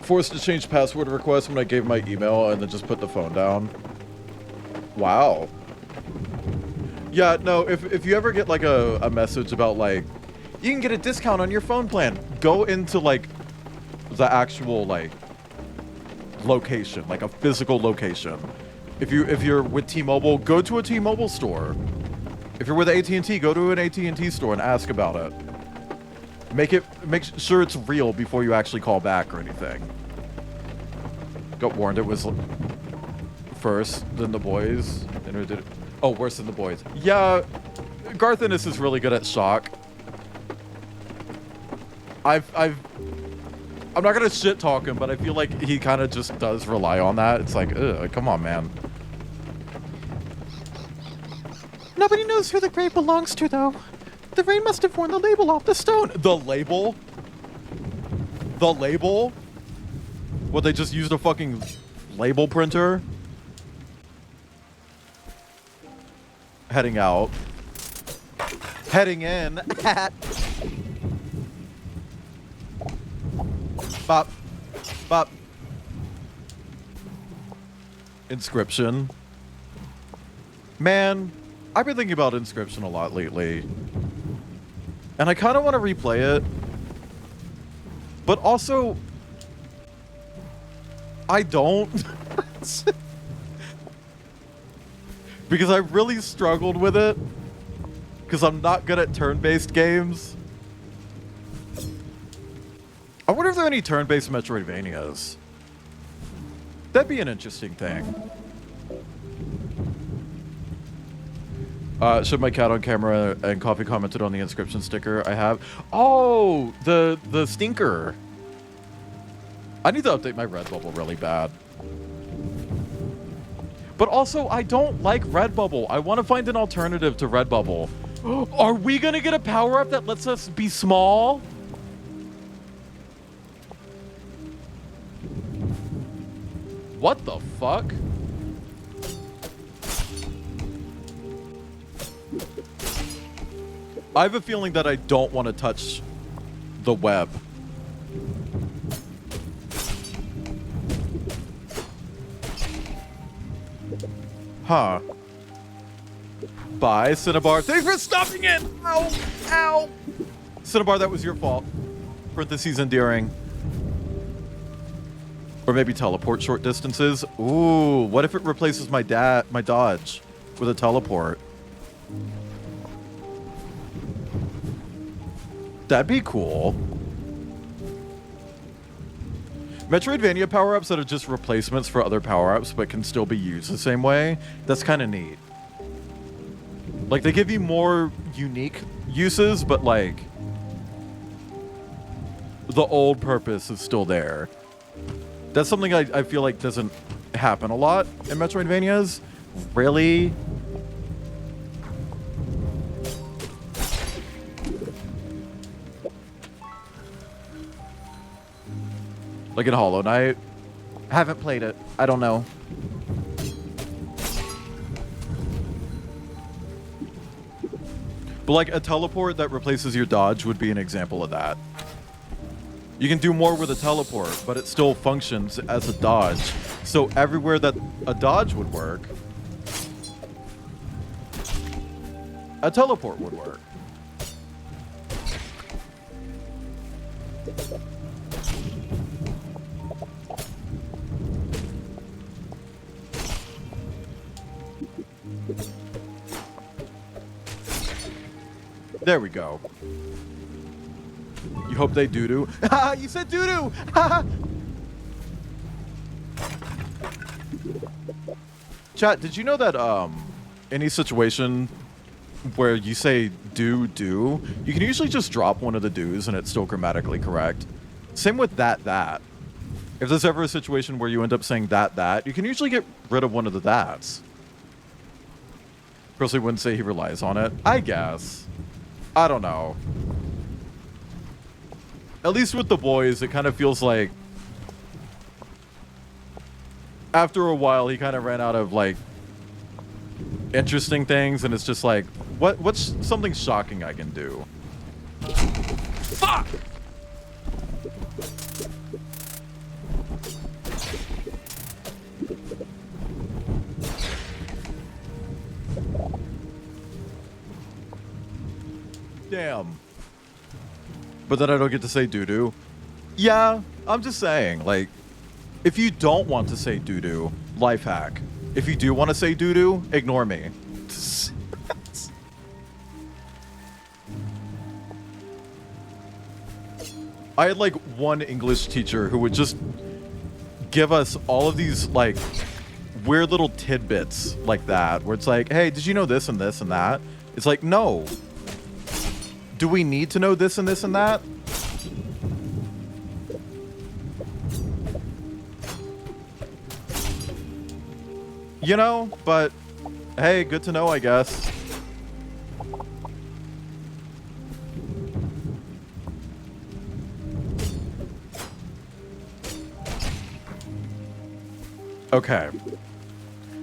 Forced to change password request when I gave my email and then just put the phone down. Wow. Yeah, no, if you ever get like a message about like, you can get a discount on your phone plan, go into like the actual like location, like a physical location. If you're with T-Mobile, go to a T-Mobile store. If you're with AT&T, go to an AT&T store and ask about it. Make sure it's real before you actually call back or anything. Got warned it was first than the boys. Oh, worse than the boys. Yeah, Garth Ennis is really good at shock. I'm not gonna shit talk him, but I feel like he kind of just does rely on that. It's like, ugh, come on, man. Nobody knows who the grave belongs to, though. The rain must have worn the label off the stone. The label? The label? What, they just used a fucking label printer? Heading out. Heading in. Bop. Bop. Inscription. Man, I've been thinking about Inscription a lot lately. And I kind of want to replay it. But also, I don't. Because I really struggled with it. Because I'm not good at turn-based games. I wonder if there are any turn-based Metroidvanias. That'd be an interesting thing. Showed my cat on camera and Coffee commented on the Inscription sticker I have. Oh, the stinker. I need to update my Redbubble really bad. But also, I don't like Redbubble. I want to find an alternative to Redbubble. Are we gonna get a power-up that lets us be small? What the fuck? I have a feeling that I don't want to touch the web. Huh. Bye, Cinnabar. Thanks for stopping it! Ow! Ow! Cinnabar, that was your fault. Parentheses endearing. Or maybe teleport short distances. Ooh, what if it replaces my dodge with a teleport? That'd be cool. Metroidvania power-ups that are just replacements for other power-ups but can still be used the same way. That's kind of neat. Like, they give you more unique uses, but like, the old purpose is still there. That's something I feel like doesn't happen a lot in Metroidvanias. Really? Like in Hollow Knight. Haven't played it. I don't know. But like a teleport that replaces your dodge would be an example of that. You can do more with a teleport, but it still functions as a dodge. So everywhere that a dodge would work, a teleport would work. There we go. You hope they doo-doo? Ha! You said doo-doo! Ha! Chat, did you know that any situation where you say do, you can usually just drop one of the do's and it's still grammatically correct. Same with that. If there's ever a situation where you end up saying that, you can usually get rid of one of the that's. Personally wouldn't say he relies on it. I guess. I don't know. At least with the boys, it kind of feels like after a while he kind of ran out of like interesting things, and it's just like, what's something shocking I can do? Fuck! Damn. But then I don't get to say doo-doo. Yeah, I'm just saying, like, if you don't want to say doo-doo, life hack. If you do want to say doo-doo, ignore me. I had like one English teacher who would just give us all of these like weird little tidbits like that, where it's like, hey, did you know this and this and that? It's like, no. Do we need to know this and this and that? You know, but hey, good to know, I guess. Okay.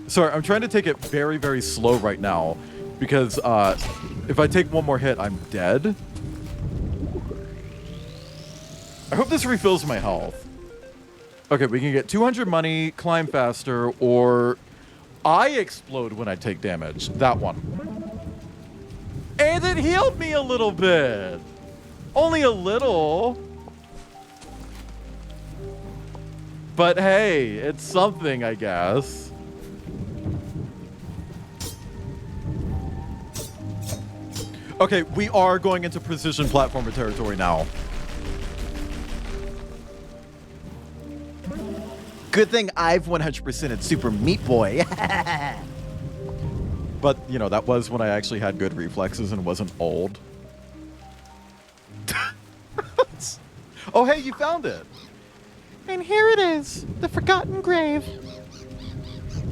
Sorry, I'm trying to take it very, very slow right now because if I take one more hit, I'm dead. I hope this refills my health. Okay, we can get 200 money, climb faster, or I explode when I take damage. That one. And it healed me a little bit. Only a little. But hey, it's something, I guess. Okay, we are going into precision platformer territory now. Good thing I've 100%ed Super Meat Boy. But, you know, that was when I actually had good reflexes and wasn't old. Oh, hey, you found it. And here it is, the forgotten grave.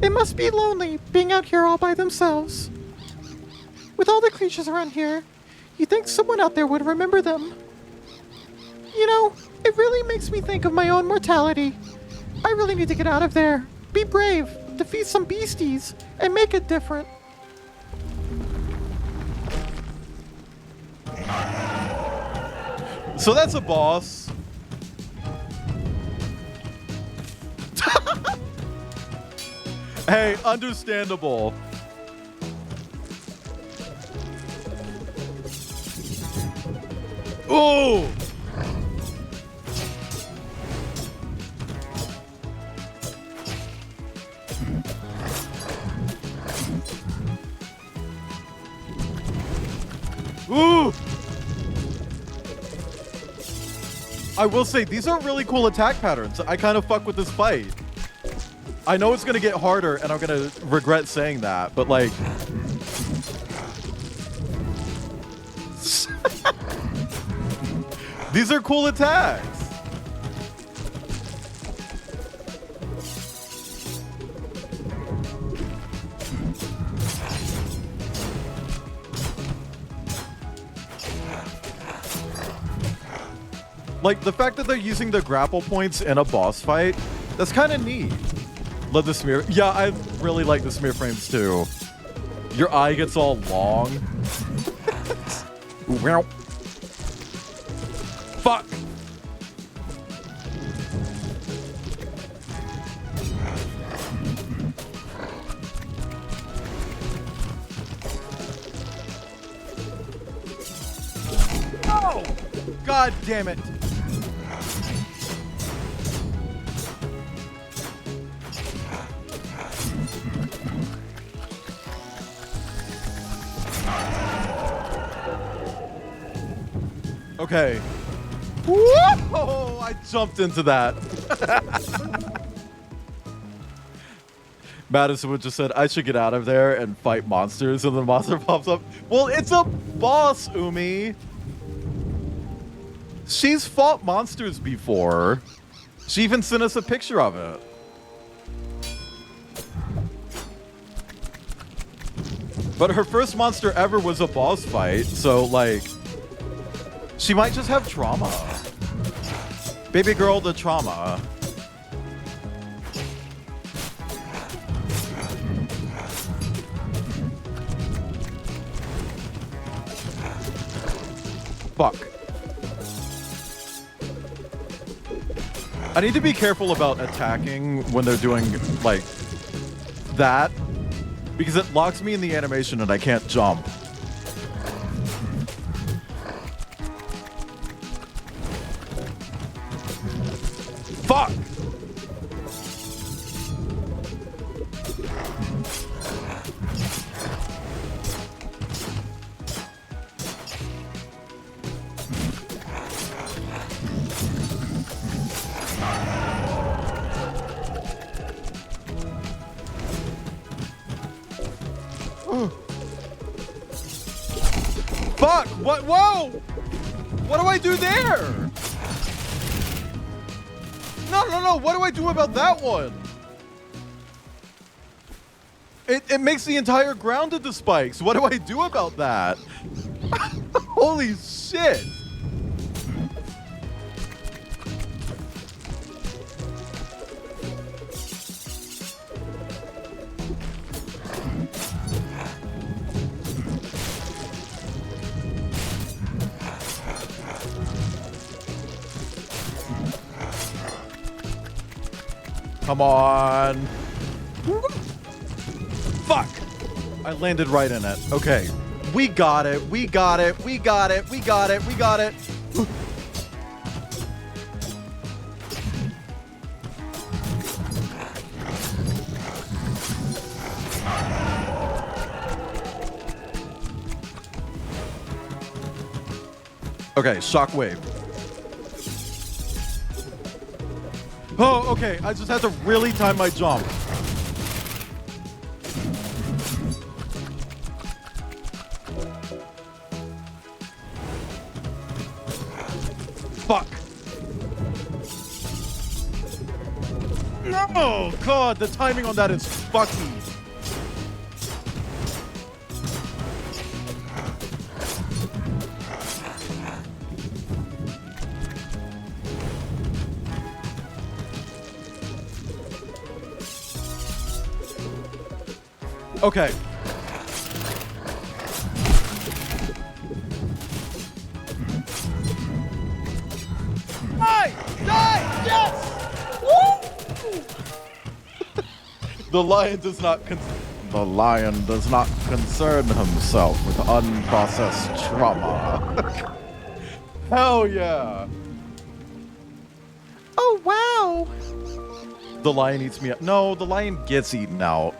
It must be lonely being out here all by themselves. With all the creatures around here, you'd think someone out there would remember them. You know, it really makes me think of my own mortality. I really need to get out of there. Be brave, defeat some beasties, and make it different. So that's a boss. Hey, understandable. Ooh! Ooh! I will say, these are really cool attack patterns. I kind of fuck with this fight. I know it's gonna get harder, and I'm gonna regret saying that, but like... These are cool attacks! Like, the fact that they're using the grapple points in a boss fight, that's kind of neat. Love the smear. Yeah, I really like the smear frames too. Your eye gets all long. Wow. Fuck. No! God damn it. Okay. Whoa! I jumped into that. Madison would just said, I should get out of there and fight monsters, and the monster pops up. Well, it's a boss, Umi. She's fought monsters before. She even sent us a picture of it. But her first monster ever was a boss fight, so like... She might just have trauma. Baby girl, the trauma. Fuck. I need to be careful about attacking when they're doing, like, that. Because it locks me in the animation and I can't jump. Fuck! What? Whoa! What do I do there? No. What do I do about that one? It makes the entire ground into spikes. What do I do about that? Holy shit! Come on. Fuck. I landed right in it. Okay. We got it. We got it. We got it. We got it. We got it. Okay, shockwave. Oh, okay. I just had to really time my jump. Fuck. No! God, the timing on that is fucky. Okay. Die! Die! Yes! Woo! The lion does not concern himself with unprocessed trauma. Hell yeah! Oh, wow. The lion eats me up. No, the lion gets eaten out.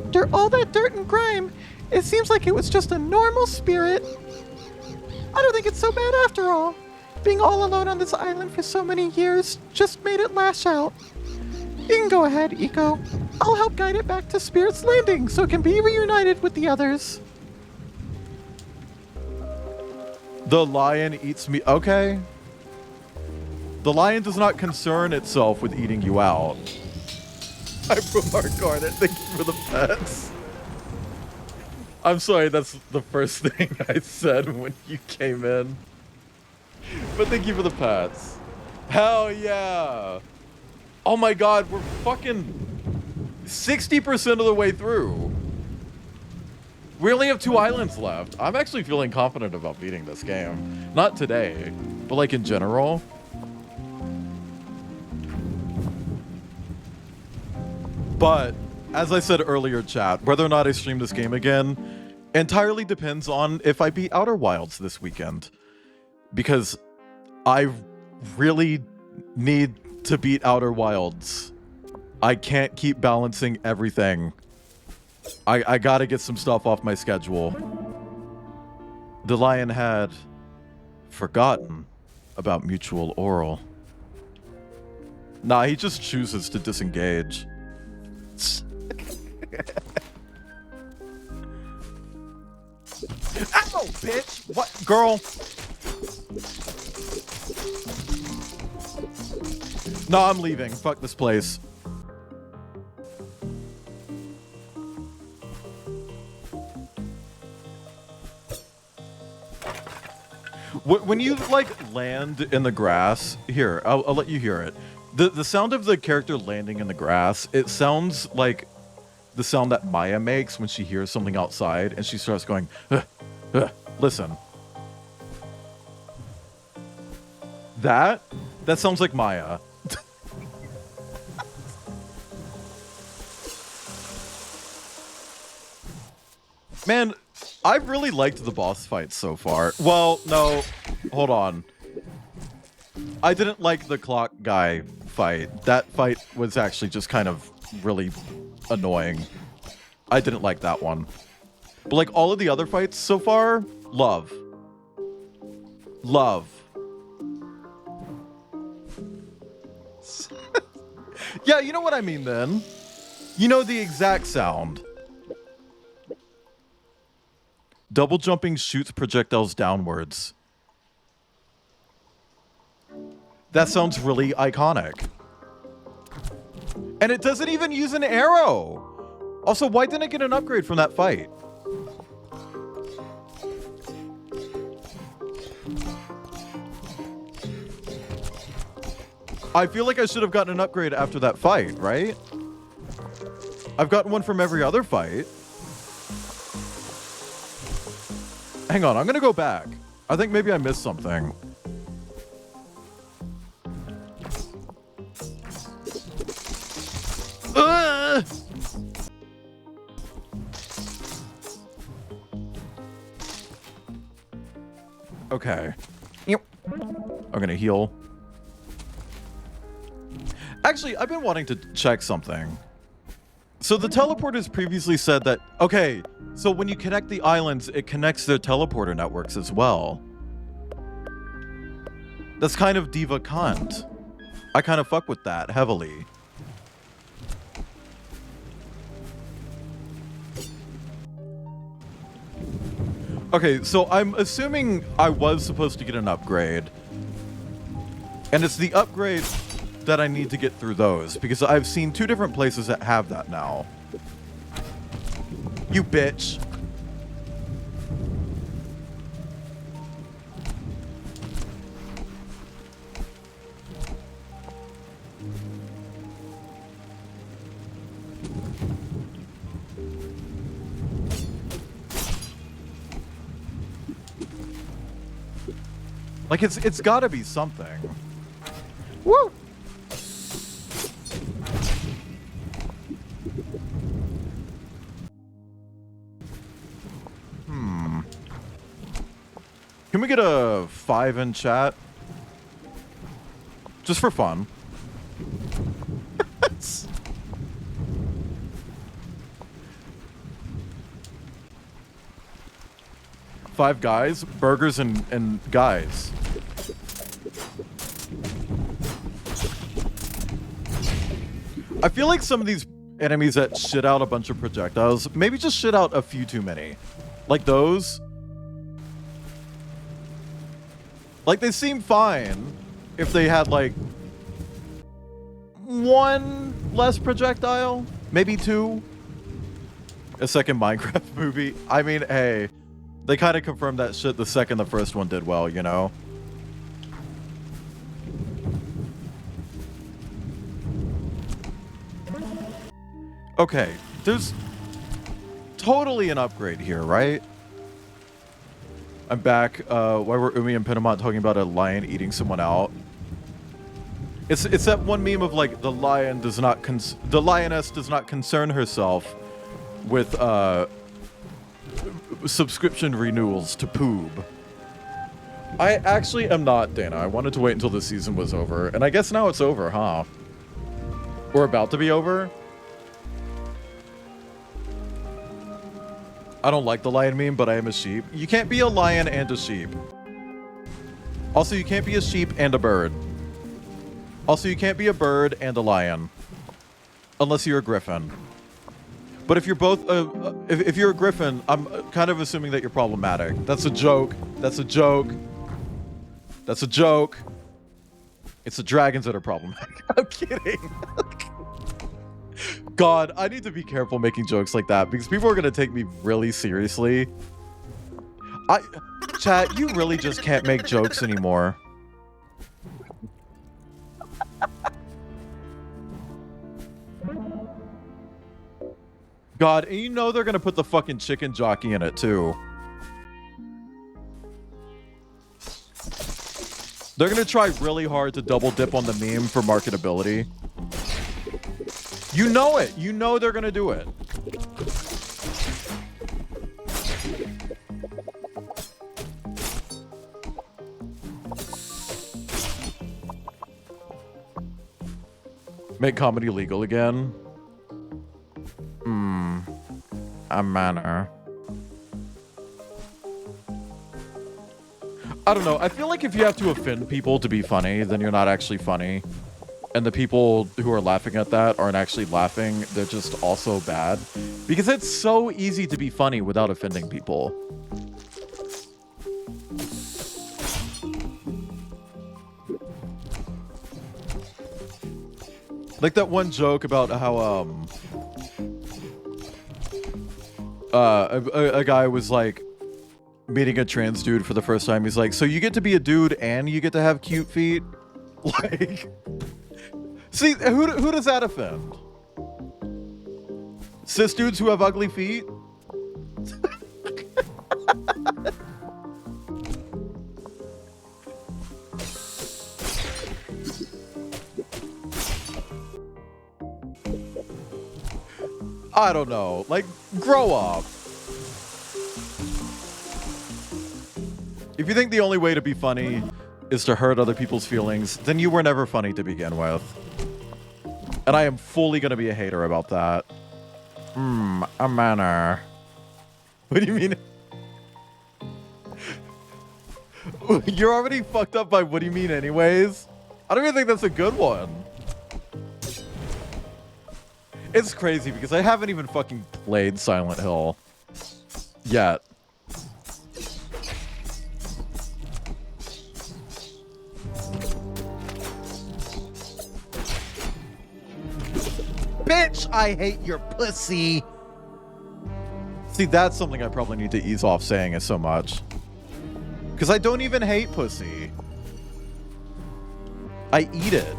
After all that dirt and grime, it seems like it was just a normal spirit. I don't think it's so bad after all. Being all alone on this island for so many years just made it lash out. You can go ahead, Eco. I'll help guide it back to Spirit's Landing so it can be reunited with the others. The lion eats me. Okay. The lion does not concern itself with eating you out. I remark on it. Thank you for the pets. I'm sorry, that's the first thing I said when you came in. But thank you for the pets. Hell yeah. Oh my god, we're fucking 60% of the way through. We only have 2 islands left. I'm actually feeling confident about beating this game. Not today, but like in general. But, as I said earlier, chat, whether or not I stream this game again entirely depends on if I beat Outer Wilds this weekend. Because I really need to beat Outer Wilds. I can't keep balancing everything. I gotta get some stuff off my schedule. The lion had forgotten about mutual oral. Nah, he just chooses to disengage. Ow, bitch! What? Girl! No, I'm leaving. Fuck this place. When you, like, land in the grass... Here, I'll let you hear it. The sound of the character landing in the grass, it sounds like the sound that Maya makes when she hears something outside and she starts going, listen. That sounds like Maya. Man, I've really liked the boss fights so far. Well, no, hold on. I didn't like the clock guy fight. That fight was actually just kind of really annoying. I didn't like that one. But like all of the other fights so far, love. Love. Yeah, you know what I mean then. You know the exact sound. Double jumping shoots projectiles downwards. That sounds really iconic. And it doesn't even use an arrow. Also, why didn't it get an upgrade from that fight? I feel like I should have gotten an upgrade after that fight, right? I've gotten one from every other fight. Hang on, I'm gonna go back. I think maybe I missed something. Ugh! Okay. Yep. I'm gonna heal. Actually, I've been wanting to check something. So the teleporters previously said that, okay, so when you connect the islands, it connects their teleporter networks as well. That's kind of diva cunt. I kind of fuck with that heavily. Okay, so I'm assuming I was supposed to get an upgrade. And it's the upgrade that I need to get through those, because I've seen 2 different places that have that now. You bitch. Like, it's gotta be something. Woo! Can we get a 5 in chat? Just for fun. Five guys, burgers, and guys. I feel like some of these enemies that shit out a bunch of projectiles, maybe just shit out a few too many. Like those. Like, they seem fine if they had, like, 1 less projectile, maybe 2. A second Minecraft movie. I mean, hey, they kind of confirmed that shit the second the first one did well, you know? Okay, there's totally an upgrade here, right? I'm back. Why were Umi and Pinamont talking about a lion eating someone out? It's that one meme of like the lioness does not concern herself with subscription renewals to Poob. I actually am not, Dana. I wanted to wait until the season was over, and I guess now it's over, huh? Or about to be over. I don't like the lion meme, but I am a sheep. You can't be a lion and a sheep. Also, you can't be a sheep and a bird. Also, you can't be a bird and a lion. Unless you're a griffin. But if you're both, if you're a griffin, I'm kind of assuming that you're problematic. That's a joke. That's a joke. That's a joke. It's the dragons that are problematic. I'm kidding. God, I need to be careful making jokes like that because people are going to take me really seriously. Chat, you really just can't make jokes anymore. God, and you know they're going to put the fucking chicken jockey in it too. They're going to try really hard to double dip on the meme for marketability. You know it. You know they're going to do it. Make comedy legal again. A manner. I don't know. I feel like if you have to offend people to be funny, then you're not actually funny. And the people who are laughing at that aren't actually laughing. They're just also bad. Because it's so easy to be funny without offending people. Like that one joke about how a guy was like meeting a trans dude for the first time. He's like, so you get to be a dude and you get to have cute feet? Like, see, who does that offend? Cis dudes who have ugly feet? I don't know. Like, grow up. If you think the only way to be funny is to hurt other people's feelings, then you were never funny to begin with. And I am fully gonna be a hater about that. A manner. What do you mean? You're already fucked up by what do you mean anyways? I don't even think that's a good one. It's crazy because I haven't even fucking played Silent Hill yet. Bitch, I hate your pussy. See, that's something I probably need to ease off saying it so much. Because I don't even hate pussy. I eat it.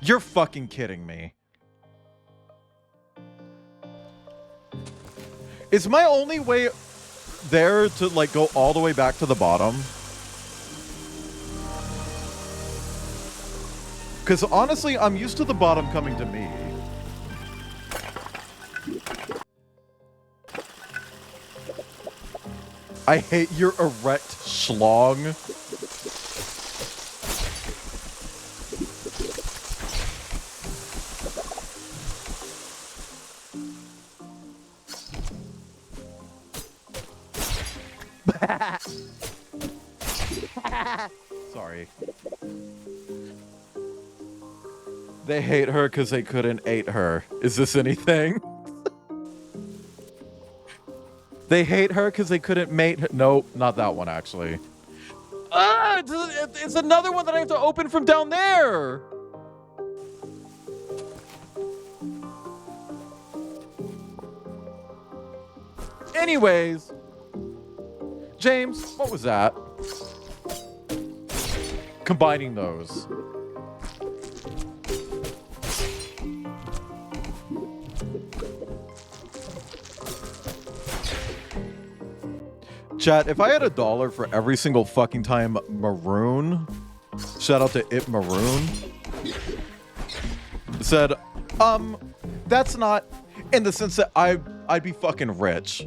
You're fucking kidding me. Is my only way there to like go all the way back to the bottom? Because honestly, I'm used to the bottom coming to me. I hate your erect schlong. Sorry. They hate her because they couldn't ate her. Is this anything? They hate her because they couldn't mate her. Nope, not that one actually. Ah, it's another one that I have to open from down there. Anyways, James, what was that? Combining those. Chat, if I had $1 for every single fucking time Maroon, shout out to It Maroon, said, that's not in the sense that I'd be fucking rich.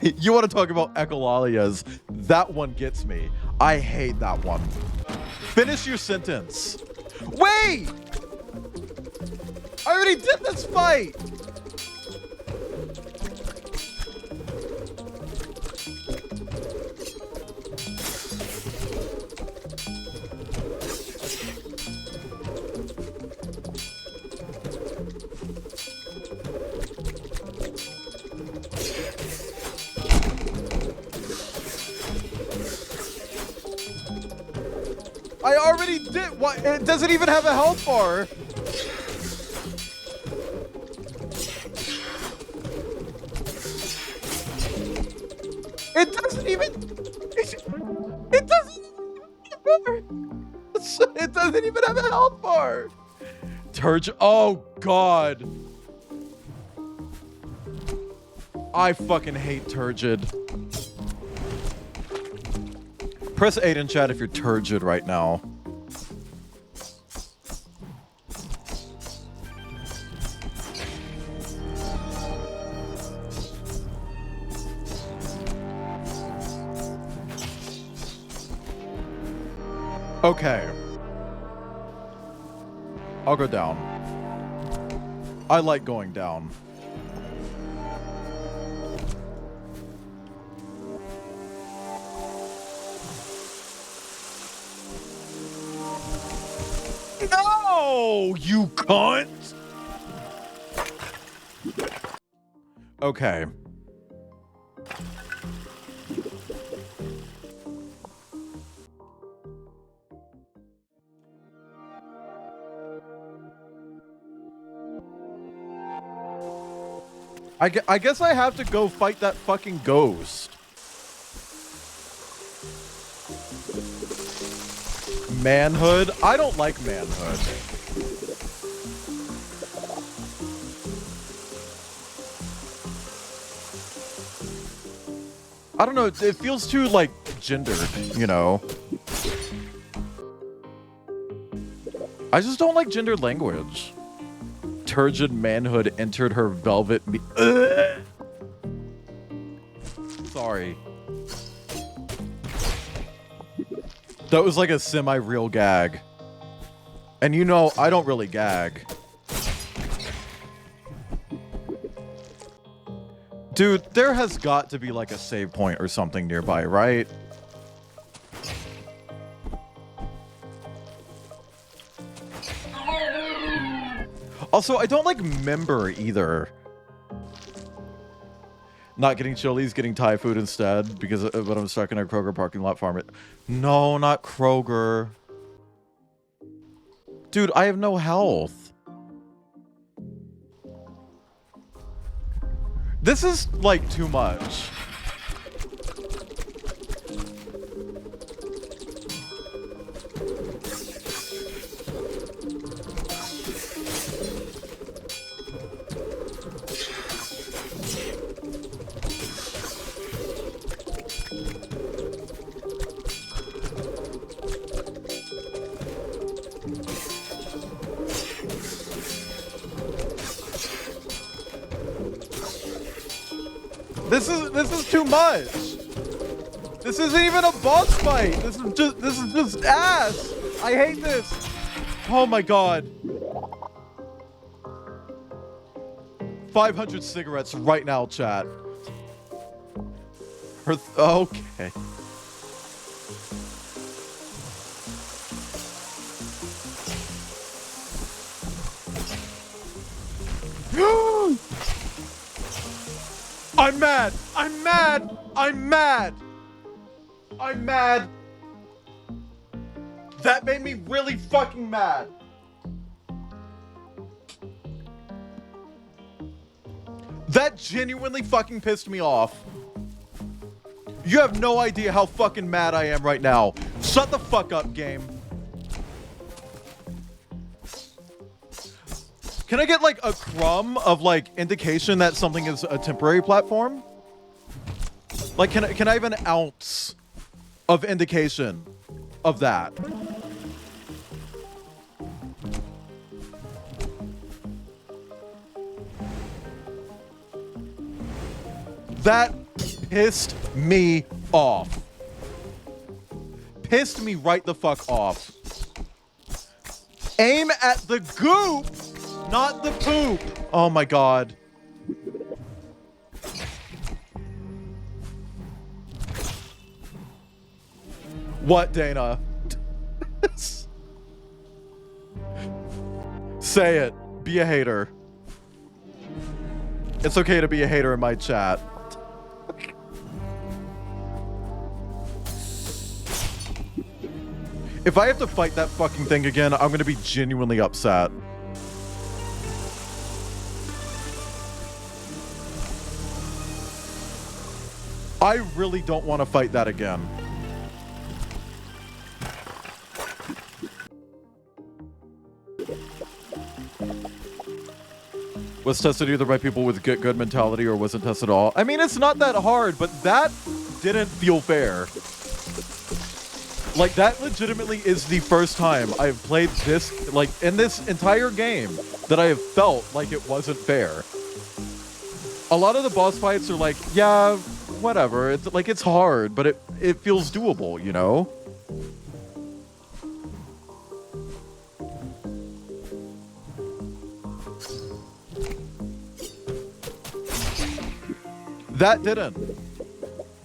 You want to talk about echolalias? That one gets me. I hate that one. Finish your sentence. Wait! I already did this fight! I already did. What? It doesn't even have a health bar. It doesn't even. It doesn't. It doesn't even have a health bar. Turge. Oh God. I fucking hate turgid. Press 8 in chat if you're turgid right now. Okay. I'll go down. I like going down. No, you cunt! Okay. I guess I have to go fight that fucking ghost. Manhood? I don't like manhood. I don't know, it feels too, like, gendered, you know? I just don't like gendered language. Turgid manhood entered her velvet Sorry. That was like a semi-real gag. And you know, I don't really gag. Dude, there has got to be like a save point or something nearby, right? Also, I don't like member either. Not getting Chili's, getting Thai food instead because when I'm stuck in a Kroger parking lot farm it. No, not Kroger. Dude, I have no health. This is like too much. This is too much. This isn't even a boss fight. This is just ass. I hate this. Oh my god. 500 cigarettes right now, chat. Okay. I'm mad! I'm mad! I'm mad! I'm mad! That made me really fucking mad! That genuinely fucking pissed me off. You have no idea how fucking mad I am right now. Shut the fuck up, game. Can I get like a crumb of like indication that something is a temporary platform? Like can I have an ounce of indication of that? That pissed me off. Pissed me right the fuck off. Aim at the goop, not the poop. Oh my god. What, Dana? Say it. Be a hater. It's okay to be a hater in my chat. If I have to fight that fucking thing again, I'm gonna be genuinely upset. I really don't want to fight that again. Was tested either by people with good mentality or wasn't tested at all. I mean, it's not that hard, but that didn't feel fair. Like, that legitimately is the first time I've played this, like, in this entire game that I have felt like it wasn't fair. A lot of the boss fights are like, yeah, whatever. It's like, it's hard, but it feels doable, you know? That didn't.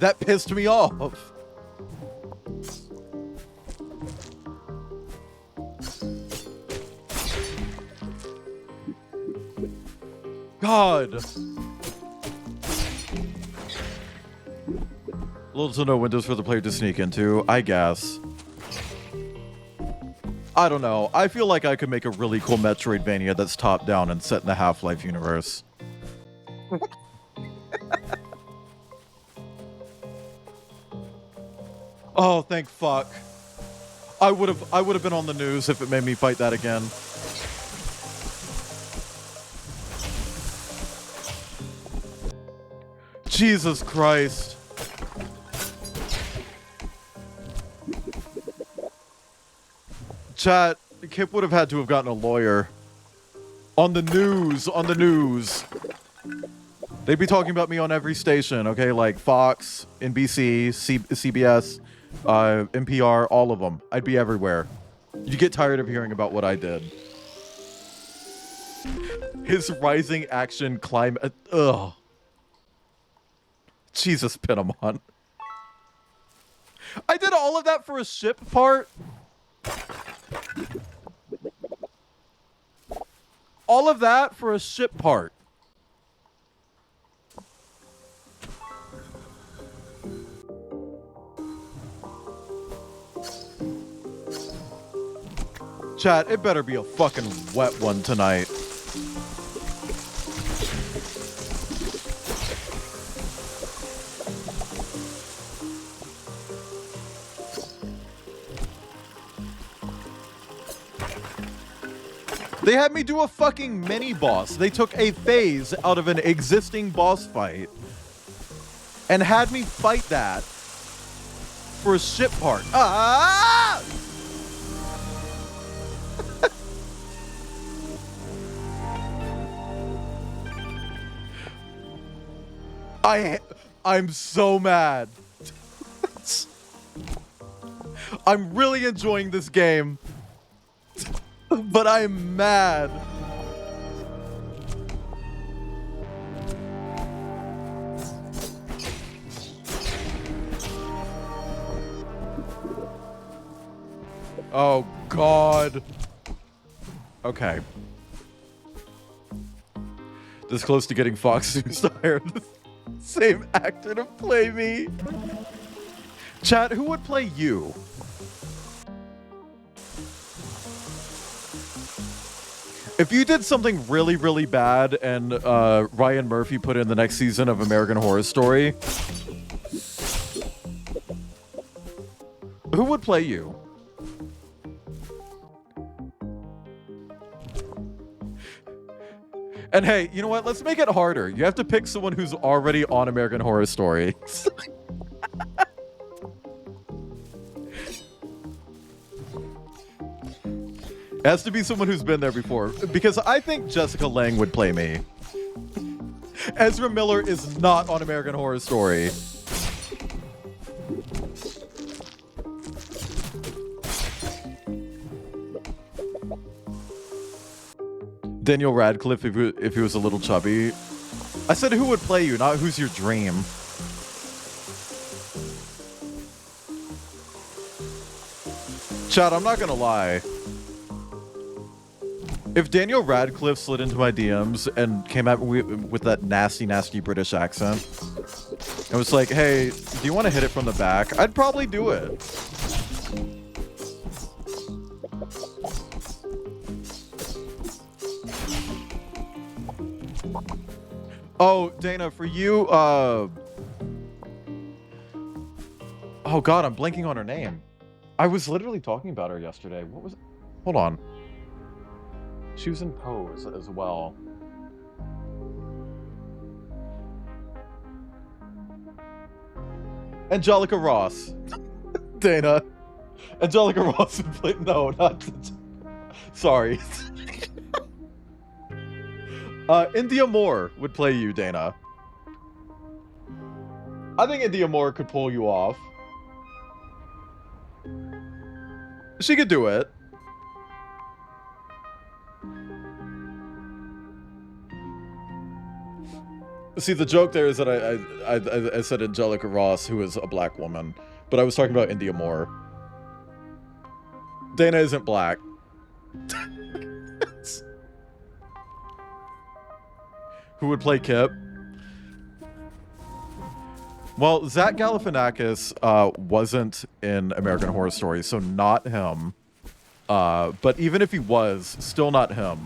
That pissed me off. God. Little to no windows for the player to sneak into, I guess. I don't know. I feel like I could make a really cool Metroidvania that's top down and set in the Half-Life universe. Oh, thank fuck. I would have been on the news if it made me fight that again. Jesus Christ. Chat, Kip would have had to have gotten a lawyer. On the news, on the news. They'd be talking about me on every station, okay? Like Fox, NBC, CBS, NPR, all of them. I'd be everywhere. You get tired of hearing about what I did. His rising action climate. Ugh. Jesus, Pinamon. I did all of that for a ship part? All of that for a ship part. Chat, it better be a fucking wet one tonight. They had me do a fucking mini boss. They took a phase out of an existing boss fight and had me fight that for a ship part. Ah! I'm so mad. I'm really enjoying this game. But I'm mad. Oh, God. Okay. This close to getting Fox News to hire the same actor to play me. Chat, who would play you? If you did something really, really bad and Ryan Murphy put in the next season of American Horror Story, who would play you? And hey, you know what? Let's make it harder. You have to pick someone who's already on American Horror Story. It has to be someone who's been there before. Because I think Jessica Lange would play me. Ezra Miller is not on American Horror Story. Daniel Radcliffe if he was a little chubby. I said who would play you, not who's your dream. Chad, I'm not gonna lie. If Daniel Radcliffe slid into my DMs and came at me with that nasty, nasty British accent, and was like, hey, do you want to hit it from the back? I'd probably do it. Oh, Dana, for you, oh God, I'm blanking on her name. I was literally talking about her yesterday. What was it? Hold on. She was in Pose as well. Angelica Ross. Dana. Angelica Ross would play. No, not. Sorry. India Moore would play you, Dana. I think India Moore could pull you off. She could do it. See, the joke there is that I said Angelica Ross, who is a black woman, but I was talking about India Moore. Dana isn't black. Who would play Kip? Well, Zach Galifianakis wasn't in American Horror Story, so not him. But even if he was, still not him.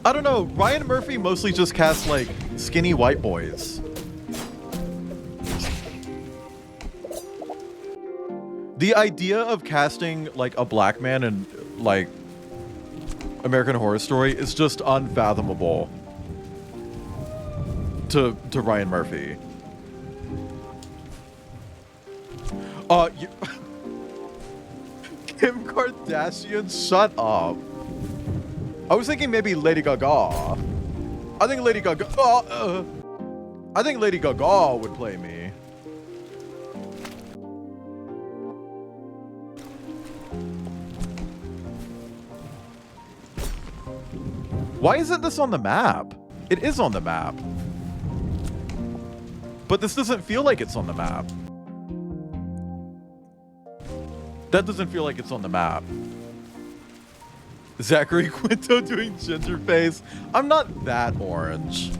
I don't know. Ryan Murphy mostly just casts like skinny white boys. The idea of casting like a black man in like American Horror Story is just unfathomable to Ryan Murphy. You Kim Kardashian, shut up. I was thinking maybe Lady Gaga. I think Lady Gaga. I think Lady Gaga would play me. Why isn't this on the map? It is on the map. But this doesn't feel like it's on the map. That doesn't feel like it's on the map. Zachary Quinto doing ginger face. I'm not that orange.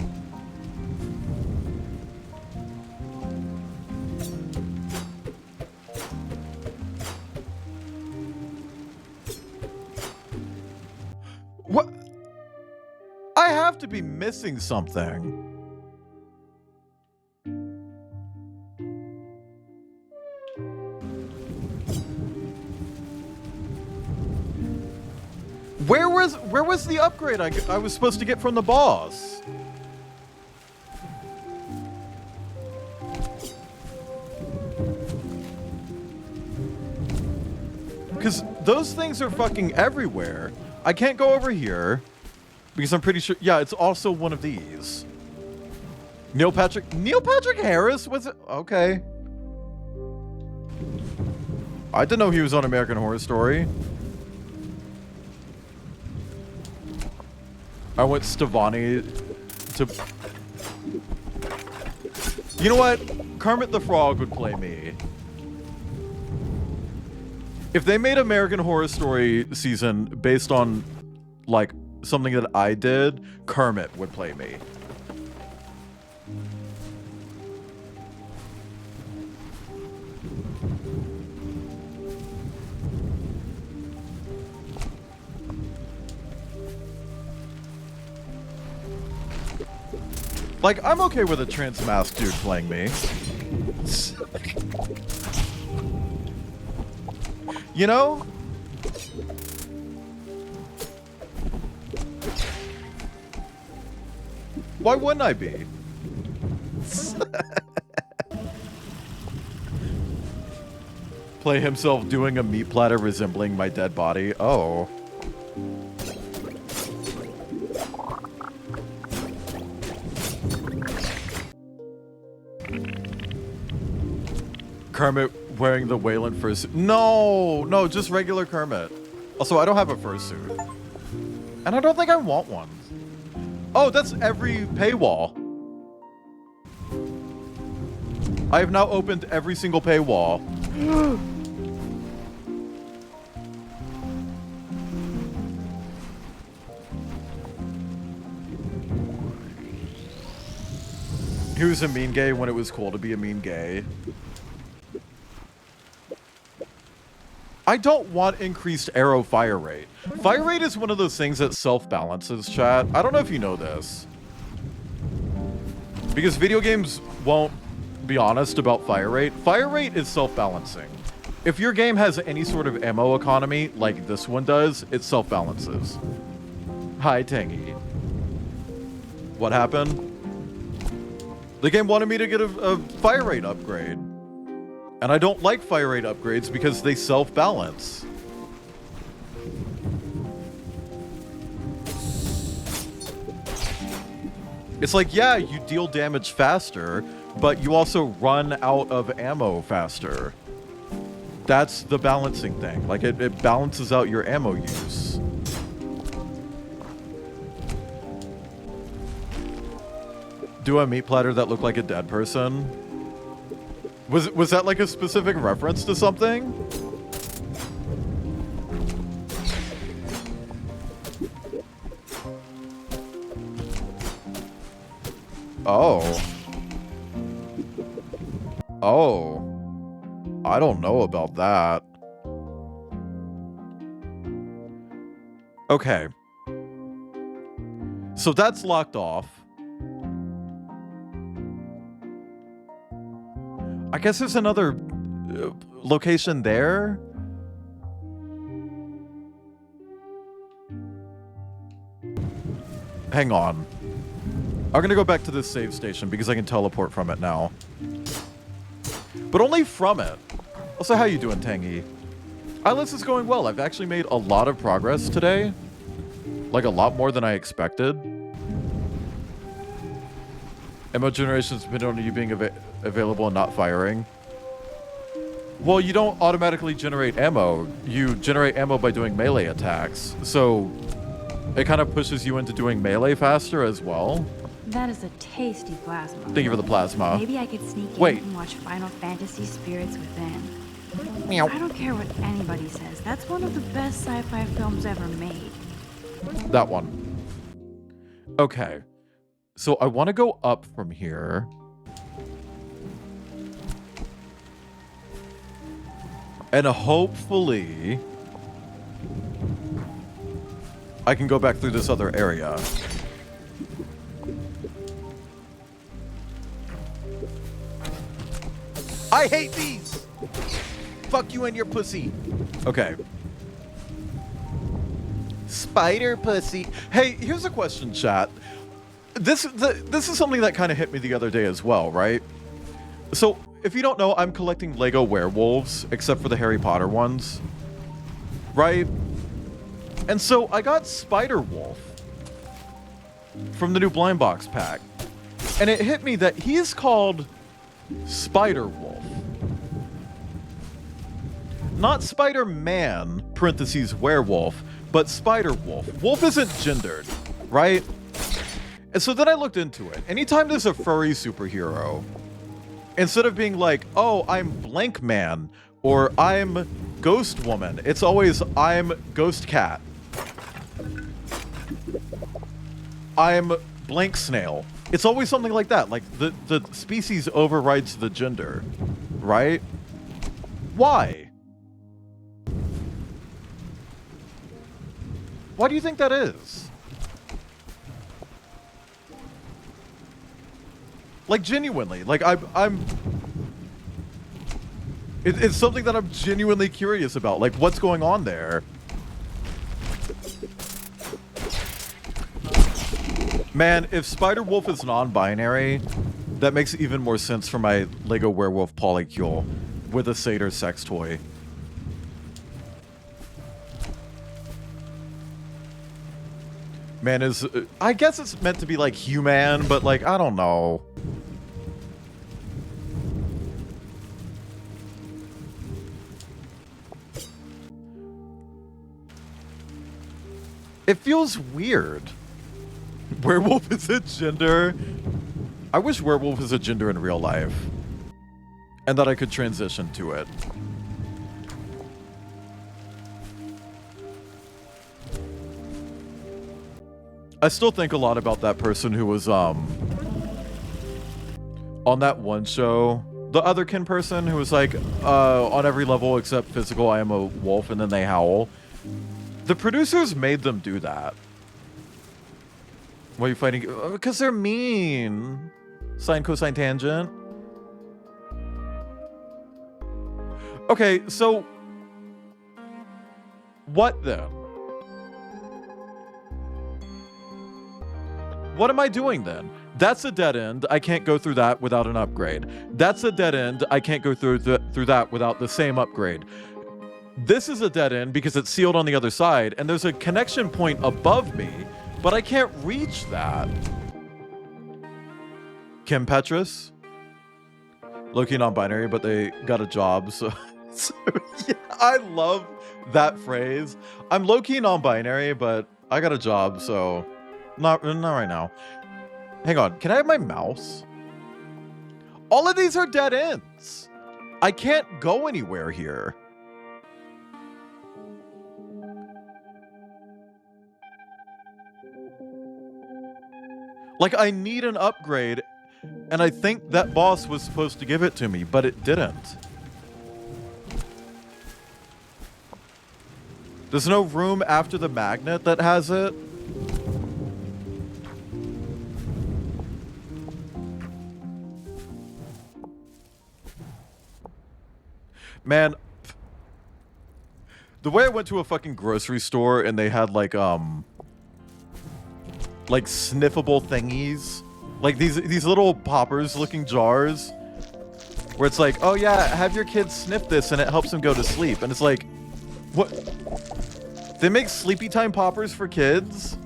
What? I have to be missing something. Where was the upgrade I was supposed to get from the boss? Because those things are fucking everywhere. I can't go over here because I'm pretty sure. Yeah, it's also one of these. Neil Patrick Harris was it? Okay. I didn't know he was on American Horror Story. I want Stevani to... You know what? Kermit the Frog would play me. If they made American Horror Story season based on, like, something that I did, Kermit would play me. Like, I'm okay with a trans mask dude playing me. You know? Why wouldn't I be? Play himself doing a meat platter resembling my dead body. Oh. Kermit wearing the Wayland fursuit. No, just regular Kermit. Also, I don't have a fursuit. And I don't think I want one. Oh, that's every paywall. I have now opened every single paywall. He was a mean gay when it was cool to be a mean gay. I don't want increased arrow fire rate. Fire rate is one of those things that self-balances, chat. I don't know if you know this. Because video games won't be honest about fire rate. Fire rate is self-balancing. If your game has any sort of ammo economy, like this one does, it self-balances. Hi, Tangy. What happened? The game wanted me to get a fire rate upgrade. And I don't like fire rate upgrades because they self-balance. It's like, yeah, you deal damage faster, but you also run out of ammo faster. That's the balancing thing. Like, it balances out your ammo use. Do a meat platter that looked like a dead person? Was that like a specific reference to something? Oh. Oh. I don't know about that. Okay. So that's locked off. I guess there's another location there? Hang on. I'm gonna go back to this save station because I can teleport from it now. But only from it. Also, how you doing, Tangy? Islets is going well. I've actually made a lot of progress today. Like, a lot more than I expected. Ammo generation's been on you being available and not firing. Well, you don't automatically generate ammo. You generate ammo by doing melee attacks. So, it kind of pushes you into doing melee faster as well. That is a tasty plasma. Thank you for the plasma. Maybe I could sneak Wait. in and watch Final Fantasy Spirits Within. Meow. I don't care what anybody says. That's one of the best sci-fi films ever made. That one. Okay. So I want to go up from here. And hopefully I can go back through this other area. I hate these! Fuck you and your pussy. Okay. Spider pussy. Hey, here's a question, chat. This is something that kind of hit me the other day as well, right? So, if you don't know, I'm collecting Lego werewolves, except for the Harry Potter ones. Right? And so, I got Spider-Wolf from the new Blind Box pack. And it hit me that he's called Spider-Wolf. Not Spider-Man, parentheses, werewolf, but Spider-Wolf. Wolf isn't gendered, right? And so then I looked into it. Anytime there's a furry superhero, instead of being like, oh, I'm Blank Man, or I'm Ghost Woman, it's always, I'm Ghost Cat. I'm Blank Snail. It's always something like that. Like, the species overrides the gender, right? Why? Why do you think that is? Like, genuinely, like, it's something that I'm genuinely curious about. Like, what's going on there? Man, if Spider-Wolf is non-binary, that makes even more sense for my Lego Werewolf Polycule with a satyr sex toy. Man, I guess it's meant to be like human, but like, I don't know. It feels weird. Werewolf is a gender. I wish werewolf is a gender in real life. And that I could transition to it. I still think a lot about that person who was, on that one show. The otherkin person who was like, on every level except physical, I am a wolf, and then they howl. The producers made them do that. Why are you fighting? Because they're mean. Sine, cosine, tangent. Okay, so... what then? What am I doing then? That's a dead end. I can't go through that without an upgrade. That's a dead end. I can't go through that without the same upgrade. This is a dead end because it's sealed on the other side, and there's a connection point above me, but I can't reach that. Kim Petras? Low-key non-binary, but they got a job, so... so yeah, I love that phrase. I'm low-key non-binary, but I got a job, so... Not right now. Hang on, can I have my mouse? All of these are dead ends. I can't go anywhere here. Like, I need an upgrade, and I think that boss was supposed to give it to me, but it didn't. There's no room after the magnet that has it. Man, the way I went to a fucking grocery store and they had like sniffable thingies, like these little poppers looking jars where it's like, oh yeah, have your kids sniff this and it helps them go to sleep. And it's like, what? They make sleepy time poppers for kids?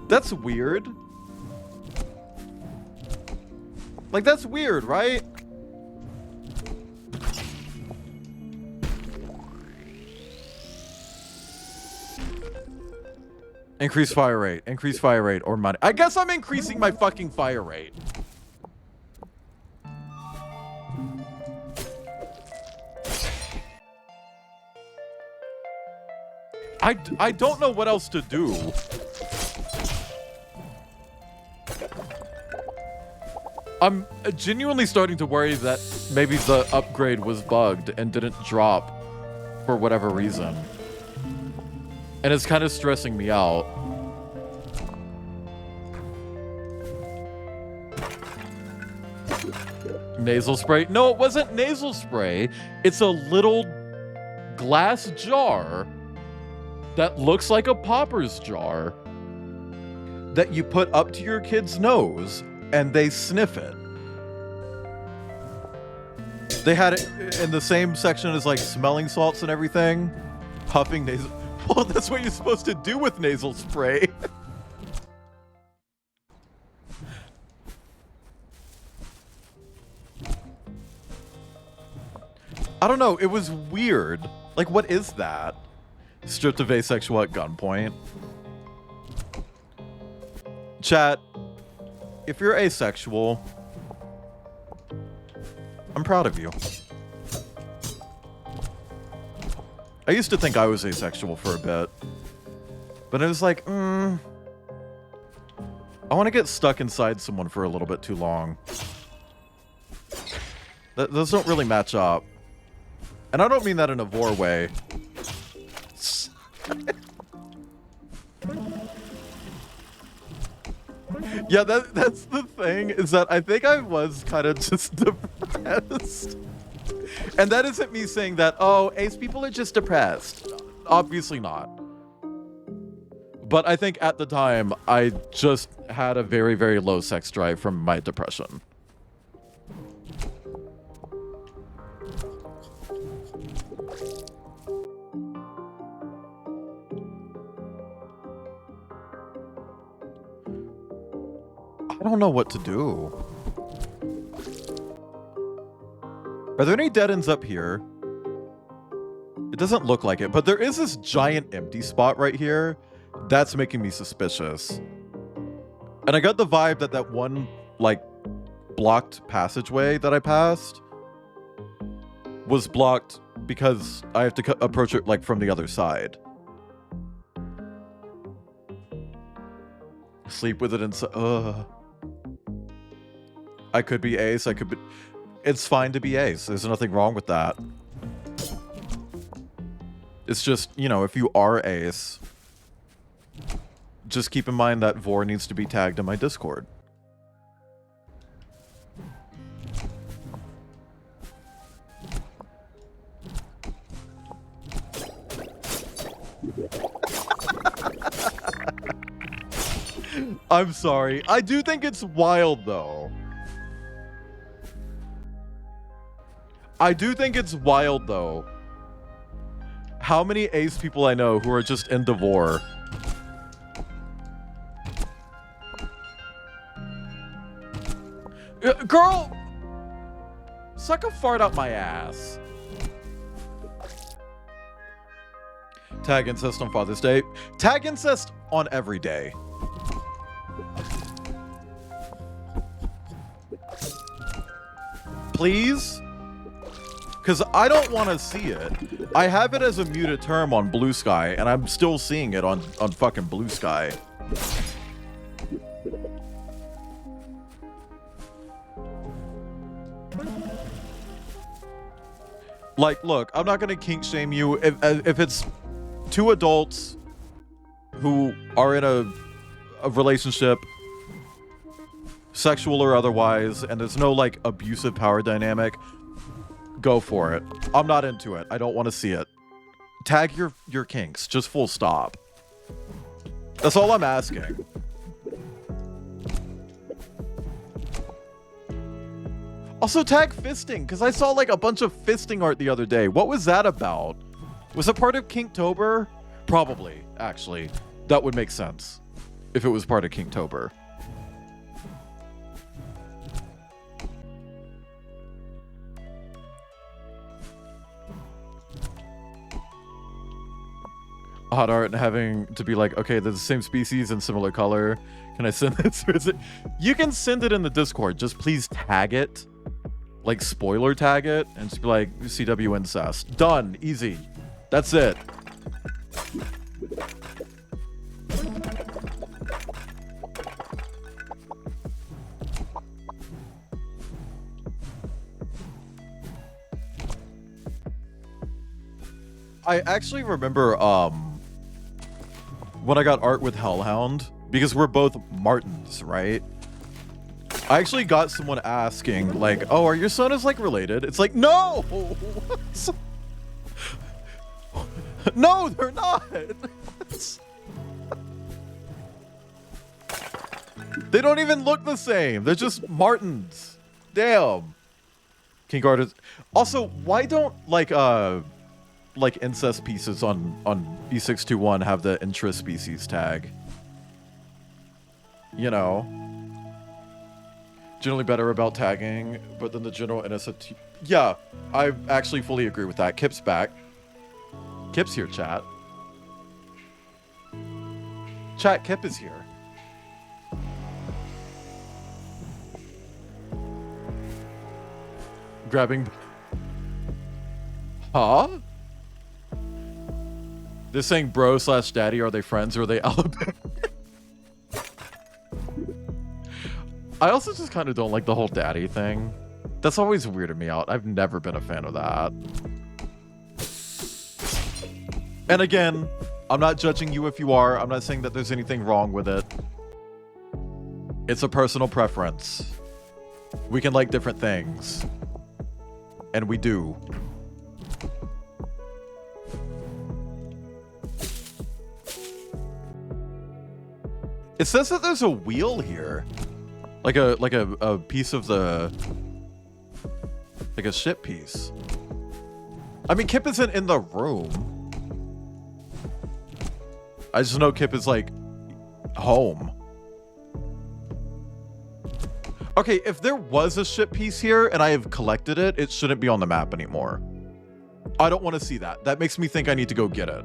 That's weird. Like, that's weird, right? Increase fire rate, or money. I guess I'm increasing my fucking fire rate. I don't know what else to do. I'm genuinely starting to worry that maybe the upgrade was bugged and didn't drop for whatever reason. And it's kind of stressing me out. Nasal spray? No, it wasn't nasal spray. It's a little glass jar that looks like a popper's jar that you put up to your kid's nose and they sniff it. They had it in the same section as like smelling salts and everything. Puffing nasal. Well, that's what you're supposed to do with nasal spray. I don't know. It was weird. Like, what is that? Stripped of asexual at gunpoint. Chat, if you're asexual, I'm proud of you. I used to think I was asexual for a bit, but it was like, I want to get stuck inside someone for a little bit too long. Those don't really match up. And I don't mean that in a vor way. Yeah, that's the thing, is that I think I was kind of just depressed. And that isn't me saying that, oh, ace people are just depressed. Obviously not. But I think at the time, I just had a very, very low sex drive from my depression. I don't know what to do. Are there any dead ends up here? It doesn't look like it, but there is this giant empty spot right here. That's making me suspicious. And I got the vibe that that one, like, blocked passageway that I passed was blocked because I have to approach it, like, from the other side. Sleep with it inside. Ugh. I could be ace. I could be... It's fine to be ace. There's nothing wrong with that. It's just, you know, if you are ace, just keep in mind that Vor needs to be tagged in my Discord. I'm sorry. I do think it's wild, though. I do think it's wild, though. How many ace people I know who are just into Vor. Girl! Suck a fart out my ass. Tag incest on Father's Day. Tag incest on every day. Please? Because I don't want to see it. I have it as a muted term on Blue Sky, and I'm still seeing it on fucking Blue Sky. Like, look, I'm not going to kink shame you. If it's two adults who are in a relationship, sexual or otherwise, and there's no, like, abusive power dynamic, Go for it. I'm not into it. I don't want to see it. Tag your kinks. Just full stop. That's all I'm asking. Also tag fisting, because I saw like a bunch of fisting art the other day. What was that about? Was it part of Kinktober? Probably, actually. That would make sense if it was part of Kinktober. Hot art and having to be like, okay, they're the same species and similar color. Can I send this? Or is it? You can send it in the Discord. Just please tag it. Like spoiler tag it and just be like CW incest. Done. Easy. That's it. I actually remember when I got art with Hellhound, because we're both Martins, right? I actually got someone asking, like, oh, are your sonas, like, related? It's like, no! No, they're not! They don't even look the same. They're just Martins. Damn. King Artist. Also, why don't, like incest pieces on E621 have the intra-species tag? You know? Generally better about tagging, but then the general NSFT. Yeah, I actually fully agree with that. Kip's back. Kip's here, chat. Chat, Kip is here. Grabbing. Huh? They're saying bro / daddy. Are they friends or are they Alabama? I also just kind of don't like the whole daddy thing. That's always weirded me out. I've never been a fan of that. And again, I'm not judging you if you are. I'm not saying that there's anything wrong with it. It's a personal preference. We can like different things. And we do. It says that there's a wheel here. Like a piece of the... Like a ship piece. I mean, Kip isn't in the room. I just know Kip is, like, home. Okay, if there was a ship piece here and I have collected it, it shouldn't be on the map anymore. I don't want to see that. That makes me think I need to go get it.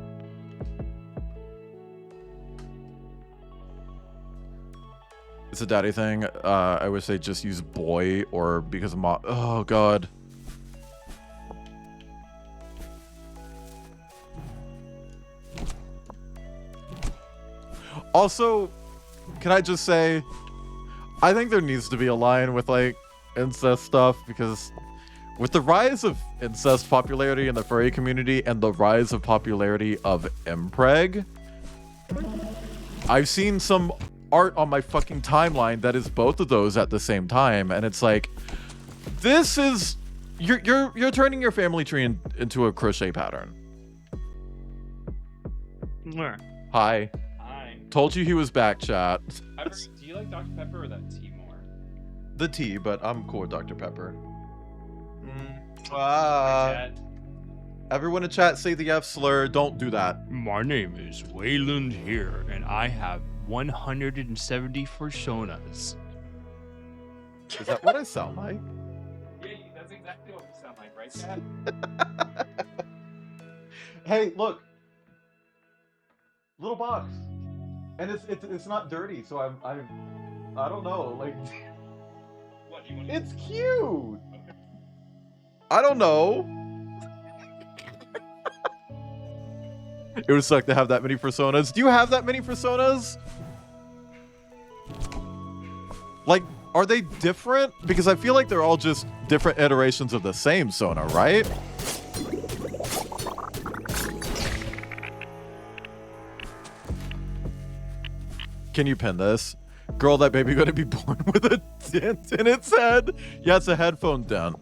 It's a daddy thing. I would say just use boy or because of mom. Oh, God. Also, can I just say, I think there needs to be a line with, like, incest stuff, because with the rise of incest popularity in the furry community and the rise of popularity of impreg, I've seen some art on my fucking timeline that is both of those at the same time, and it's like, this is... You're turning your family tree into a crochet pattern. Where? Hi. Hi. Told you he was back, chat. Do you like Dr. Pepper or that tea more? The tea, but I'm cool with Dr. Pepper. Everyone in chat, say the F slur. Don't do that. My name is Wayland here, and I have 170 personas. Is that what I sound like? Yeah, that's exactly what you sound like, right, Dad? Hey, look. Little box. And it's not dirty, so I don't know, like... What, do you want It's cute! I don't know. It would suck to have that many personas. Do you have that many personas? Like, are they different? Because I feel like they're all just different iterations of the same Sona, right? Can you pin this? Girl, that baby gonna be born with a dent in its head? Yeah, it's a headphone dent.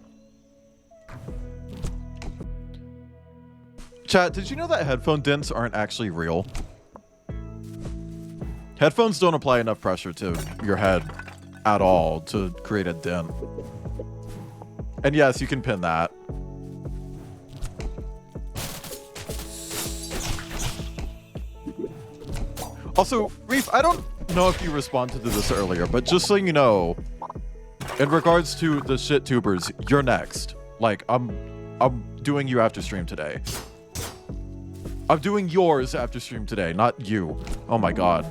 Chat, did you know that headphone dents aren't actually real? Headphones don't apply enough pressure to your head at all to create a dent. And yes, you can pin that. Also, Reef, I don't know if you responded to this earlier, but just so you know, in regards to the shit tubers, you're next. Like, I'm doing you after stream today. I'm doing yours after stream today, not you. Oh my god.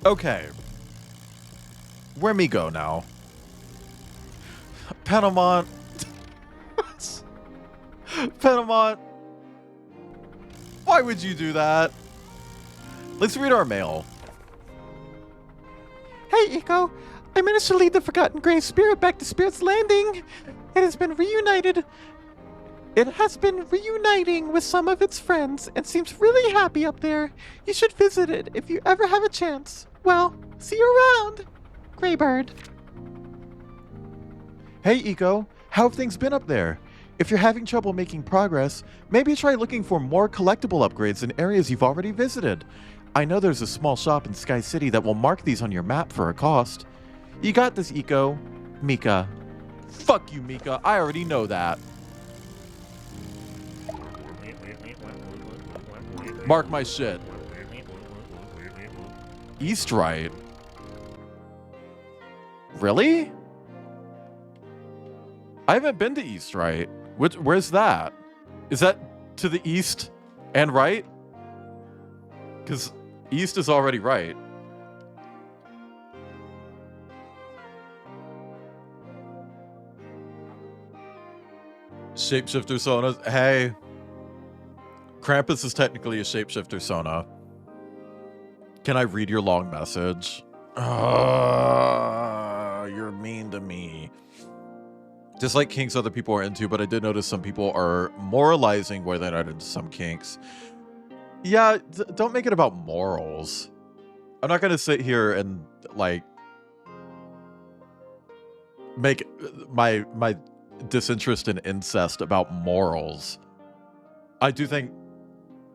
Okay. Where me go now? Panamont. Panamont. Why would you do that? Let's read our mail. Hey, Eco. I managed to lead the Forgotten Grey Spirit back to Spirit's Landing. It has been reunited. It has been reuniting with some of its friends and seems really happy up there. You should visit it if you ever have a chance. Well, see you around, Greybird. Hey, Eco. How have things been up there? If you're having trouble making progress, maybe try looking for more collectible upgrades in areas you've already visited. I know there's a small shop in Sky City that will mark these on your map for a cost. You got this, Eco. Mika. Fuck you, Mika. I already know that. Mark my shit. East right. Really? I haven't been to East right. Where's that? Is that to the east and right? Because east is already right. Shapeshifter Sona. Hey. Krampus is technically a shapeshifter Sona. Can I read your long message? You're mean to me. Just like kinks other people are into, but I did notice some people are moralizing where they're not into some kinks. Yeah, don't make it about morals. I'm not gonna sit here and like make my disinterest in incest about morals. I do think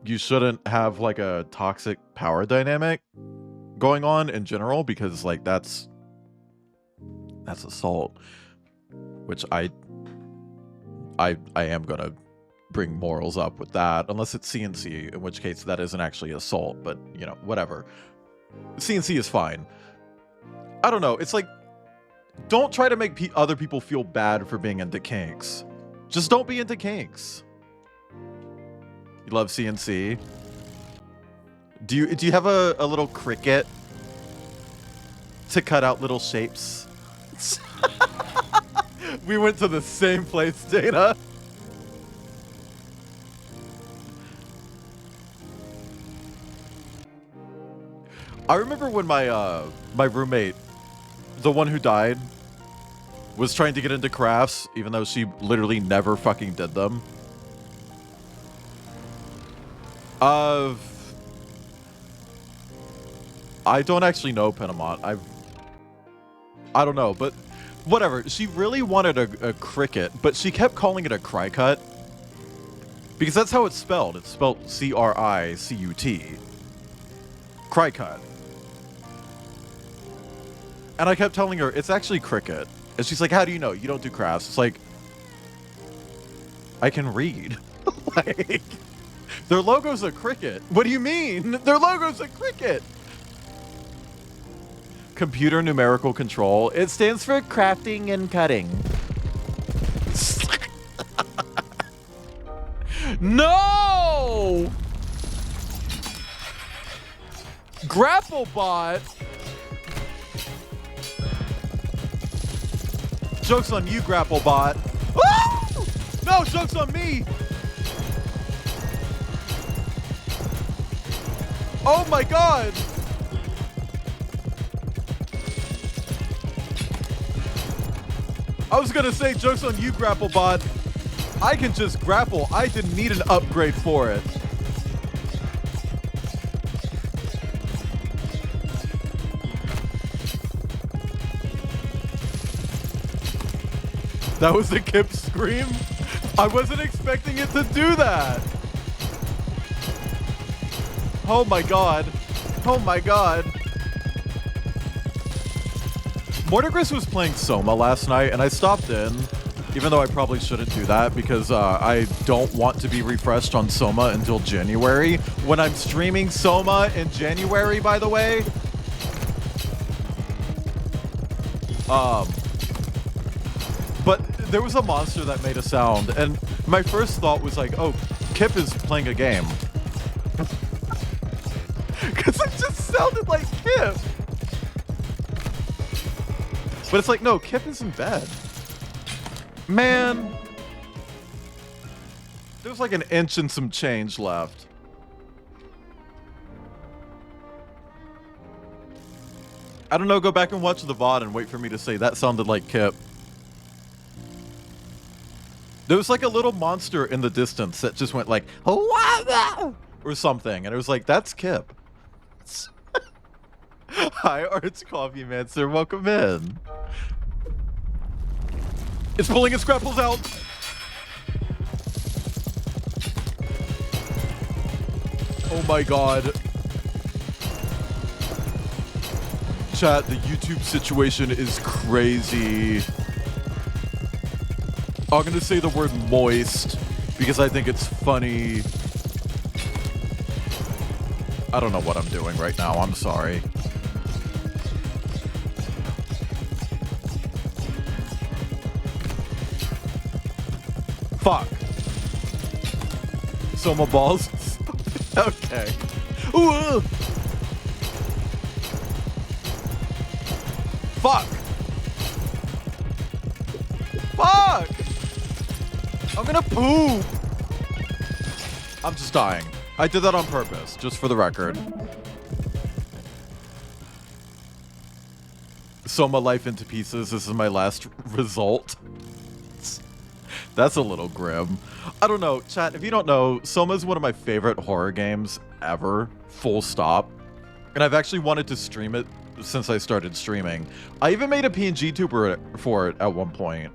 you shouldn't have like a toxic power dynamic going on in general, because like that's assault, which I am gonna bring morals up with that, unless it's CNC, in which case that isn't actually assault, but you know, whatever. CNC is fine. I don't know, it's like, don't try to make other people feel bad for being into kinks. Just don't be into kinks. You love CNC? Do you have a little Cricut to cut out little shapes? We went to the same place, Dana. I remember when my my roommate, the one who died, was trying to get into crafts, even though she literally never fucking did them. I don't actually know Penamont. I don't know, but whatever. She really wanted a Cricut, but she kept calling it a Cricut. Because that's how it's spelled. It's spelled C-R-I-C-U-T. Cricut. And I kept telling her, it's actually Cricut. And she's like, how do you know? You don't do crafts. It's like, I can read. Like, their logo's a Cricut. What do you mean? Their logo's a Cricut. Computer numerical control. It stands for crafting and cutting. No! Grapplebot. Joke's on you, Grapplebot. Woo! No, joke's on me. Oh my god. I was gonna say, joke's on you, Grapplebot. I can just grapple. I didn't need an upgrade for it. That was the Kip scream? I wasn't expecting it to do that. Oh my god. Oh my god. Mortigris was playing Soma last night, and I stopped in, even though I probably shouldn't do that because I don't want to be refreshed on Soma until January. When I'm streaming Soma in January, by the way. But there was a monster that made a sound, and my first thought was like, oh, Kip is playing a game. Because it just sounded like Kip. But it's like, no, Kip is in bed. Man. There's like an inch and some change left. I don't know, go back and watch the VOD and wait for me to say that sounded like Kip. There was like a little monster in the distance that just went like, "Wah-wah!" or something. And it was like, that's Kip. Hi, Arts Coffee Mancer. Welcome in. It's pulling its grapples out. Oh my god. Chat, the YouTube situation is crazy. I'm gonna say the word moist because I think it's funny. I don't know what I'm doing right now. I'm sorry. Fuck. Soma balls. Okay. Ooh. Fuck. Fuck. I'm gonna poop. I'm just dying. I did that on purpose, just for the record. Soma life into pieces. This is my last result. That's a little grim. I don't know, chat, if you don't know, Soma is one of my favorite horror games ever, full stop. And I've actually wanted to stream it since I started streaming. I even made a PNG tuber for it at one point.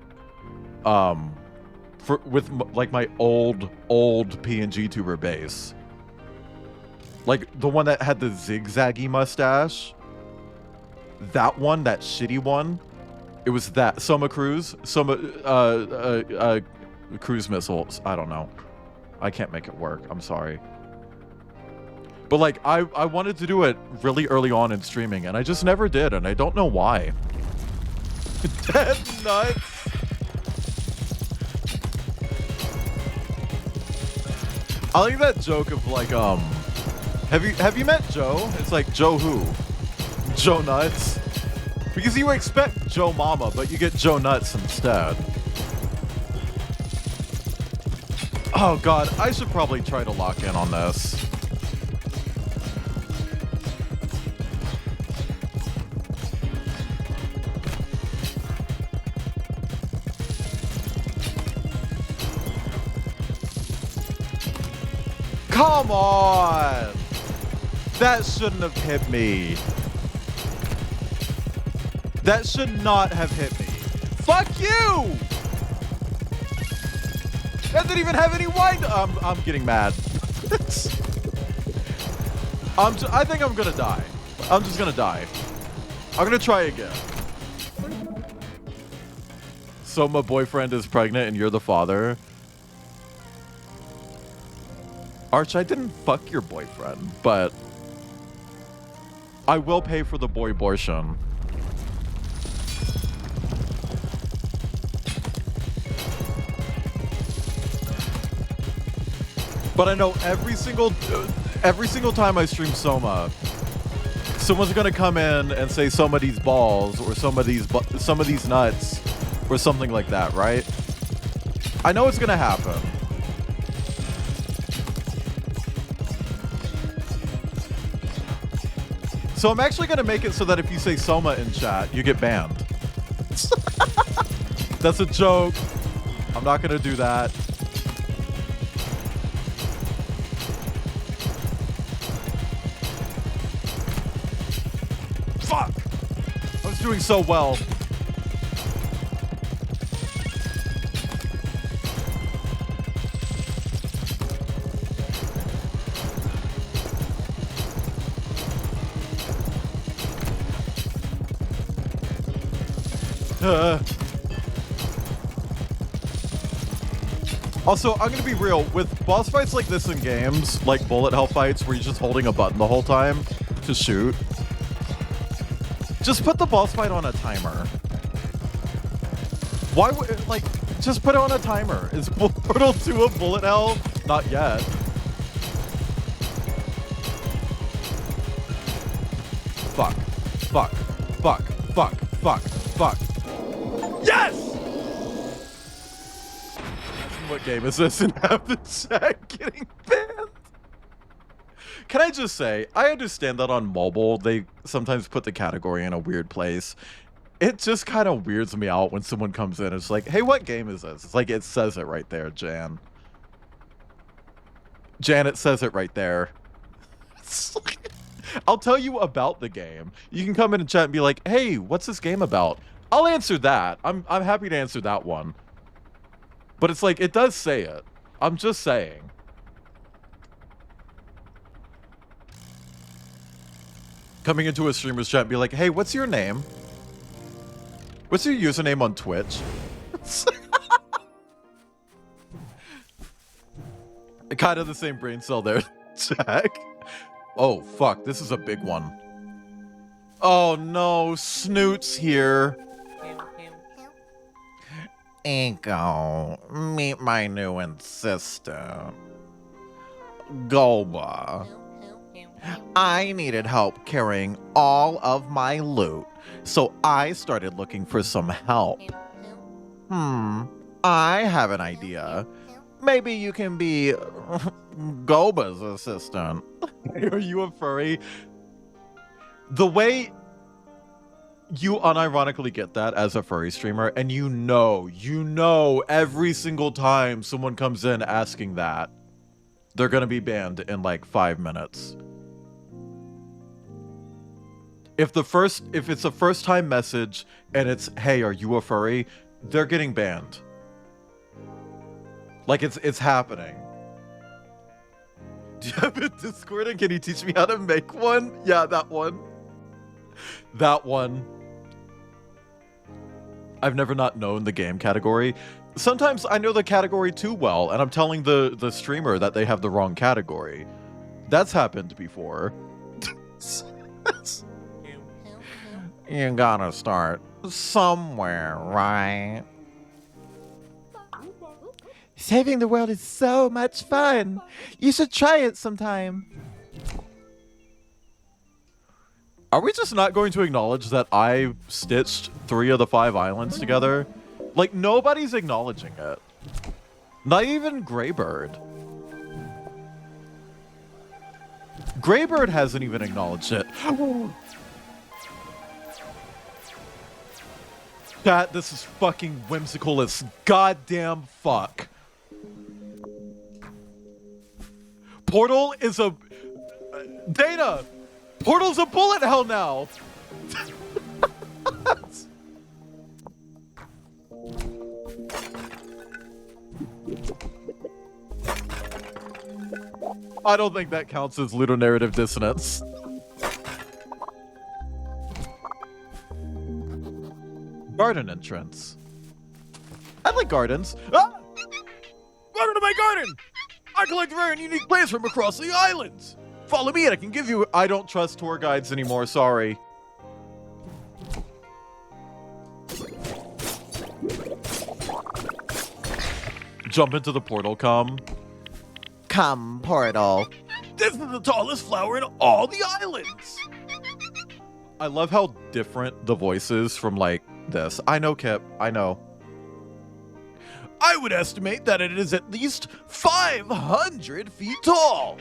With like my old PNG tuber base. Like the one that had the zigzaggy mustache. That one, that shitty one. It was that Soma Cruise, cruise missiles. I don't know. I can't make it work. I'm sorry. But like I wanted to do it really early on in streaming and I just never did and I don't know why. Dead nuts. I like that joke of like have you met Joe? It's like Joe who? Joe Nuts. Because you expect Joe Mama, but you get Joe Nuts instead. Oh god, I should probably try to lock in on this. Come on! That shouldn't have hit me. That should not have hit me. Fuck you! That didn't even have any wind. I'm getting mad. I think I'm gonna die. I'm just gonna die. I'm gonna try again. So my boyfriend is pregnant and you're the father. Arch, I didn't fuck your boyfriend, but I will pay for the boy abortion. But I know every single time I stream Soma, someone's gonna come in and say some of these balls or some of these nuts or something like that, right? I know it's gonna happen. So I'm actually gonna make it so that if you say Soma in chat, you get banned. That's a joke. I'm not gonna do that. Fuck! I was doing so well. Also, I'm gonna be real, with boss fights like this in games, like bullet hell fights where you're just holding a button the whole time to shoot, just put the boss fight on a timer. Why would, like, just put it on a timer. Is Portal 2 a bullet hell? Not yet. Fuck. Fuck. Fuck. Fuck. Fuck. Fuck. Yes! What game is this? And have the chat getting banned. Can I just say, I understand that on mobile, they sometimes put the category in a weird place. It just kind of weirds me out when someone comes in and it's like, hey, what game is this? It's like, it says it right there, Jan. Jan, it says it right there. I'll tell you about the game. You can come in and chat and be like, hey, what's this game about? I'll answer that. I'm happy to answer that one. But it's like, it does say it. I'm just saying. Coming into a streamer's chat and be like, hey, what's your name? What's your username on Twitch? Kind of the same brain cell there, Jack. Oh, fuck. This is a big one. Oh, no. Snoot's here. Inko, meet my new assistant, Golba. I needed help carrying all of my loot, so I started looking for some help. I have an idea. Maybe you can be Golba's assistant. Are you a furry? The way you unironically get that as a furry streamer, and you know every single time someone comes in asking that, they're gonna be banned in like 5 minutes. If it's a first time message and it's, hey, are you a furry? They're getting banned. Like it's happening. Do you have a Discord and can you teach me how to make one? Yeah, that one. That one. I've never not known the game category. Sometimes I know the category too well, and I'm telling the streamer that they have the wrong category. That's happened before. You gotta start somewhere, right? Saving the world is so much fun. You should try it sometime. Are we just not going to acknowledge that I stitched 3 of the 5 islands together? Like, nobody's acknowledging it. Not even Greybird. Greybird hasn't even acknowledged it. Chat, this is fucking whimsical as goddamn fuck. Portal is a... Data! Portal's a bullet hell now! I don't think that counts as ludonarrative dissonance. Garden entrance. I like gardens. Ah! Welcome to my garden! I collect rare and unique plants from across the islands. Follow me and I can give you... I don't trust tour guides anymore, sorry. Jump into the portal, come. Come, Portal. This is the tallest flower in all the islands. I love how different the voice is from, like, this. I know, Kip. I know. I would estimate that it is at least 500 feet tall.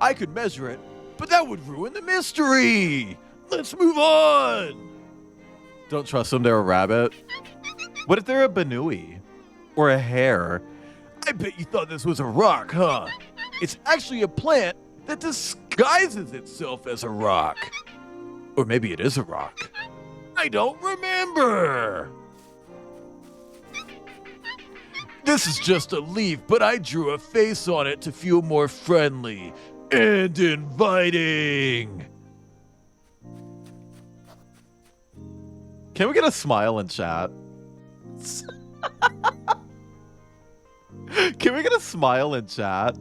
I could measure it, but that would ruin the mystery. Let's move on. Don't trust them, they're a rabbit. What if they're a banui? Or a hare? I bet you thought this was a rock, huh? It's actually a plant that disguises itself as a rock. Or maybe it is a rock. I don't remember. This is just a leaf, but I drew a face on it to feel more friendly and inviting. Can we get a smile in chat? Can we get a smile in chat?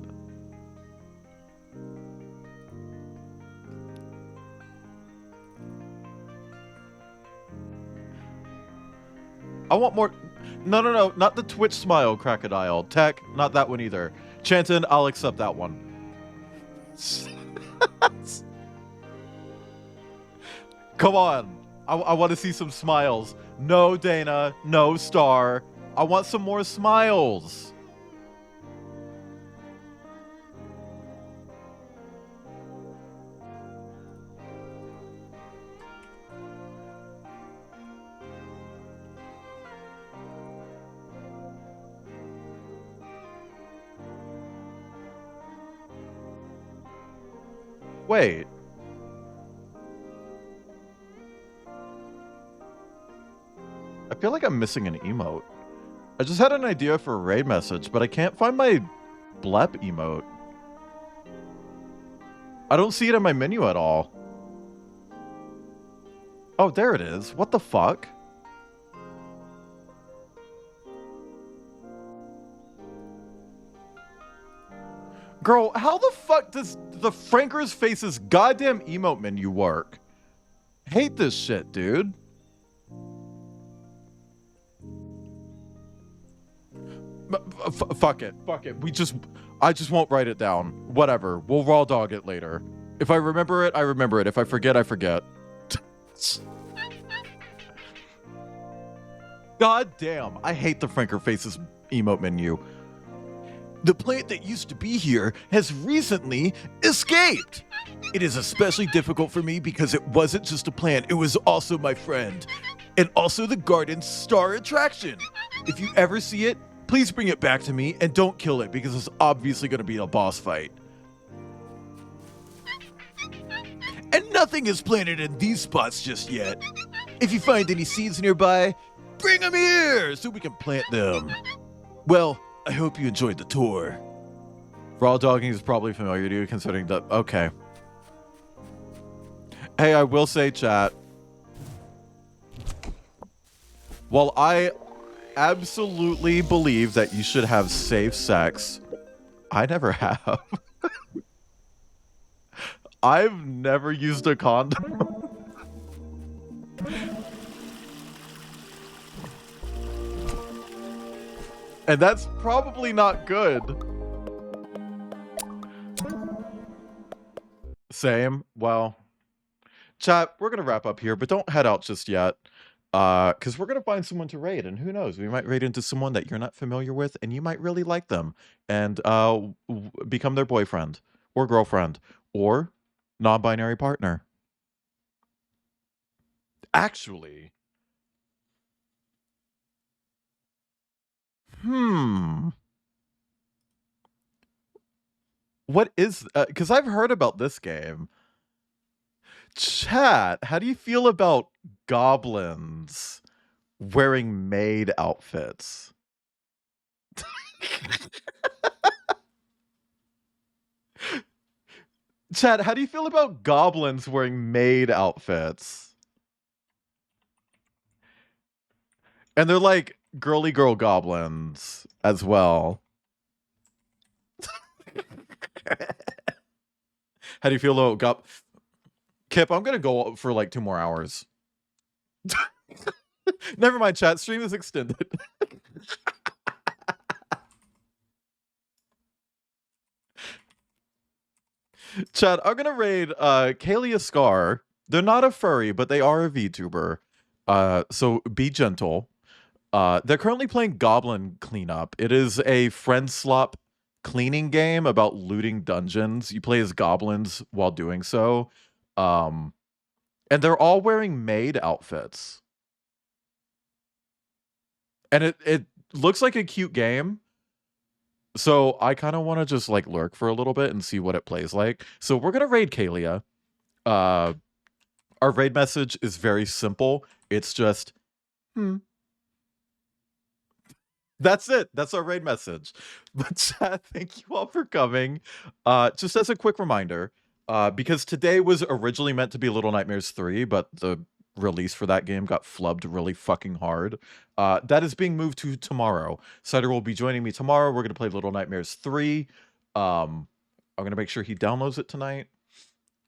I want more. No, not the Twitch smile, Crocodile. Tech, not that one either. Chanton, I'll accept that one. Come on. I want to see some smiles. No, Dana. No, Star. I want some more smiles. Wait. I feel like I'm missing an emote. I just had an idea for a raid message, but I can't find my blep emote. I don't see it in my menu at all. Oh, there it is. What the fuck? Girl, how the fuck does the Franker's Faces goddamn emote menu work? Hate this shit, dude. Fuck it. Fuck it. I just won't write it down. Whatever. We'll raw dog it later. If I remember it, I remember it. If I forget, I forget. God damn. I hate the Franker Faces emote menu. The plant that used to be here has recently escaped. It is especially difficult for me because it wasn't just a plant, it was also my friend. And also the garden's star attraction. If you ever see it, please bring it back to me and don't kill it because it's obviously going to be a boss fight. And nothing is planted in these spots just yet. If you find any seeds nearby, bring them here so we can plant them. Well, I hope you enjoyed the tour. Raw dogging is probably familiar to you considering that. Okay. Hey, I will say, chat. While I absolutely believe that you should have safe sex, I never have. I've never used a condom. And that's probably not good. Same. Well, chat, we're going to wrap up here, but don't head out just yet. Because we're going to find someone to raid, and who knows, we might raid into someone that you're not familiar with, and you might really like them, and become their boyfriend, or girlfriend, or non-binary partner. Actually... What is... because I've heard about this game. Chat, how do you feel about goblins wearing maid outfits? Chat, how do you feel about goblins wearing maid outfits? And they're like girly girl goblins as well. How do you feel about Kip, I'm gonna go for like 2 more hours. Never mind, chat. Stream is extended. Chat, I'm gonna raid Kalia Scar. They're not a furry, but they are a VTuber. So be gentle. They're currently playing Goblin Cleanup. It is a friend slop cleaning game about looting dungeons. You play as goblins while doing so. And they're all wearing maid outfits. And it looks like a cute game. So I kind of want to just like lurk for a little bit and see what it plays like. So we're going to raid Kalia. Our raid message is very simple. It's just, That's it. That's our raid message. But chat, thank you all for coming. Just as a quick reminder, because today was originally meant to be Little Nightmares 3, but the release for that game got flubbed really fucking hard. That is being moved to tomorrow. Cider will be joining me tomorrow. We're gonna play Little Nightmares 3. I'm gonna make sure he downloads it tonight.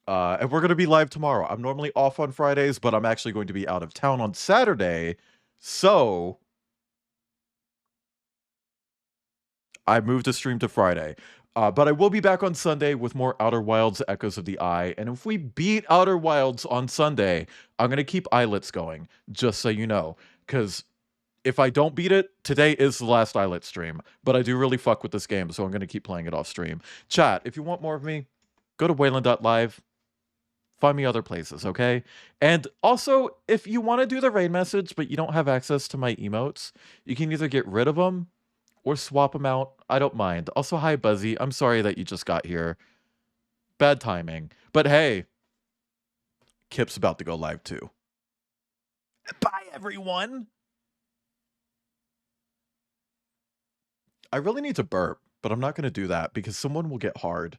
And we're gonna be live tomorrow. I'm normally off on Fridays, but I'm actually going to be out of town on Saturday. So I moved the stream to Friday. But I will be back on Sunday with more Outer Wilds Echoes of the Eye. And if we beat Outer Wilds on Sunday, I'm going to keep Islets going, just so you know. Because if I don't beat it, today is the last Islet stream. But I do really fuck with this game, so I'm going to keep playing it off stream. Chat, if you want more of me, go to wayland.live. Find me other places, okay? And also, if you want to do the raid message, but you don't have access to my emotes, you can either get rid of them or swap them out. I don't mind. Also, hi, Buzzy. I'm sorry that you just got here. Bad timing. But hey, Kip's about to go live too. Bye, everyone. I really need to burp, but I'm not going to do that because someone will get hard.